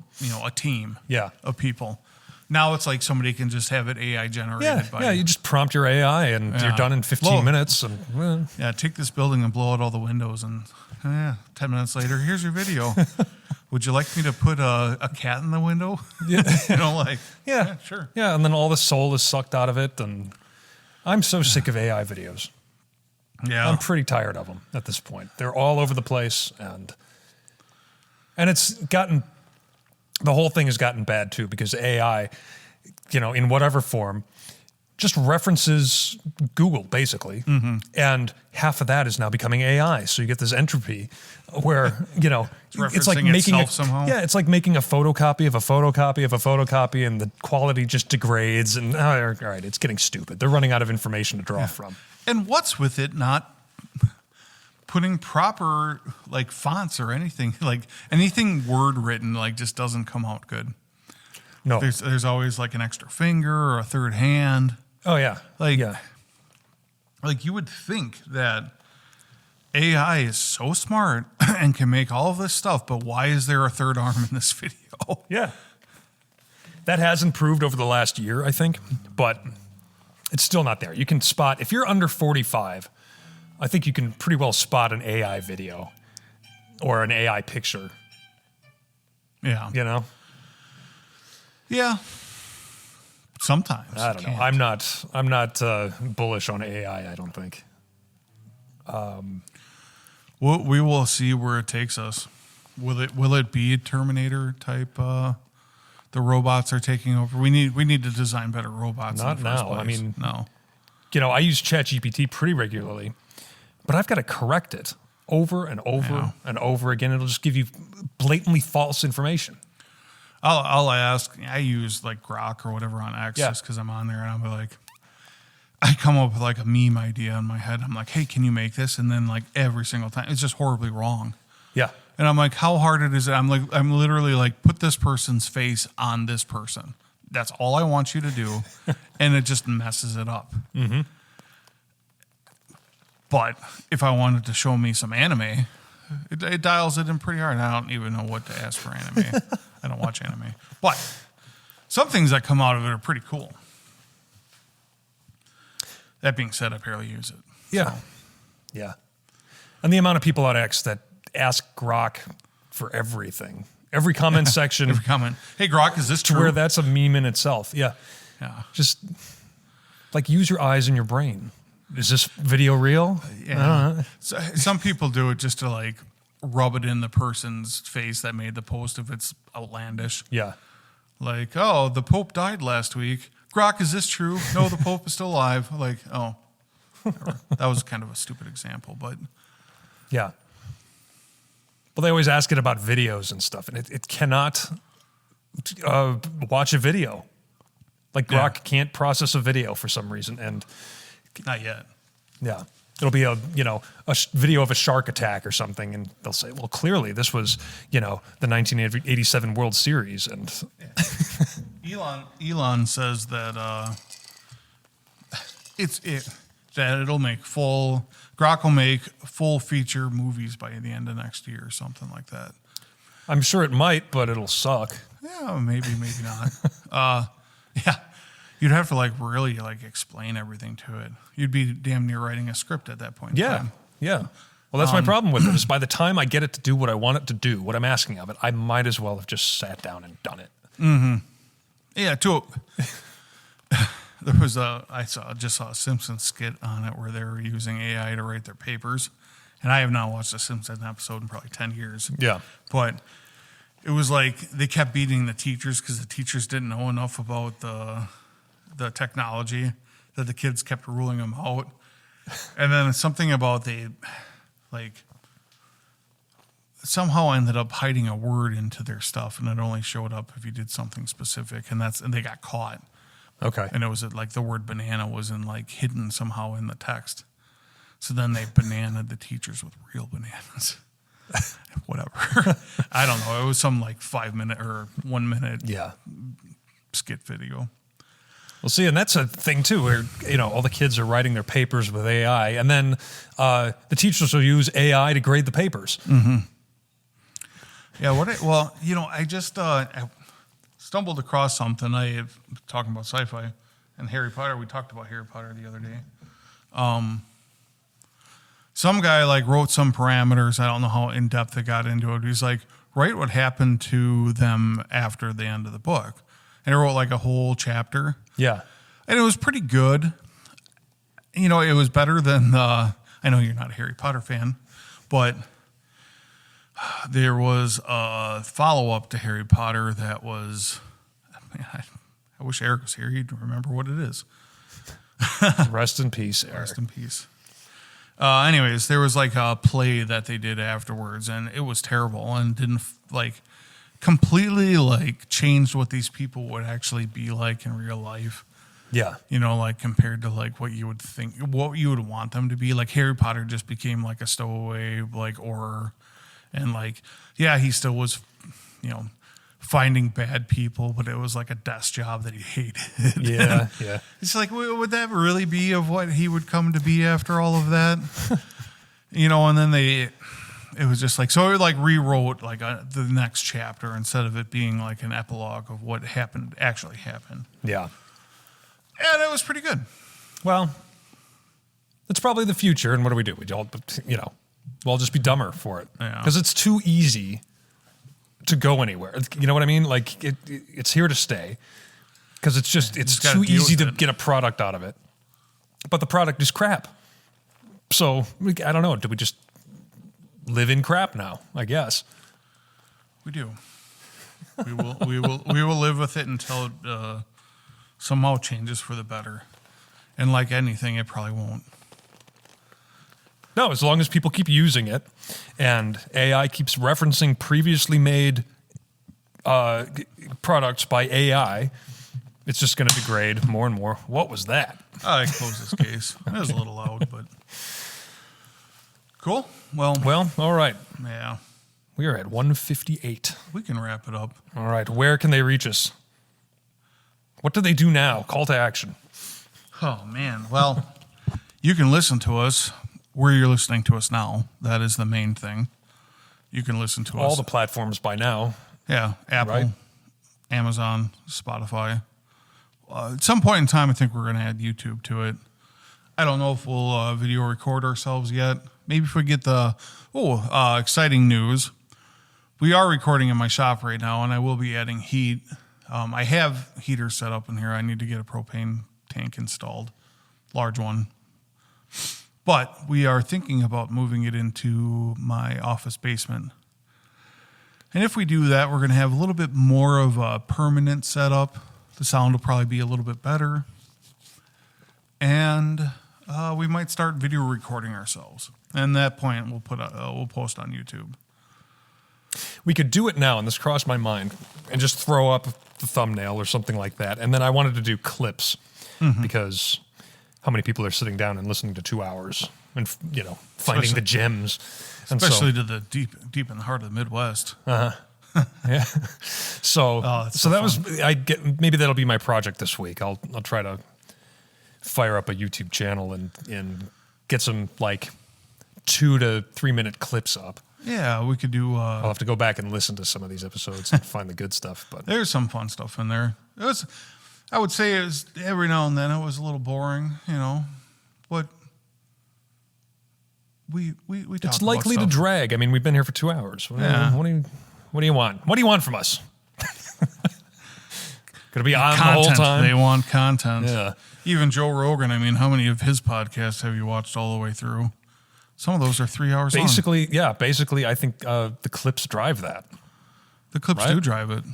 B: a team of people. Now it's like somebody can just have it AI generated.
A: You just prompt your AI and you're done in 15 minutes. And
B: take this building and blow out all the windows, and 10 minutes later, here's your video. Would you like me to put a cat in the window?
A: Yeah.
B: Sure.
A: Yeah, and then all the soul is sucked out of it. And I'm so sick of AI videos.
B: Yeah.
A: I'm pretty tired of them at this point. They're all over the place, and it's gotten, the whole thing has gotten bad too, because AI, in whatever form, just references Google basically, and half of that is now becoming AI. So you get this entropy where it's like
B: referencing
A: making
B: itself somehow.
A: it's like making a photocopy of a photocopy of a photocopy, and the quality just degrades. And all right, it's getting stupid. They're running out of information to draw from.
B: And what's with it not putting proper like fonts or anything, like anything word written, like just doesn't come out good.
A: No,
B: There's always like an extra finger or a third hand.
A: Oh yeah,
B: Like you would think that AI is so smart and can make all of this stuff, but why is there a third arm in this video?
A: Yeah. That has improved over the last year, I think, but it's still not there. You can spot, if you're under 45, I think you can pretty well spot an AI video or an AI picture,
B: Yeah. Yeah. Sometimes.
A: I don't know. I'm not bullish on AI, I don't think.
B: We will see where it takes us. Will it be a Terminator type? The robots are taking over. We need to design better robots.
A: Not
B: in the first
A: now.
B: place.
A: No. I use ChatGPT pretty regularly, but I've got to correct it over and over and over again. It'll just give you blatantly false information.
B: I'll ask. I use like Grok or whatever on X just because I'm on there, and I'll be like, I come up with like a meme idea in my head. I'm like, hey, can you make this? And then like every single time, it's just horribly wrong.
A: Yeah.
B: And I'm like, how hard it is? I'm literally like, put this person's face on this person. That's all I want you to do. And it just messes it up. Mm-hmm. But if I wanted to show me some anime, it dials it in pretty hard. I don't even know what to ask for anime. I don't watch anime. But some things that come out of it are pretty cool. That being said, I barely use it.
A: Yeah.
B: So.
A: Yeah. And the amount of people on X that ask Grok for everything. Every comment section.
B: Every comment. Hey, Grok, is this true?
A: Where that's a meme in itself. Yeah.
B: Yeah.
A: Just like use your eyes and your brain. Is this video real?
B: Yeah. So, some people do it just to like rub it in the person's face that made the post if it's outlandish.
A: Yeah.
B: Like, oh, the Pope died last week. Grok, is this true? No, the Pope is still alive. Like, oh. That was kind of a stupid example, but.
A: Yeah. Well, they always ask it about videos and stuff, and it cannot watch a video. Like Grok can't process a video for some reason, and
B: not yet.
A: Yeah. It'll be a video of a shark attack or something, and they'll say, "Well, clearly this was the 1987 World Series." And
B: Elon says that Grok will make full feature movies by the end of next year or something like that.
A: I'm sure it might, but it'll suck.
B: Yeah, maybe not. Yeah, you'd have to really explain everything to it. You'd be damn near writing a script at that point.
A: Yeah, yeah. Well, that's my problem with it. Is by the time I get it to do what I want it to do, what I'm asking of it, I might as well have just sat down and done it.
B: Mm-hmm. Yeah. There was just saw a Simpsons skit on it where they were using AI to write their papers, and I have not watched a Simpsons episode in probably 10 years.
A: Yeah,
B: but it was like they kept beating the teachers because the teachers didn't know enough about the technology that the kids kept ruling them out. And then something about they somehow ended up hiding a word into their stuff, and it only showed up if you did something specific, and they got caught.
A: Okay.
B: And it was the word banana was hidden somehow in the text. So then they bananaed the teachers with real bananas. Whatever. I don't know. It was some 5 minute or 1 minute skit video.
A: Well, see, and that's a thing too, where all the kids are writing their papers with AI, and then the teachers will use AI to grade the papers.
B: Mm-hmm. Yeah. I just I stumbled across something. Talking about sci-fi and Harry Potter. We talked about Harry Potter the other day. Some guy wrote some parameters. I don't know how in depth it got into it. He's write what happened to them after the end of the book, and he wrote a whole chapter.
A: Yeah,
B: and it was pretty good. It was better than I know you're not a Harry Potter fan, but there was a follow-up to Harry Potter that was. I wish Eric was here. He'd remember what it is.
A: Rest in peace, Eric.
B: Rest in peace. Anyways, there was a play that they did afterwards, and it was terrible and didn't completely changed what these people would actually be like in real life.
A: Yeah.
B: Compared to what you would think, what you would want them to be. Harry Potter just became a stowaway, horror. And he still was, finding bad people, but it was a desk job that he hated.
A: Yeah, yeah.
B: It's would that really be of what he would come to be after all of that? And then it was just so it rewrote the next chapter instead of it being an epilogue of what actually happened.
A: Yeah.
B: And it was pretty good.
A: Well, it's probably the future, and what do? We all, we'll just be dumber for it.
B: Yeah.
A: Because it's too easy to go anywhere. You know what I mean? It's here to stay. Because it's too easy to get a product out of it. But the product is crap. So, I don't know. Do we just live in crap now? I guess.
B: We do. We will live with it until it somehow changes for the better. And like anything, it probably won't.
A: No, as long as people keep using it and AI keeps referencing previously made products by AI, it's just going to degrade more and more. What was that?
B: I closed this case. It was a little loud, but cool.
A: Well, all right.
B: Yeah.
A: We are at 1:58.
B: We can wrap it up.
A: All right. Where can they reach us? What do they do now? Call to action.
B: Oh, man. Well, you can listen to us where you're listening to us now. That is the main thing. You can listen to us.
A: All the platforms by now.
B: Yeah. Apple,
A: right?
B: Amazon, Spotify. At some point in time, I think we're going to add YouTube to it. I don't know if we'll video record ourselves yet. Maybe if we get the exciting news. We are recording in my shop right now, and I will be adding heat. I have heaters set up in here. I need to get a propane tank installed, large one. But we are thinking about moving it into my office basement. And if we do that, we're going to have a little bit more of a permanent setup. The sound will probably be a little bit better. And we might start video recording ourselves. And at that point, we'll post on YouTube.
A: We could do it now, and this crossed my mind, and just throw up the thumbnail or something like that. And then I wanted to do clips because how many people are sitting down and listening to 2 hours and, finding the gems. And
B: Especially to the deep in the heart of the Midwest.
A: yeah. So
B: that's
A: so
B: so
A: that
B: fun.
A: was maybe that'll be my project this week. I'll try to fire up a YouTube channel and get some like 2 to 3 minute clips up.
B: Yeah, we could do.
A: I'll have to go back and listen to some of these episodes and find the good stuff. But
B: There's some fun stuff in there. I would say it was every now and then it was a little boring, but we talk
A: it's
B: about
A: likely to
B: stuff.
A: drag. I mean, we've been here for 2 hours. What do you want? What do you want from us? Gonna be on
B: Content.
A: the whole time?
B: They want content.
A: Yeah.
B: Even Joe Rogan. I mean, how many of his podcasts have you watched all the way through? Some of those are 3 hours long.
A: Basically, I think the clips drive that.
B: The clips
A: Right?
B: do drive it.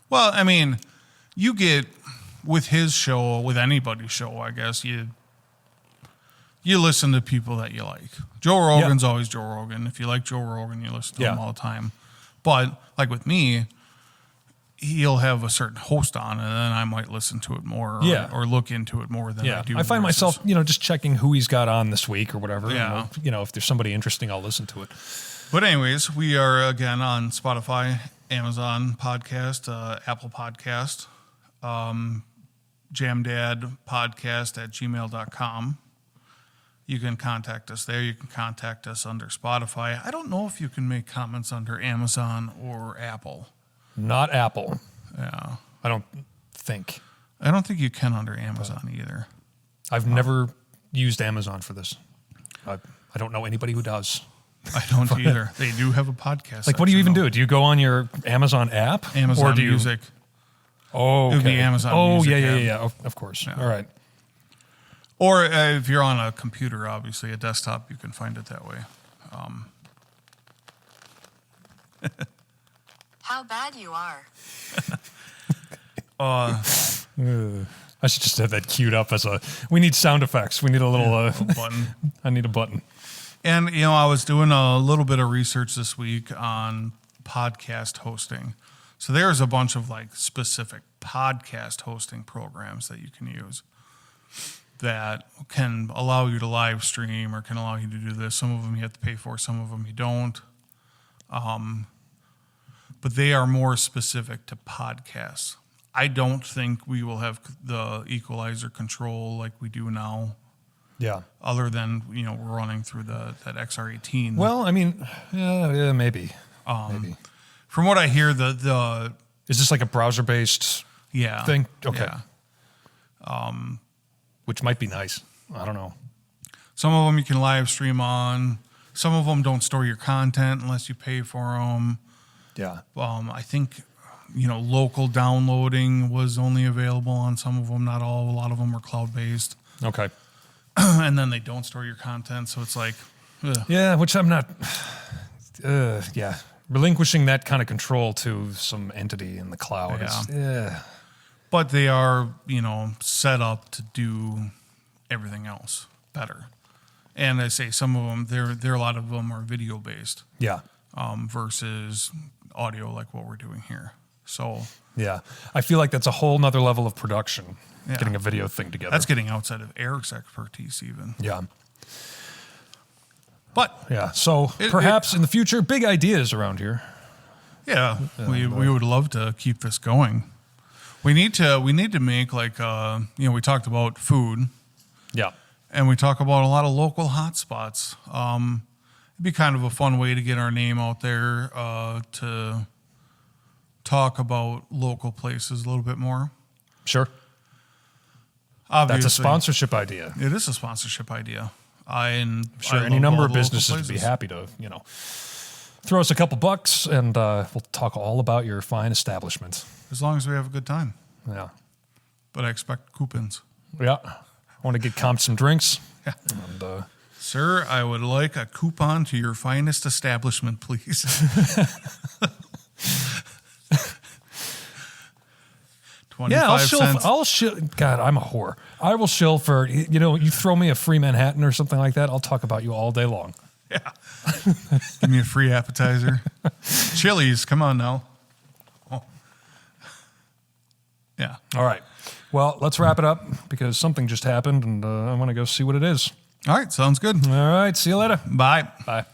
B: Well, I mean, you get with his show, with anybody's show, I guess you listen to people that you like. Joe Rogan's always Joe Rogan. If you like Joe Rogan, you listen to him all the time. But like with me, he'll have a certain host on, and then I might listen to it more, or look into it more than I do.
A: I find myself, just checking who he's got on this week or whatever.
B: Yeah.
A: If there's somebody interesting, I'll listen to it.
B: But anyways, we are again on Spotify, Amazon Podcast, Apple Podcast, jamdadpodcast@gmail.com. You can contact us there. You can contact us under Spotify. I don't know if you can make comments under Amazon or Apple.
A: Not Apple.
B: Yeah.
A: I don't think.
B: I don't think you can under Amazon either.
A: I've never used Amazon for this. I don't know anybody who does.
B: I don't either. They do have a podcast.
A: Like, what do you
B: section,
A: even
B: though.
A: do? Do you go on your Amazon app?
B: Amazon
A: or do you,
B: Music.
A: Oh, okay.
B: It would be Amazon
A: Oh,
B: Music
A: yeah.
B: app.
A: Of course. All right.
B: Or if you're on a computer, obviously, a desktop, you can find it that way.
C: How bad you are.
A: I should just have that queued up as we need sound effects. We need a little
B: button.
A: I need a button.
B: And, I was doing a little bit of research this week on podcast hosting. So there's a bunch of like specific podcast hosting programs that you can use that can allow you to live stream or can allow you to do this. Some of them you have to pay for, some of them you don't. But they are more specific to podcasts. I don't think we will have the equalizer control like we do now.
A: Yeah.
B: Other than, we're running through that XR18.
A: Well, I mean, yeah, maybe. Maybe.
B: From what I hear, the
A: Is this like a browser-based thing? Okay.
B: Yeah.
A: Which might be nice. I don't know.
B: Some of them you can live stream on. Some of them don't store your content unless you pay for them.
A: Yeah.
B: I think, local downloading was only available on some of them, not all. A lot of them were cloud-based.
A: Okay.
B: And then they don't store your content, so it's like, ugh.
A: Yeah, which I'm not. Yeah. Relinquishing that kind of control to some entity in the cloud is.
B: But they are, set up to do everything else better. And I say some of them, there a lot of them are video based.
A: Yeah.
B: Versus audio like what we're doing here. So
A: Yeah. I feel like that's a whole nother level of production,
B: Yeah.
A: getting a video thing together.
B: that's getting outside of Eric's expertise even.
A: Yeah.
B: But
A: Yeah. So perhaps in the future, big ideas around here.
B: yeah, we would love to keep this going. We need to make like we talked about food.
A: Yeah.
B: And we talk about a lot of local hotspots. It'd be kind of a fun way to get our name out there, to talk about local places a little bit more.
A: Sure.
B: Obviously,
A: That's a sponsorship idea.
B: It is a sponsorship idea.
A: Sure.
B: I
A: Any
B: love
A: number
B: all
A: of
B: the local
A: businesses would be
B: places.
A: happy to, throw us a couple bucks and we'll talk all about your fine establishment.
B: As long as we have a good time.
A: Yeah.
B: But I expect coupons.
A: Yeah. I want to get comped some drinks.
B: Yeah.
A: And,
B: Sir, I would like a coupon to your finest establishment, please. 25
A: yeah,
B: cents.
A: I'll shill. God, I'm a whore. I will shill for, you throw me a free Manhattan or something like that. I'll talk about you all day long.
B: Yeah. Give me a free appetizer. Chili's, come on now. Oh. Yeah.
A: All right. Well, let's wrap it up because something just happened, and I want to go see what it is.
B: All right. Sounds good.
A: All right. See you later.
B: Bye.
A: Bye.